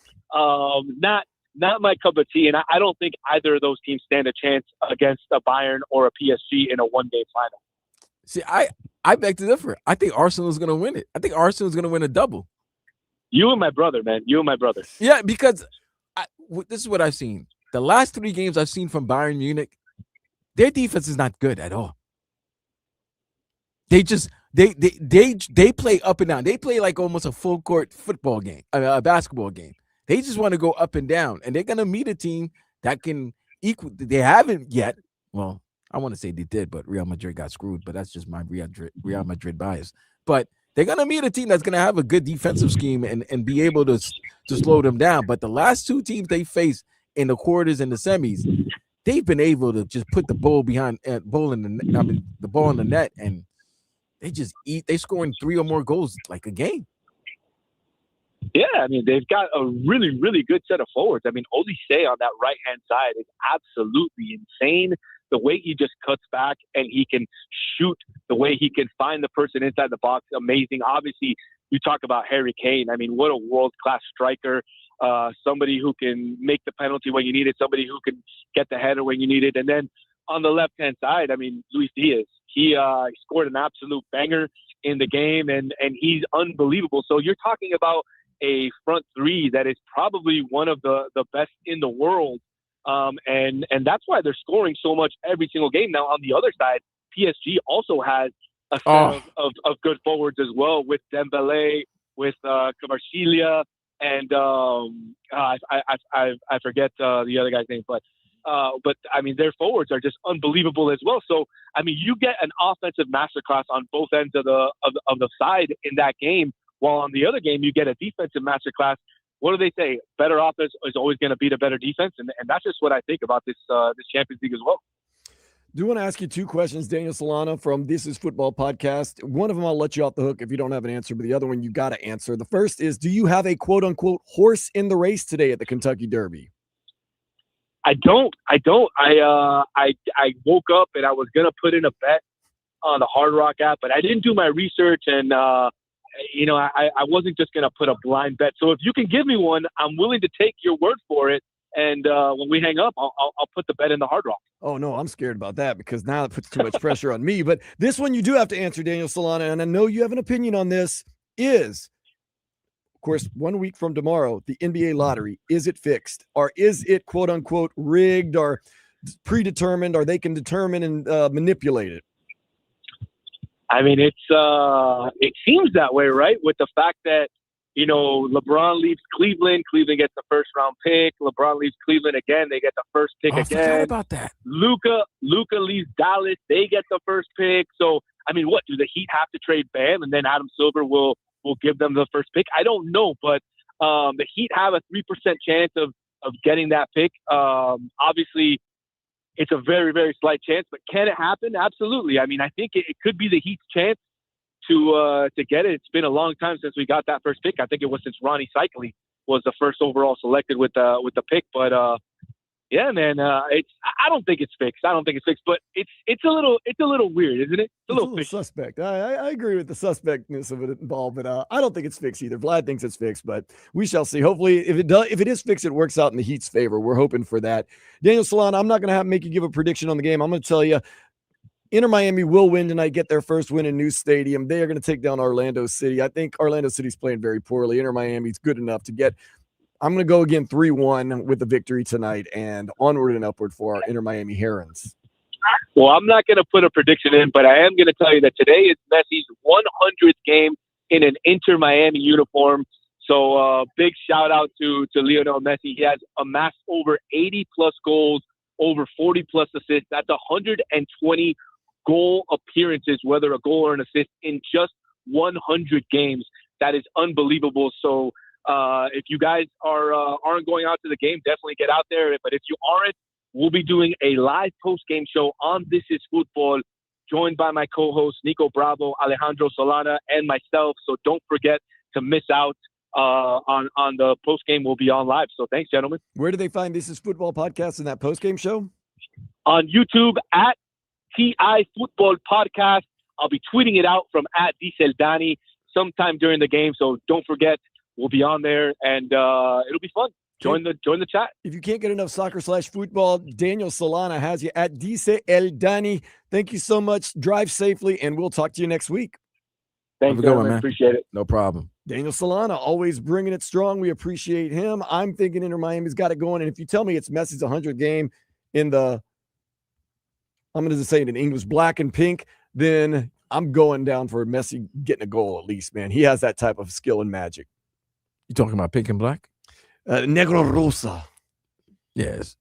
Not my cup of tea, and I don't think either of those teams stand a chance against a Bayern or a PSG in a one-game final. See, I beg to differ. I think Arsenal's going to win it. I think Arsenal's going to win a double. You and my brother, man. You and my brother. Yeah, because this is what I've seen. The last 3 games I've seen from Bayern Munich, their defense is not good at all. They just they play up and down. They play like almost a full court football game, a basketball game. They just want to go up and down, and they're gonna meet a team that can equal. They haven't yet. Well, I want to say they did, but Real Madrid got screwed. But that's just my Real Madrid bias. But they're gonna meet a team that's gonna have a good defensive scheme and be able to slow them down. But the last 2 teams they faced in the quarters and the semis, they've been able to just put the ball behind the ball in the net, and they just eat. They scoring 3 or more goals like a game. Yeah, I mean, they've got a really, really good set of forwards. I mean, Olise on that right-hand side is absolutely insane. The way he just cuts back and he can shoot, the way he can find the person inside the box, amazing. Obviously, you talk about Harry Kane. I mean, what a world-class striker. Somebody who can make the penalty when you need it, somebody who can get the header when you need it. And then on the left-hand side, I mean, Luis Diaz. He scored an absolute banger in the game, and he's unbelievable. So you're talking about a front 3 that is probably one of the best in the world. And that's why they're scoring so much every single game. Now, on the other side, PSG also has a set of good forwards as well, with Dembele, with Kvaratskhelia, and I forget the other guy's name, but I mean, their forwards are just unbelievable as well. So, I mean, you get an offensive masterclass on both ends of the side in that game, while on the other game, you get a defensive masterclass. What do they say? Better offense is always going to beat a better defense. And that's just what I think about this Champions League as well. Do want to ask you 2 questions, Daniel Solana from This Is Football podcast. One of them I'll let you off the hook if you don't have an answer, but the other one you got to answer. The first is, do you have a quote-unquote horse in the race today at the Kentucky Derby? I don't. I woke up and I was going to put in a bet on the Hard Rock app, but I didn't do my research, and I wasn't just going to put a blind bet. So if you can give me one, I'm willing to take your word for it. And when we hang up, I'll put the bet in the Hard Rock. Oh, no, I'm scared about that because now it puts too much pressure on me. But this one you do have to answer, Daniel Solana, and I know you have an opinion on this, is, of course, 1 week from tomorrow, the NBA lottery. Is it fixed? Or is it, quote-unquote, rigged or predetermined, or they can determine and manipulate it? I mean, it seems that way, right? With the fact that, LeBron leaves Cleveland gets the first round pick. LeBron leaves Cleveland again, they get the first pick again. I forgot about that. Luka leaves Dallas, they get the first pick. So, I mean, what, do the Heat have to trade Bam and then Adam Silver will give them the first pick? I don't know, but the Heat have a 3% chance of getting that pick. Obviously, it's a very, very slight chance, but can it happen? Absolutely. I mean, I think it could be the Heat's chance to get it. It's been a long time since we got that first pick. I think it was since Ronnie Cycli was the first overall selected with the pick. But yeah, man, I don't think it's fixed. But it's a little weird, isn't it? It's a little suspect. I agree with the suspectness of it involved, but I don't think it's fixed either. Vlad thinks it's fixed, but we shall see. Hopefully, if it is fixed, it works out in the Heat's favor. We're hoping for that. Daniel Solana, I'm not going to make you give a prediction on the game. I'm going to tell you, Inter Miami will win tonight, get their first win in new stadium. They are going to take down Orlando City. I think Orlando City's playing very poorly. Inter Miami's good enough to get. I'm going to go again 3-1 with the victory tonight and onward and upward for our Inter Miami Herons. Well, I'm not going to put a prediction in, but I am going to tell you that today is Messi's 100th game in an Inter Miami uniform. So big shout out to Lionel Messi. He has amassed over 80-plus goals, over 40-plus assists. That's 120 goal appearances, whether a goal or an assist, in just 100 games. That is unbelievable. So if you guys aren't going out to the game, definitely get out there. But if you aren't, we'll be doing a live post-game show on This Is Futbol, joined by my co-hosts Nico Bravo, Alejandro Solana, and myself. So don't forget to miss out on the post-game. We'll be on live. So thanks, gentlemen. Where do they find This Is Futbol podcast in that post-game show? On YouTube at TI Futbol Podcast. I'll be tweeting it out from @DiceElDani sometime during the game. So don't forget, we'll be on there, and it'll be fun. Join the chat. If you can't get enough soccer/football, Daniel Solana has you at @DiceElDani. Thank you so much. Drive safely, and we'll talk to you next week. Thanks, Have a good one, man. man. Appreciate it. No problem. Daniel Solana, always bringing it strong. We appreciate him. I'm thinking Inter Miami's got it going. And if you tell me it's Messi's 100th game in the, I'm going to say it in English, black and pink, then I'm going down for Messi getting a goal at least, man. He has that type of skill and magic. You talking about pink and black? Negro Rosa. Yes,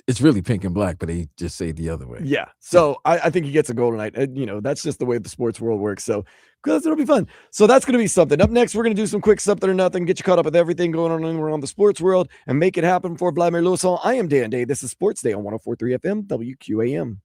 it's really pink and black, but they just say it the other way. Yeah. So I think he gets a goal tonight. That's just the way the sports world works. So it'll be fun. So that's going to be something. Up next, we're going to do some quick something or nothing, get you caught up with everything going on around the sports world and make it happen for Vladimir Luson. I am Dan Day. This is Sports Day on 104.3 FM WQAM.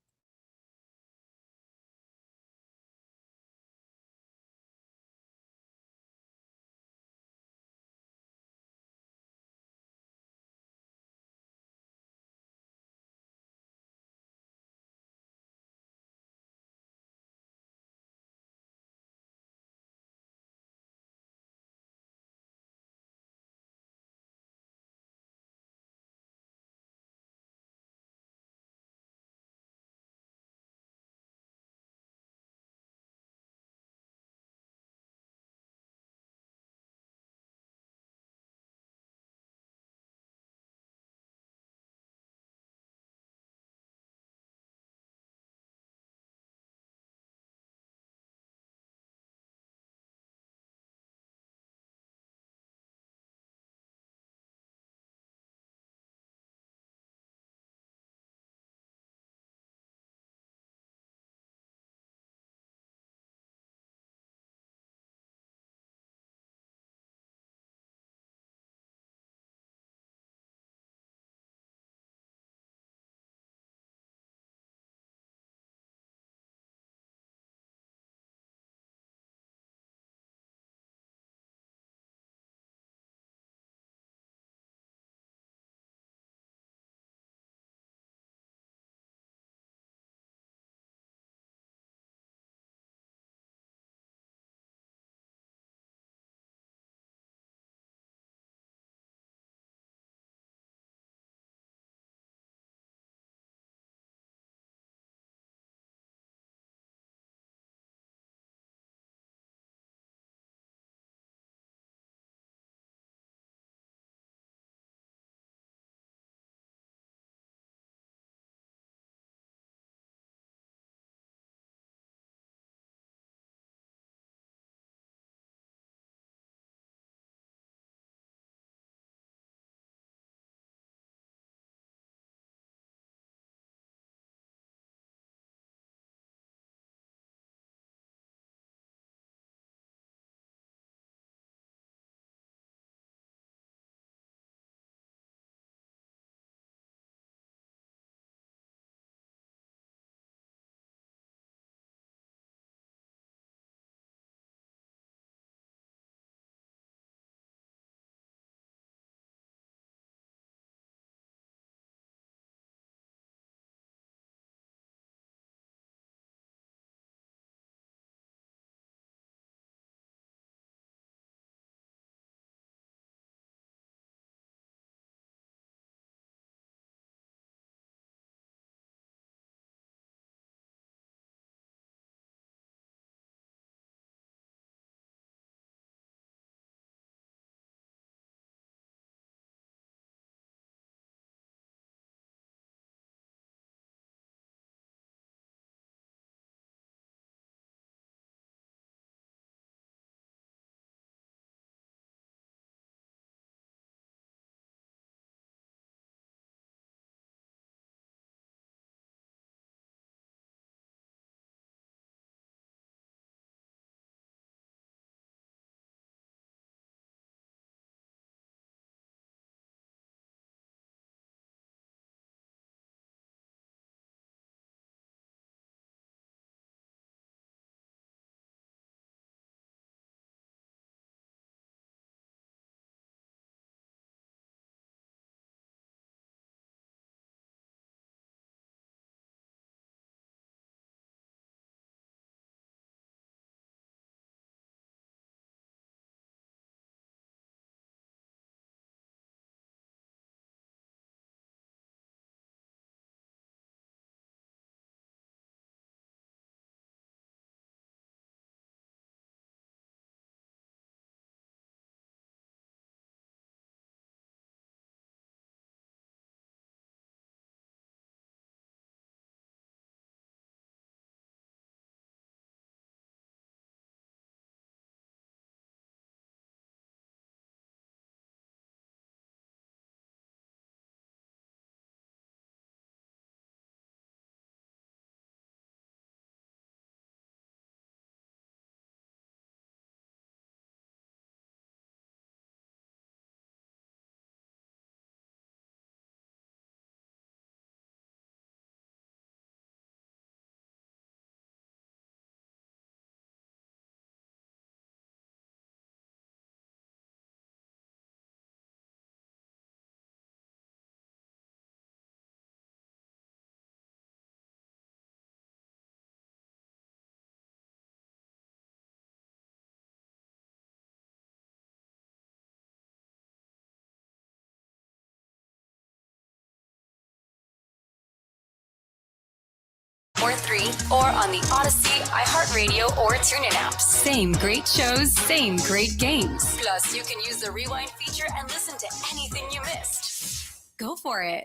403 or on the Odyssey, iHeartRadio, or TuneIn apps. Same great shows, same great games. Plus, you can use the rewind feature and listen to anything you missed. Go for it.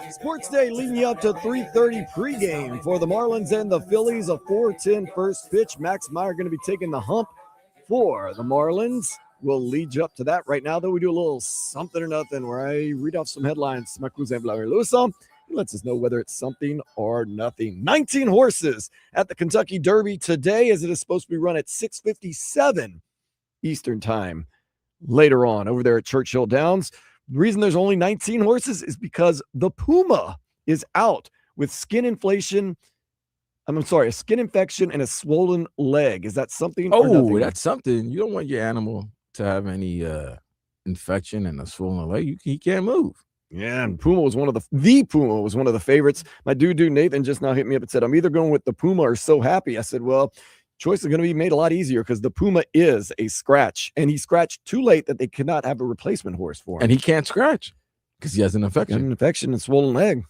Sports Day leading you up to 3:30 pregame for the Marlins and the Phillies. A 4:10 first pitch. Max Meyer going to be taking the hump for the Marlins. We'll lead you up to that. Right now, though, we do a little something or nothing where I read off some headlines. He lets us know whether it's something or nothing. 19 horses at the Kentucky Derby today, as it is supposed to be run at 6:57 Eastern Time later on over there at Churchill Downs. The reason there's only 19 horses is because the Puma is out with skin infection and a swollen leg. Is that something? Oh, that's something. You don't want your animal to have any infection and a swollen leg. He can't move. Yeah, and Puma was one of the favorites. My dude Nathan just now hit me up and said, I'm either going with the Puma or So Happy. I said, well, choice is going to be made a lot easier because the Puma is a scratch, and he scratched too late that they could not have a replacement horse for him. And he can't scratch because he has an infection. An infection and swollen leg.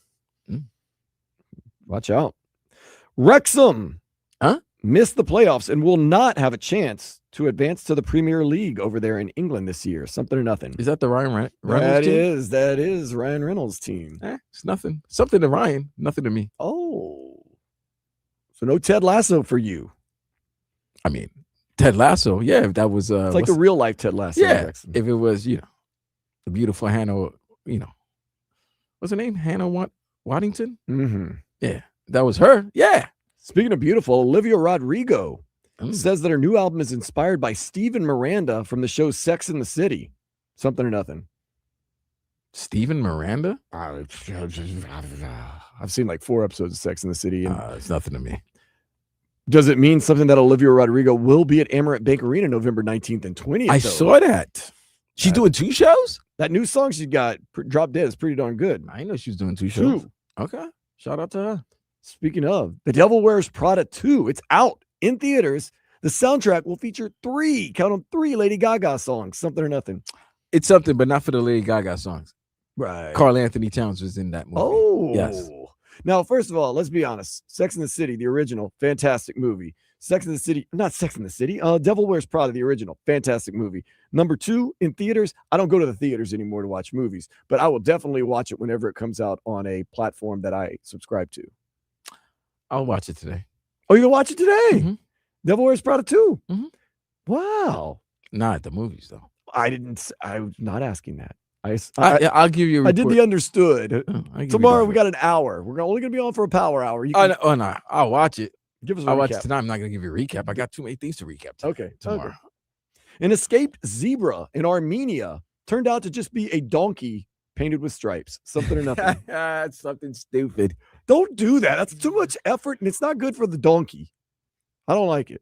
Watch out. Wrexham missed the playoffs and will not have a chance to advance to the Premier League over there in England this year. Something or nothing. Is that the Ryan Reynolds team? That is Ryan Reynolds' team. It's nothing. Something to Ryan, nothing to me. Oh. So no Ted Lasso for you. I mean, Ted Lasso, yeah, if that was it's like the real life Ted Lasso. Yeah, if it was, the beautiful Hannah, what's her name? Hannah Waddington? Mm-hmm. Yeah, that was her. Yeah. Speaking of beautiful, Olivia Rodrigo says that her new album is inspired by Stephen Miranda from the show Sex and the City. Something or nothing. Stephen Miranda? I've seen like 4 episodes of Sex and the City. And it's nothing to me. Does it mean something that Olivia Rodrigo will be at Amarant Bank Arena November 19th and 20th? I saw that. She's doing 2 shows? That new song she got, Drop Dead, is pretty darn good. I know she was doing 2 shows. Okay. Shout out to her. Speaking of, The Devil Wears Prada 2, it's out in theaters. The soundtrack will feature 3 Lady Gaga songs. Something or nothing. It's something, but not for the Lady Gaga songs. Right. Carl Anthony Towns was in that movie. Oh. Yes. Now, first of all, let's be honest. Sex and the City, the original, fantastic movie. Devil Wears Prada, the original, fantastic movie. Number 2, in theaters, I don't go to the theaters anymore to watch movies, but I will definitely watch it whenever it comes out on a platform that I subscribe to. I'll watch it today. Oh, you're going to watch it today? Mm-hmm. Devil Wears Prada 2? Mm-hmm. Wow. Not at the movies, though. I'm not asking that. I'll give you a report. I did the understood. Tomorrow we got an hour. We're only going to be on for a power hour. No. I'll watch it. Give us a I'll recap. watch it tonight. I'm not going to give you a recap. I got too many things to recap tomorrow. Okay. An escaped zebra in Armenia turned out to just be a donkey painted with stripes. Something or nothing. That's something stupid. Don't do that. That's too much effort, and it's not good for the donkey. I don't like it.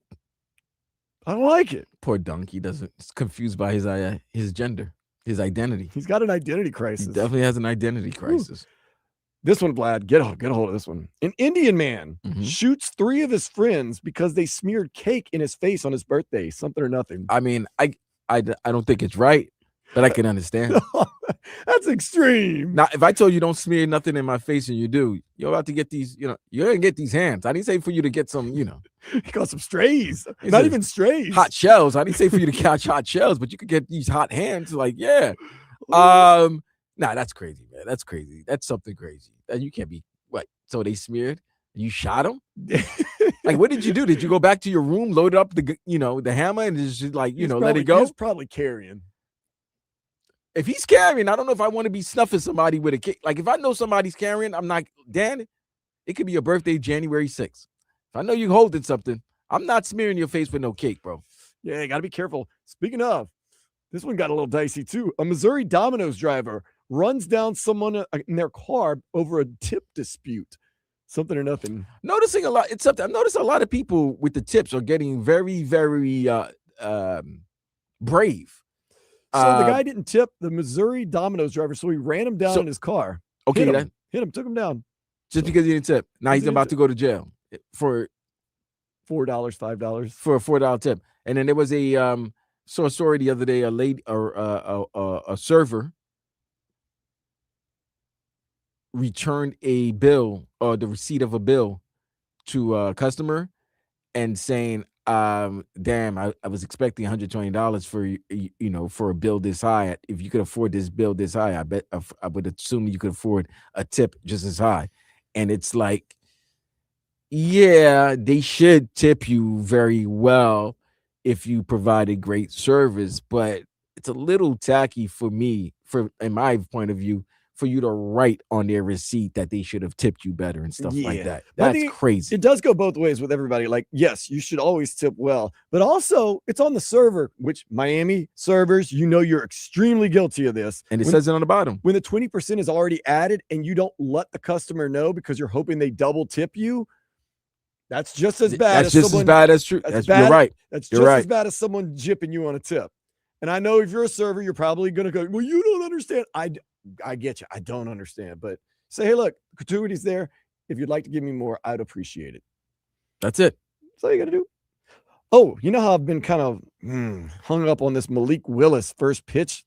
Poor donkey is confused by his gender, his identity. He's got an identity crisis. He definitely has an identity crisis. Ooh. This one, Vlad, get a hold of this one. An Indian man shoots 3 of his friends because they smeared cake in his face on his birthday. Something or nothing. I mean, I don't think it's right, but I can understand. That's extreme. Now, if I told you don't smear nothing in my face and you do, you're about to get these, you're going to get these hands. I didn't say for you to get some, You got some strays. Not even strays. Hot shells. I didn't say for you to catch hot shells, but you could get these hot hands. Like, yeah. Nah, that's crazy, man. That's crazy. That's something crazy. And you can't be, what? So they smeared? You shot them? Like, what did you do? Did you go back to your room, load up the hammer and just like, let it go? He's probably carrying. If he's carrying, I don't know if I want to be snuffing somebody with a cake. Like, if I know somebody's carrying, I'm not, Dan, it could be your birthday, January 6th. If I know you holding something, I'm not smearing your face with no cake, bro. Yeah, you got to be careful. Speaking of, this one got a little dicey too. A Missouri Domino's driver runs down someone in their car over a tip dispute. Something or nothing. Noticing a lot. It's something. I've noticed a lot of people with the tips are getting very, very brave. So the guy didn't tip the Missouri Domino's driver, so he ran him down in his car. Okay, hit him, took him down. Just because he didn't tip. Now he's about to go to jail for $4, $5 for a $4 tip. And then there was saw a story the other day. A lady or a server returned a bill or the receipt of a bill to a customer and saying, damn, I was expecting $120 for for a bill this high. If you could afford this bill this high, I bet I would assume you could afford a tip just as high. And it's like, yeah, they should tip you very well if you provided great service, but it's a little tacky for me, in my point of view, for you to write on their receipt that they should have tipped you better and stuff like that. That's crazy. It does go both ways with everybody. Like, yes, you should always tip well, but also it's on the server, which Miami servers, you're extremely guilty of this. And it says it on the bottom. When the 20% is already added and you don't let the customer know because you're hoping they double tip you, that's just as bad. That's just as bad as true. You're right. That's just as bad as someone jipping you on a tip. And I know if you're a server, you're probably going to go, well, you don't understand. I get you. I don't understand. But say, hey, look, gratuity's there. If you'd like to give me more, I'd appreciate it. That's it. That's all you got to do. Oh, you know how I've been kind of hung up on this Malik Willis first pitch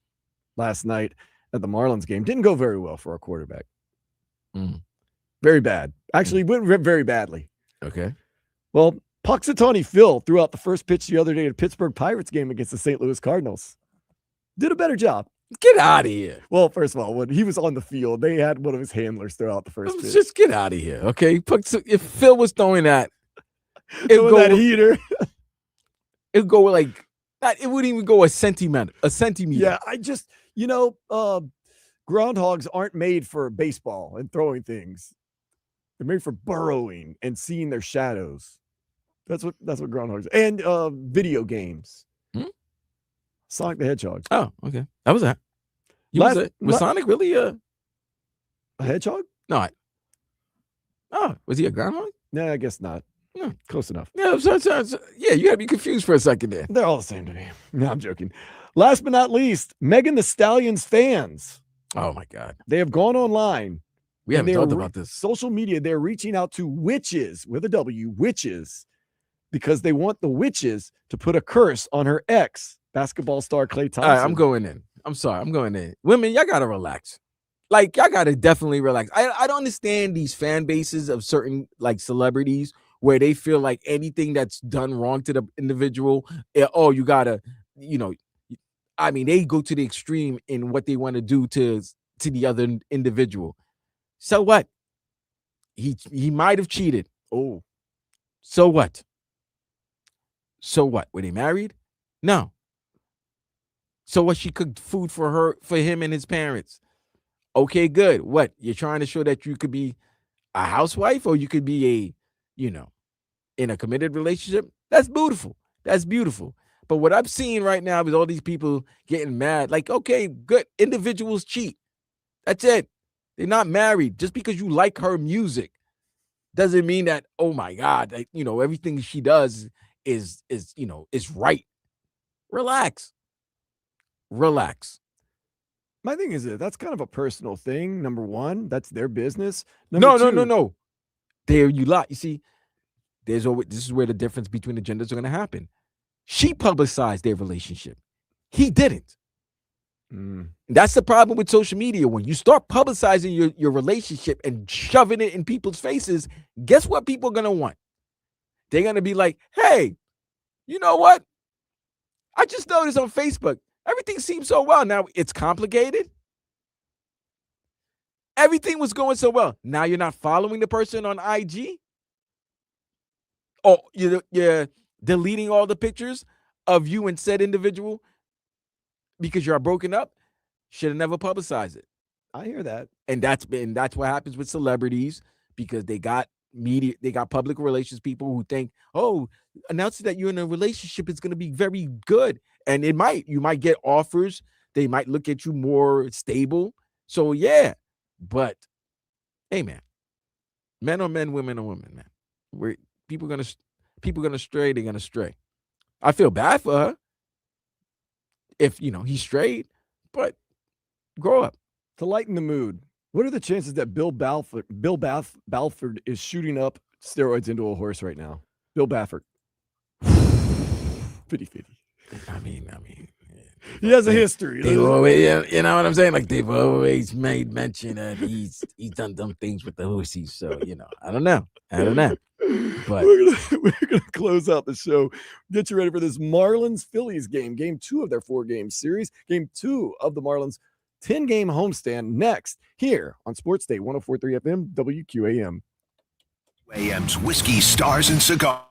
last night at the Marlins game. Didn't go very well for our quarterback. Very bad. Actually, went very badly. Okay. Well, Puxatawny Phil threw out the first pitch the other day at a Pittsburgh Pirates game against the St. Louis Cardinals. Did a better job. Get out of here. Well, first of all, when he was on the field, they had one of his handlers throw out the first pitch. Just get out of here, okay? If Phil was throwing that, that heater, it would go like that. It wouldn't even go a centimeter. Yeah, I just, groundhogs aren't made for baseball and throwing things. They're made for burrowing and seeing their shadows. That's what groundhogs are. And video games. Sonic the Hedgehog. Oh, okay. That was that. Was Sonic really a hedgehog? No. Was he a groundhog? No, I guess not. No, close enough. Yeah, yeah, you got to be confused for a second there. They're all the same to me. No, I'm joking. Last but not least, Megan Thee Stallion's fans. Oh, my God. They have gone online. We haven't talked about this. Social media, they're reaching out to witches, with a W, witches, because they want the witches to put a curse on her ex, basketball star Klay Thompson. All right, I'm going in. I'm sorry. I'm going in. Women, y'all got to relax. Like, y'all got to definitely relax. I don't understand these fan bases of certain, like, celebrities where they feel like anything that's done wrong to the individual, you got to, they go to the extreme in what they want to do to the other individual. So what? He might have cheated. Oh. So what? So what? Were they married? No. So what? She cooked food for him and his parents. Okay, good. What? You're trying to show that you could be a housewife or you could be in a committed relationship? That's beautiful. That's beautiful. But what I'm seeing right now is all these people getting mad. Like, okay, good. Individuals cheat. That's it. They're not married. Just because you like her music doesn't mean that, oh my God, everything she does is right. Relax. My thing is that's kind of a personal thing. Number one, that's their business. No. There you lie. You see, this is where the difference between the genders are going to happen. She publicized their relationship. He didn't. That's the problem with social media. When you start publicizing your relationship and shoving it in people's faces, guess what people are going to want? They're going to be like, hey, you know what? I just noticed on Facebook, everything seems so well. Now it's complicated. Everything was going so well. Now you're not following the person on IG? Oh, you're deleting all the pictures of you and said individual because you're broken up? Should have never publicized it. I hear that. And that's what happens with celebrities because they got media, they got public relations people who think, oh, announcing that you're in a relationship is going to be very good. And you might get offers. They might look at you more stable. So yeah, but hey man, men are men, women are women, man. People gonna stray, they're gonna stray. I feel bad for her if he's straight, but grow up. To lighten the mood, what are the chances that Bill Balfour is shooting up steroids into a horse right now? Bill Baffert. 50-50. I mean, He has a history. They've always, yeah, you know what I'm saying? Like they've always made mention that he's done dumb things with the Hussies. So I don't know. But we're gonna close out the show. Get you ready for this Marlins Phillies game. Game 2 of their 4-game series. Game 2 of the Marlins 10-game homestand next here on Sports Day 104.3 FM WQAM. AM's Whiskey, Stars, and Cigars.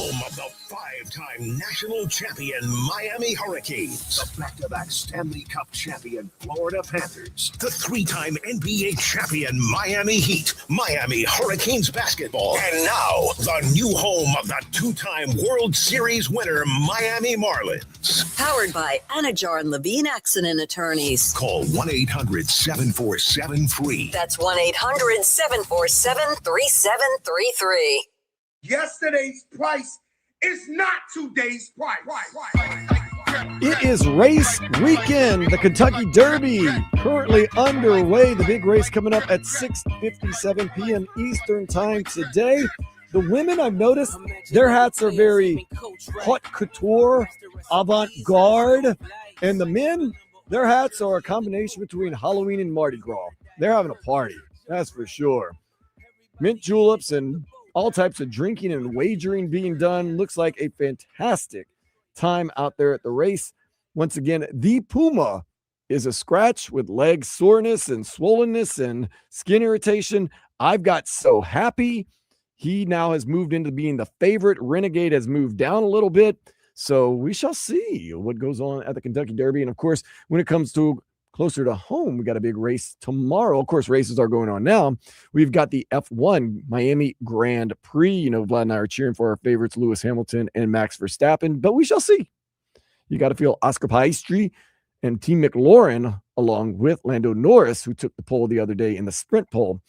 home of the 5-time national champion Miami Hurricanes, the back-to-back Stanley Cup champion Florida Panthers, the 3-time NBA champion Miami Heat, Miami Hurricanes basketball, and now the new home of the 2-time World Series winner Miami Marlins. Powered by Anajar and Levine Accident Attorneys. Call 1-800-747-FREE. That's 1-800-747-3733. Yesterday's price is not today's price. It is race weekend. The Kentucky Derby currently underway. The big race coming up at 6:57 p.m. Eastern time today. The women, I've noticed, their hats are very haute couture, avant-garde. And the men, their hats are a combination between Halloween and Mardi Gras. They're having a party, that's for sure. Mint juleps and all types of drinking and wagering being done. Looks like a fantastic time out there at the race. Once again, the Puma is a scratch with leg soreness and swollenness and skin irritation. I've got so happy. He now has moved into being the favorite. Renegade has moved down a little bit. So we shall see what goes on at the Kentucky Derby. And of course, when it comes to closer to home, we got a big race tomorrow. Of course, races are going on now. We've got the F1 Miami Grand Prix. You know, Vlad and I are cheering for our favorites, Lewis Hamilton and Max Verstappen, but we shall see. You got to feel Oscar Piastri and Team McLaren, along with Lando Norris, who took the pole the other day in the sprint pole,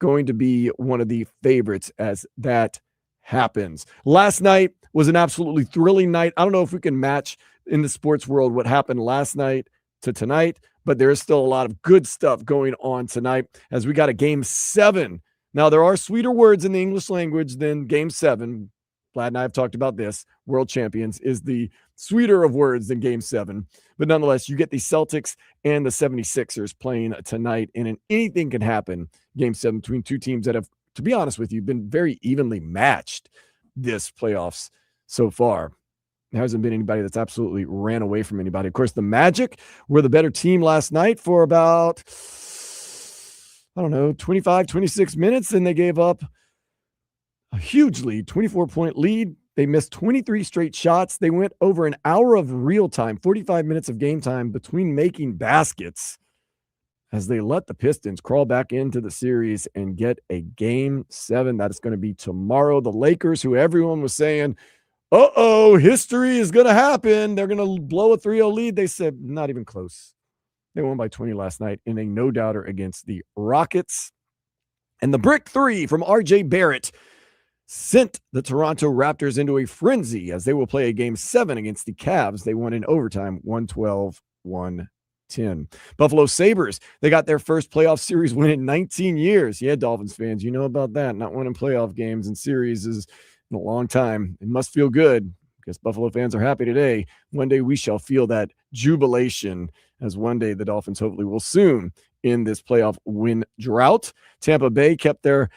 going to be one of the favorites as that happens. Last night was an absolutely thrilling night. I don't know if we can match in the sports world what happened last night to tonight, but there is still a lot of good stuff going on tonight as we got a game 7. Now, there are sweeter words in the English language than game 7. Vlad and I have talked about this. World champions is the sweeter of words than game 7. But nonetheless, you get the Celtics and the 76ers playing tonight, and anything can happen. Game 7 between two teams that have, to be honest with you, been very evenly matched this playoffs so far. There hasn't been anybody that's absolutely ran away from anybody. Of course, the Magic were the better team last night for about, 25, 26 minutes, and they gave up a huge lead, 24-point lead. They missed 23 straight shots. They went over an hour of real time, 45 minutes of game time between making baskets as they let the Pistons crawl back into the series and get a game 7. That is going to be tomorrow. The Lakers, who everyone was saying, history is going to happen. They're going to blow a 3-0 lead. They said not even close. They won by 20 last night in a no-doubter against the Rockets. And the brick 3 from R.J. Barrett sent the Toronto Raptors into a frenzy as they will play a game 7 against the Cavs. They won in overtime, 112-110. Buffalo Sabres, they got their first playoff series win in 19 years. Yeah, Dolphins fans, you know about that. Not winning playoff games and series is in a long time. It must feel good because Buffalo fans are happy today. One day we shall feel that jubilation as one day the Dolphins hopefully will soon end this playoff win drought. Tampa Bay kept their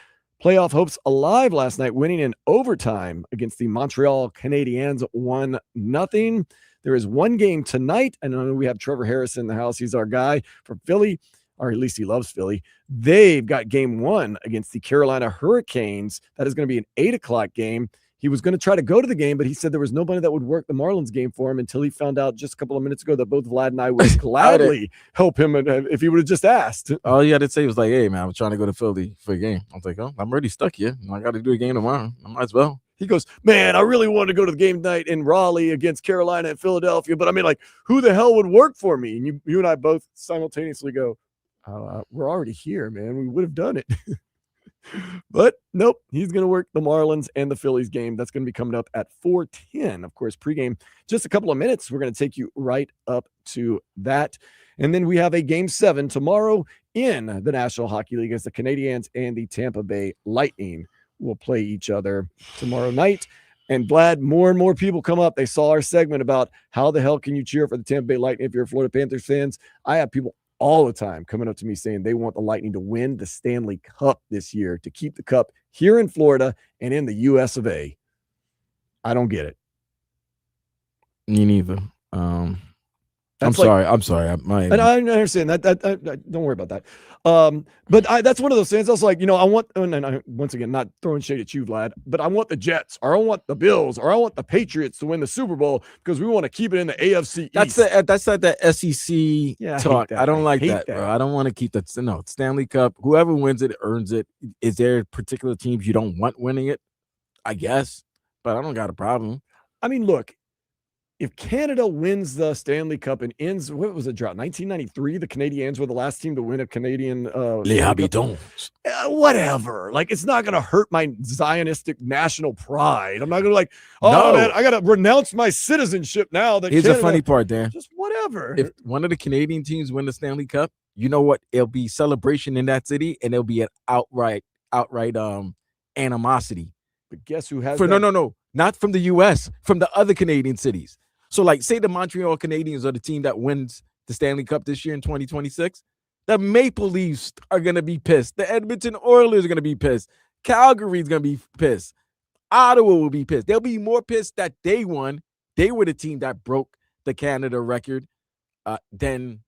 playoff hopes alive last night, winning in overtime against the Montreal Canadiens 1-0. There is one game tonight. I know we have Trevor Harris in the house. He's our guy from Philly, or at least he loves Philly. They've got game 1 against the Carolina Hurricanes. That is going to be an 8:00 game. He was going to try to go to the game, but he said there was nobody that would work the Marlins game for him until he found out just a couple of minutes ago that both Vlad and I would gladly help him if he would have just asked. All you had to say was like, hey, man, I'm trying to go to Philly for a game. I was like, oh, I'm already stuck here. I got to do a game tomorrow. I might as well. He goes, man, I really wanted to go to the game tonight in Raleigh against Carolina and Philadelphia, but I mean, like, who the hell would work for me? And you and I both simultaneously go, we're already here, man. We would have done it. But nope, he's going to work the Marlins and the Phillies game. That's going to be coming up at 4:10. Of course, pregame, just a couple of minutes. We're going to take you right up to that. And then we have a game 7 tomorrow in the National Hockey League as the Canadiens and the Tampa Bay Lightning will play each other tomorrow night. And Vlad, more and more people come up. They saw our segment about how the hell can you cheer for the Tampa Bay Lightning if you're Florida Panthers fans. I have people all the time coming up to me saying they want the Lightning to win the Stanley Cup this year, to keep the cup here in Florida and in the US of A. I don't get it. Me neither. I'm sorry. And I understand that. Don't worry about that. But that's one of those things. I was like, I want, and I, once again, not throwing shade at you, Vlad, but I want the Jets, or I want the Bills, or I want the Patriots to win the Super Bowl because we want to keep it in the AFC East. That's like the SEC talk. I don't like that, bro. I don't want to keep that. No, Stanley Cup. Whoever wins it earns it. Is there particular teams you don't want winning it? I guess, but I don't got a problem. I mean, look. If Canada wins the Stanley Cup and ends, what was the drought? 1993, the Canadiens were the last team to win a Canadian. Les Habitants. Whatever. Like, it's not going to hurt my Zionistic national pride. I'm not going to man, I got to renounce my citizenship now. That here's the funny part, Dan. Just whatever. If one of the Canadian teams win the Stanley Cup, you know what? It'll be celebration in that city, and it'll be an outright animosity. But guess who has No, not from the U.S., from the other Canadian cities. So, like, say the Montreal Canadiens are the team that wins the Stanley Cup this year in 2026. The Maple Leafs are going to be pissed. The Edmonton Oilers are going to be pissed. Calgary's going to be pissed. Ottawa will be pissed. They'll be more pissed that they won. They were the team that broke the Canada record than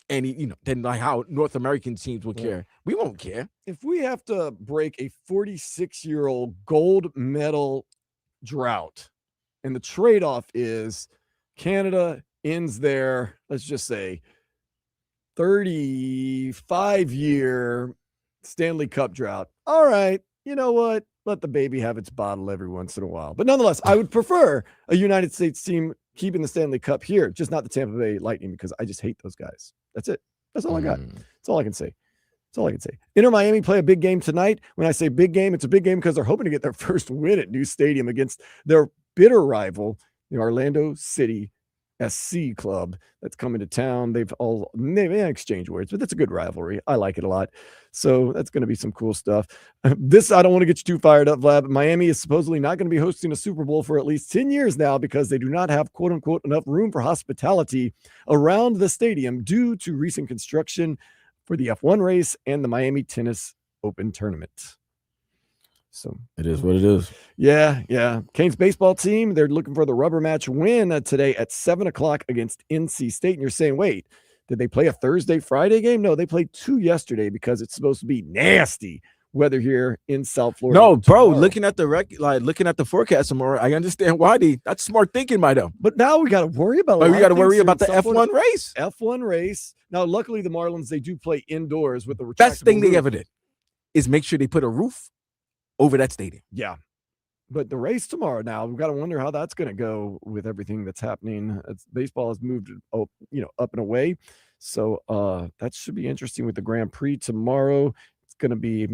like how North American teams will care. We won't care. If we have to break a 46-year-old gold medal drought, and the trade-off is Canada ends their, let's just say, 35-year Stanley Cup drought. All right, you know what? Let the baby have its bottle every once in a while. But nonetheless, I would prefer a United States team keeping the Stanley Cup here, just not the Tampa Bay Lightning, because I just hate those guys. That's it. That's all I got. That's all I can say. That's all I can say. Inter Miami play a big game tonight. When I say big game, it's a big game because they're hoping to get their first win at New Stadium against their bitter rival, the Orlando City SC club that's coming to town. They exchange words, but that's a good rivalry. I like it a lot. So that's going to be some cool stuff. This, I don't want to get you too fired up, Vlad, but Miami is supposedly not going to be hosting a Super Bowl for at least 10 years now because they do not have, quote unquote, enough room for hospitality around the stadium due to recent construction for the F1 race and the Miami Tennis Open tournament. So it is what it is. Yeah. Canes baseball team, they're looking for the rubber match win today at 7:00 against NC State. And you're saying, wait, did they play a Thursday, Friday game? No, they played 2 yesterday because it's supposed to be nasty weather here in South Florida. No, bro, looking at the forecast tomorrow, I understand why that's smart thinking by them. But now we got to worry about the F1 race. F1 race. Now, luckily the Marlins, they do play indoors with the retractable best thing roof. they ever did is make sure they put a roof over that stadium. Yeah. But the race tomorrow, now we've got to wonder how that's going to go with everything that's happening. Baseball has moved up and away. So that should be interesting with the Grand Prix tomorrow. It's going to be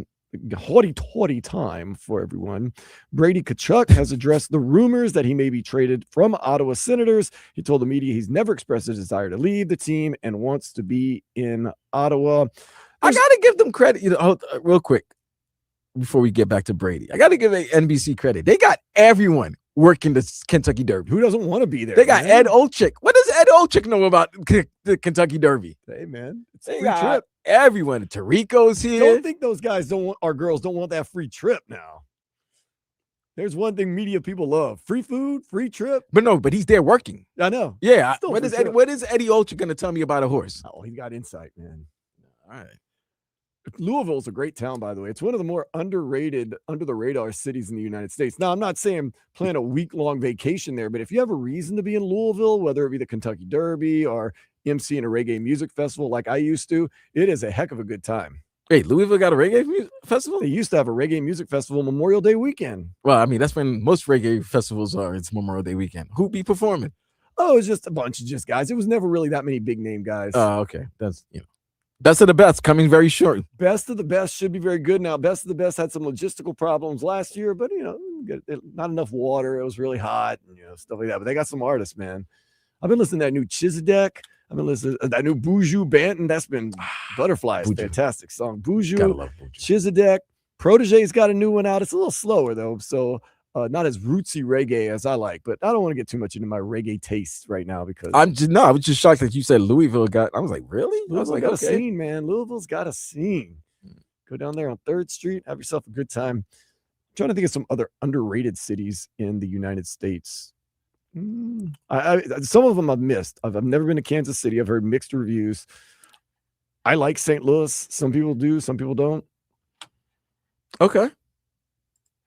a hoity-toity time for everyone. Brady Tkachuk has addressed the rumors that he may be traded from Ottawa Senators. He told the media he's never expressed a desire to leave the team and wants to be in Ottawa. I got to give them credit, real quick. Before we get back to Brady, I got to give NBC credit. They got everyone working the Kentucky Derby. Who doesn't want to be there? They got Ed Olczyk. What does Ed Olczyk know about the Kentucky Derby? Hey, man, it's a free trip. Everyone. Tarico's here. Don't think those guys girls don't want that free trip now. There's one thing media people love: free food, free trip. But he's there working. I know. Yeah. What is Eddie Olczyk going to tell me about a horse? Oh, he got insight, man. All right. Louisville's a great town, by the way. It's one of the more underrated, under the radar cities in the United States. Now, I'm not saying plan a week-long vacation there, but if you have a reason to be in Louisville, whether it be the Kentucky Derby or emceeing a reggae music festival like I used to, it is a heck of a good time. Wait, Louisville got a reggae festival? They used to have a reggae music festival Memorial Day weekend. Well, I mean, that's when most reggae festivals are. It's Memorial Day weekend. Who be performing? Oh, it's just a bunch of just guys. It was never really that many big-name guys. Oh, okay. That's, best of the best coming very short. Best of the best should be very good now. Best of the best had some logistical problems last year, but not enough water. It was really hot and stuff like that. But they got some artists, man. I've been listening to that new Chizadek. I've been listening to that new Buju Banton. That's been Butterflies. Buju. Fantastic song. Buju, Gotta love Buju. Chizadek. Protege's got a new one out. It's a little slower though, so not as rootsy reggae as I like, but I don't want to get too much into my reggae taste right now because I was just shocked that you said Louisville got. I was like, really? I was like, got okay. a scene, man. Louisville's got a scene. Go down there on 3rd Street, have yourself a good time. I'm trying to think of some other underrated cities in the United States. Some of them I've missed. I've never been to Kansas City. I've heard mixed reviews. I like St. Louis. Some people do, some people don't. Okay.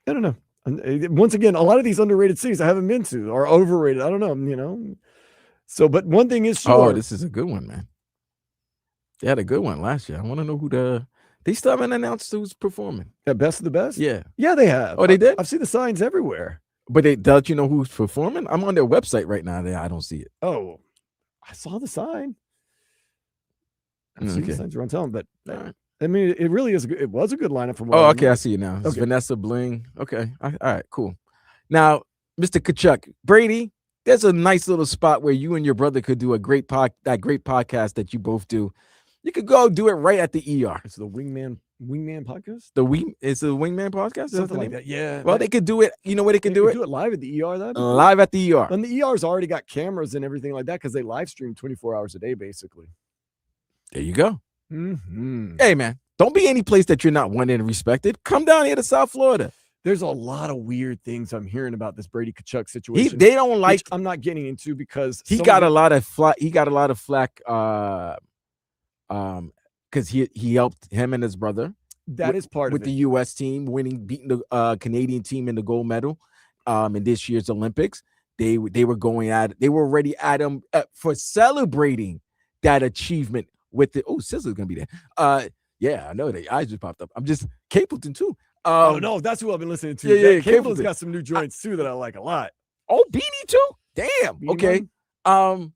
I don't know. And once again, a lot of these underrated cities I haven't been to are overrated. I don't know, So, but one thing is sure. Oh, this is a good one, man. They had a good one last year. I want to know who they still haven't announced who's performing. At Best of the Best? Yeah. Yeah, they have. Oh, they did? I've seen the signs everywhere. But they let you know who's performing? I'm on their website right now. I don't see it. Oh, I saw the sign. I've seen the signs around town, but I mean, it really is. It was a good lineup from. Oh, okay, I see it now. It's Vanessa Bling. Okay, all right, cool. Now, Mr. Kachuk, Brady, there's a nice little spot where you and your brother could do that great podcast that you both do. You could go do it right at the ER. It's the Wingman podcast. It's a Wingman podcast, something like that. Yeah. Well, they could do it. You know where they could do it? Do it live at the ER. Live at the ER. And the ER's already got cameras and everything like that because they live stream 24 hours a day, basically. There you go. Mm-hmm. Hey, man, don't be any place that you're not wanted and respected. Come down here to South Florida. There's a lot of weird things I'm hearing about this Brady Kachuk situation. They don't like. I'm not getting into because he got a lot of flack. He got a lot of flack. Because he helped him and his brother. That is part with of it. The U.S. team beating the Canadian team in the gold medal in this year's Olympics. They were already at him for celebrating that achievement with the Sizzler's gonna be there. Yeah, I know they eyes just popped up. I'm just Capleton too. Oh no, that's who I've been listening to. Yeah, Capleton's got some new joints too that I like a lot. Oh, Beanie too. Damn. Beanie okay. Man?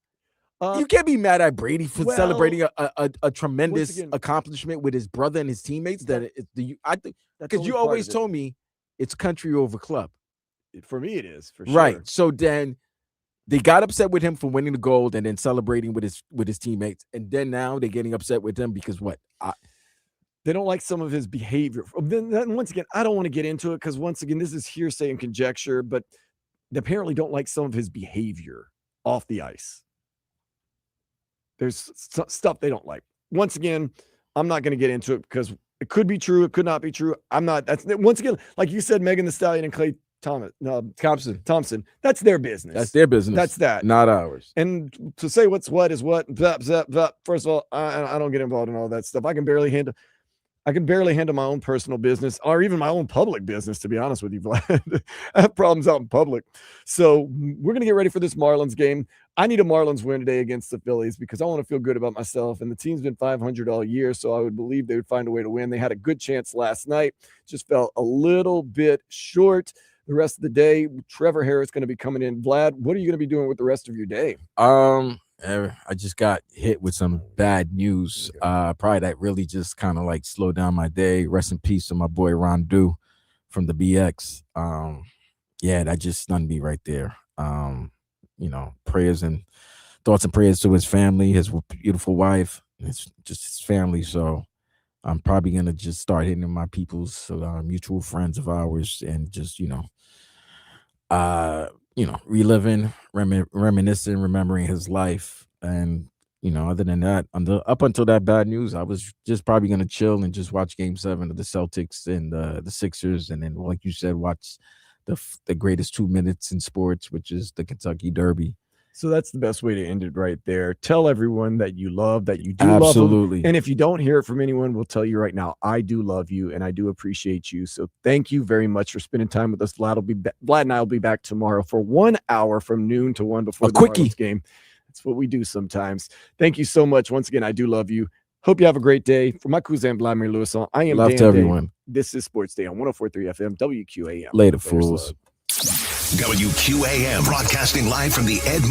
You can't be mad at Brady for celebrating a tremendous accomplishment with his brother and his teammates. I think because you always told me it's country over club. For me, it is for sure. Right. So then they got upset with him for winning the gold and then celebrating with his teammates, and then now they're getting upset with him because what? They don't like some of his behavior. Then once again, I don't want to get into it because once again, this is hearsay and conjecture, but they apparently don't like some of his behavior off the ice. There's stuff they don't like. Once again, I'm not going to get into it because it could be true. It could not be true. I'm not. That's once again, like you said, Megan Thee Stallion and Klay Thompson. That's their business. That's their business. That's that. Not ours. And to say what's what is what. First of all, I don't get involved in all that stuff. I can barely handle my own personal business or even my own public business, to be honest with you, Vlad. I have problems out in public. So we're going to get ready for this Marlins game. I need a Marlins win today against the Phillies because I want to feel good about myself. And the team's been 500 all year, so I would believe they would find a way to win. They had a good chance last night. Just fell a little bit short. The rest of the day, Trevor Harris going to be coming in. Vlad, what are you going to be doing with the rest of your day? I just got hit with some bad news. Probably that really just kind of like slowed down my day. Rest in peace to my boy Ron Du from the BX. Yeah, that just stunned me right there. Prayers and thoughts and prayers to his family, his beautiful wife, it's just his family. So I'm probably gonna just start hitting my people's mutual friends of ours and just reliving, reminiscing, remembering his life. And, other than that, up until that bad news, I was just probably going to chill and just watch Game 7 of the Celtics and the Sixers. And then, like you said, watch the greatest 2 minutes in sports, which is the Kentucky Derby. So that's the best way to end it right there. Tell everyone that you do Absolutely. love them. And if you don't hear it from anyone, we'll tell you right now, I do love you and I do appreciate you. So thank you very much for spending time with us. Vlad and I will be back tomorrow for 1 hour from noon to 1 before the Marlins game. That's what we do sometimes. Thank you so much. Once again, I do love you. Hope you have a great day. For my cousin Vladimir Lewisson, I am love Dan to everyone. Day. This is Sports Day on 104.3 FM WQAM. Later, fools. WQAM broadcasting live from the Ed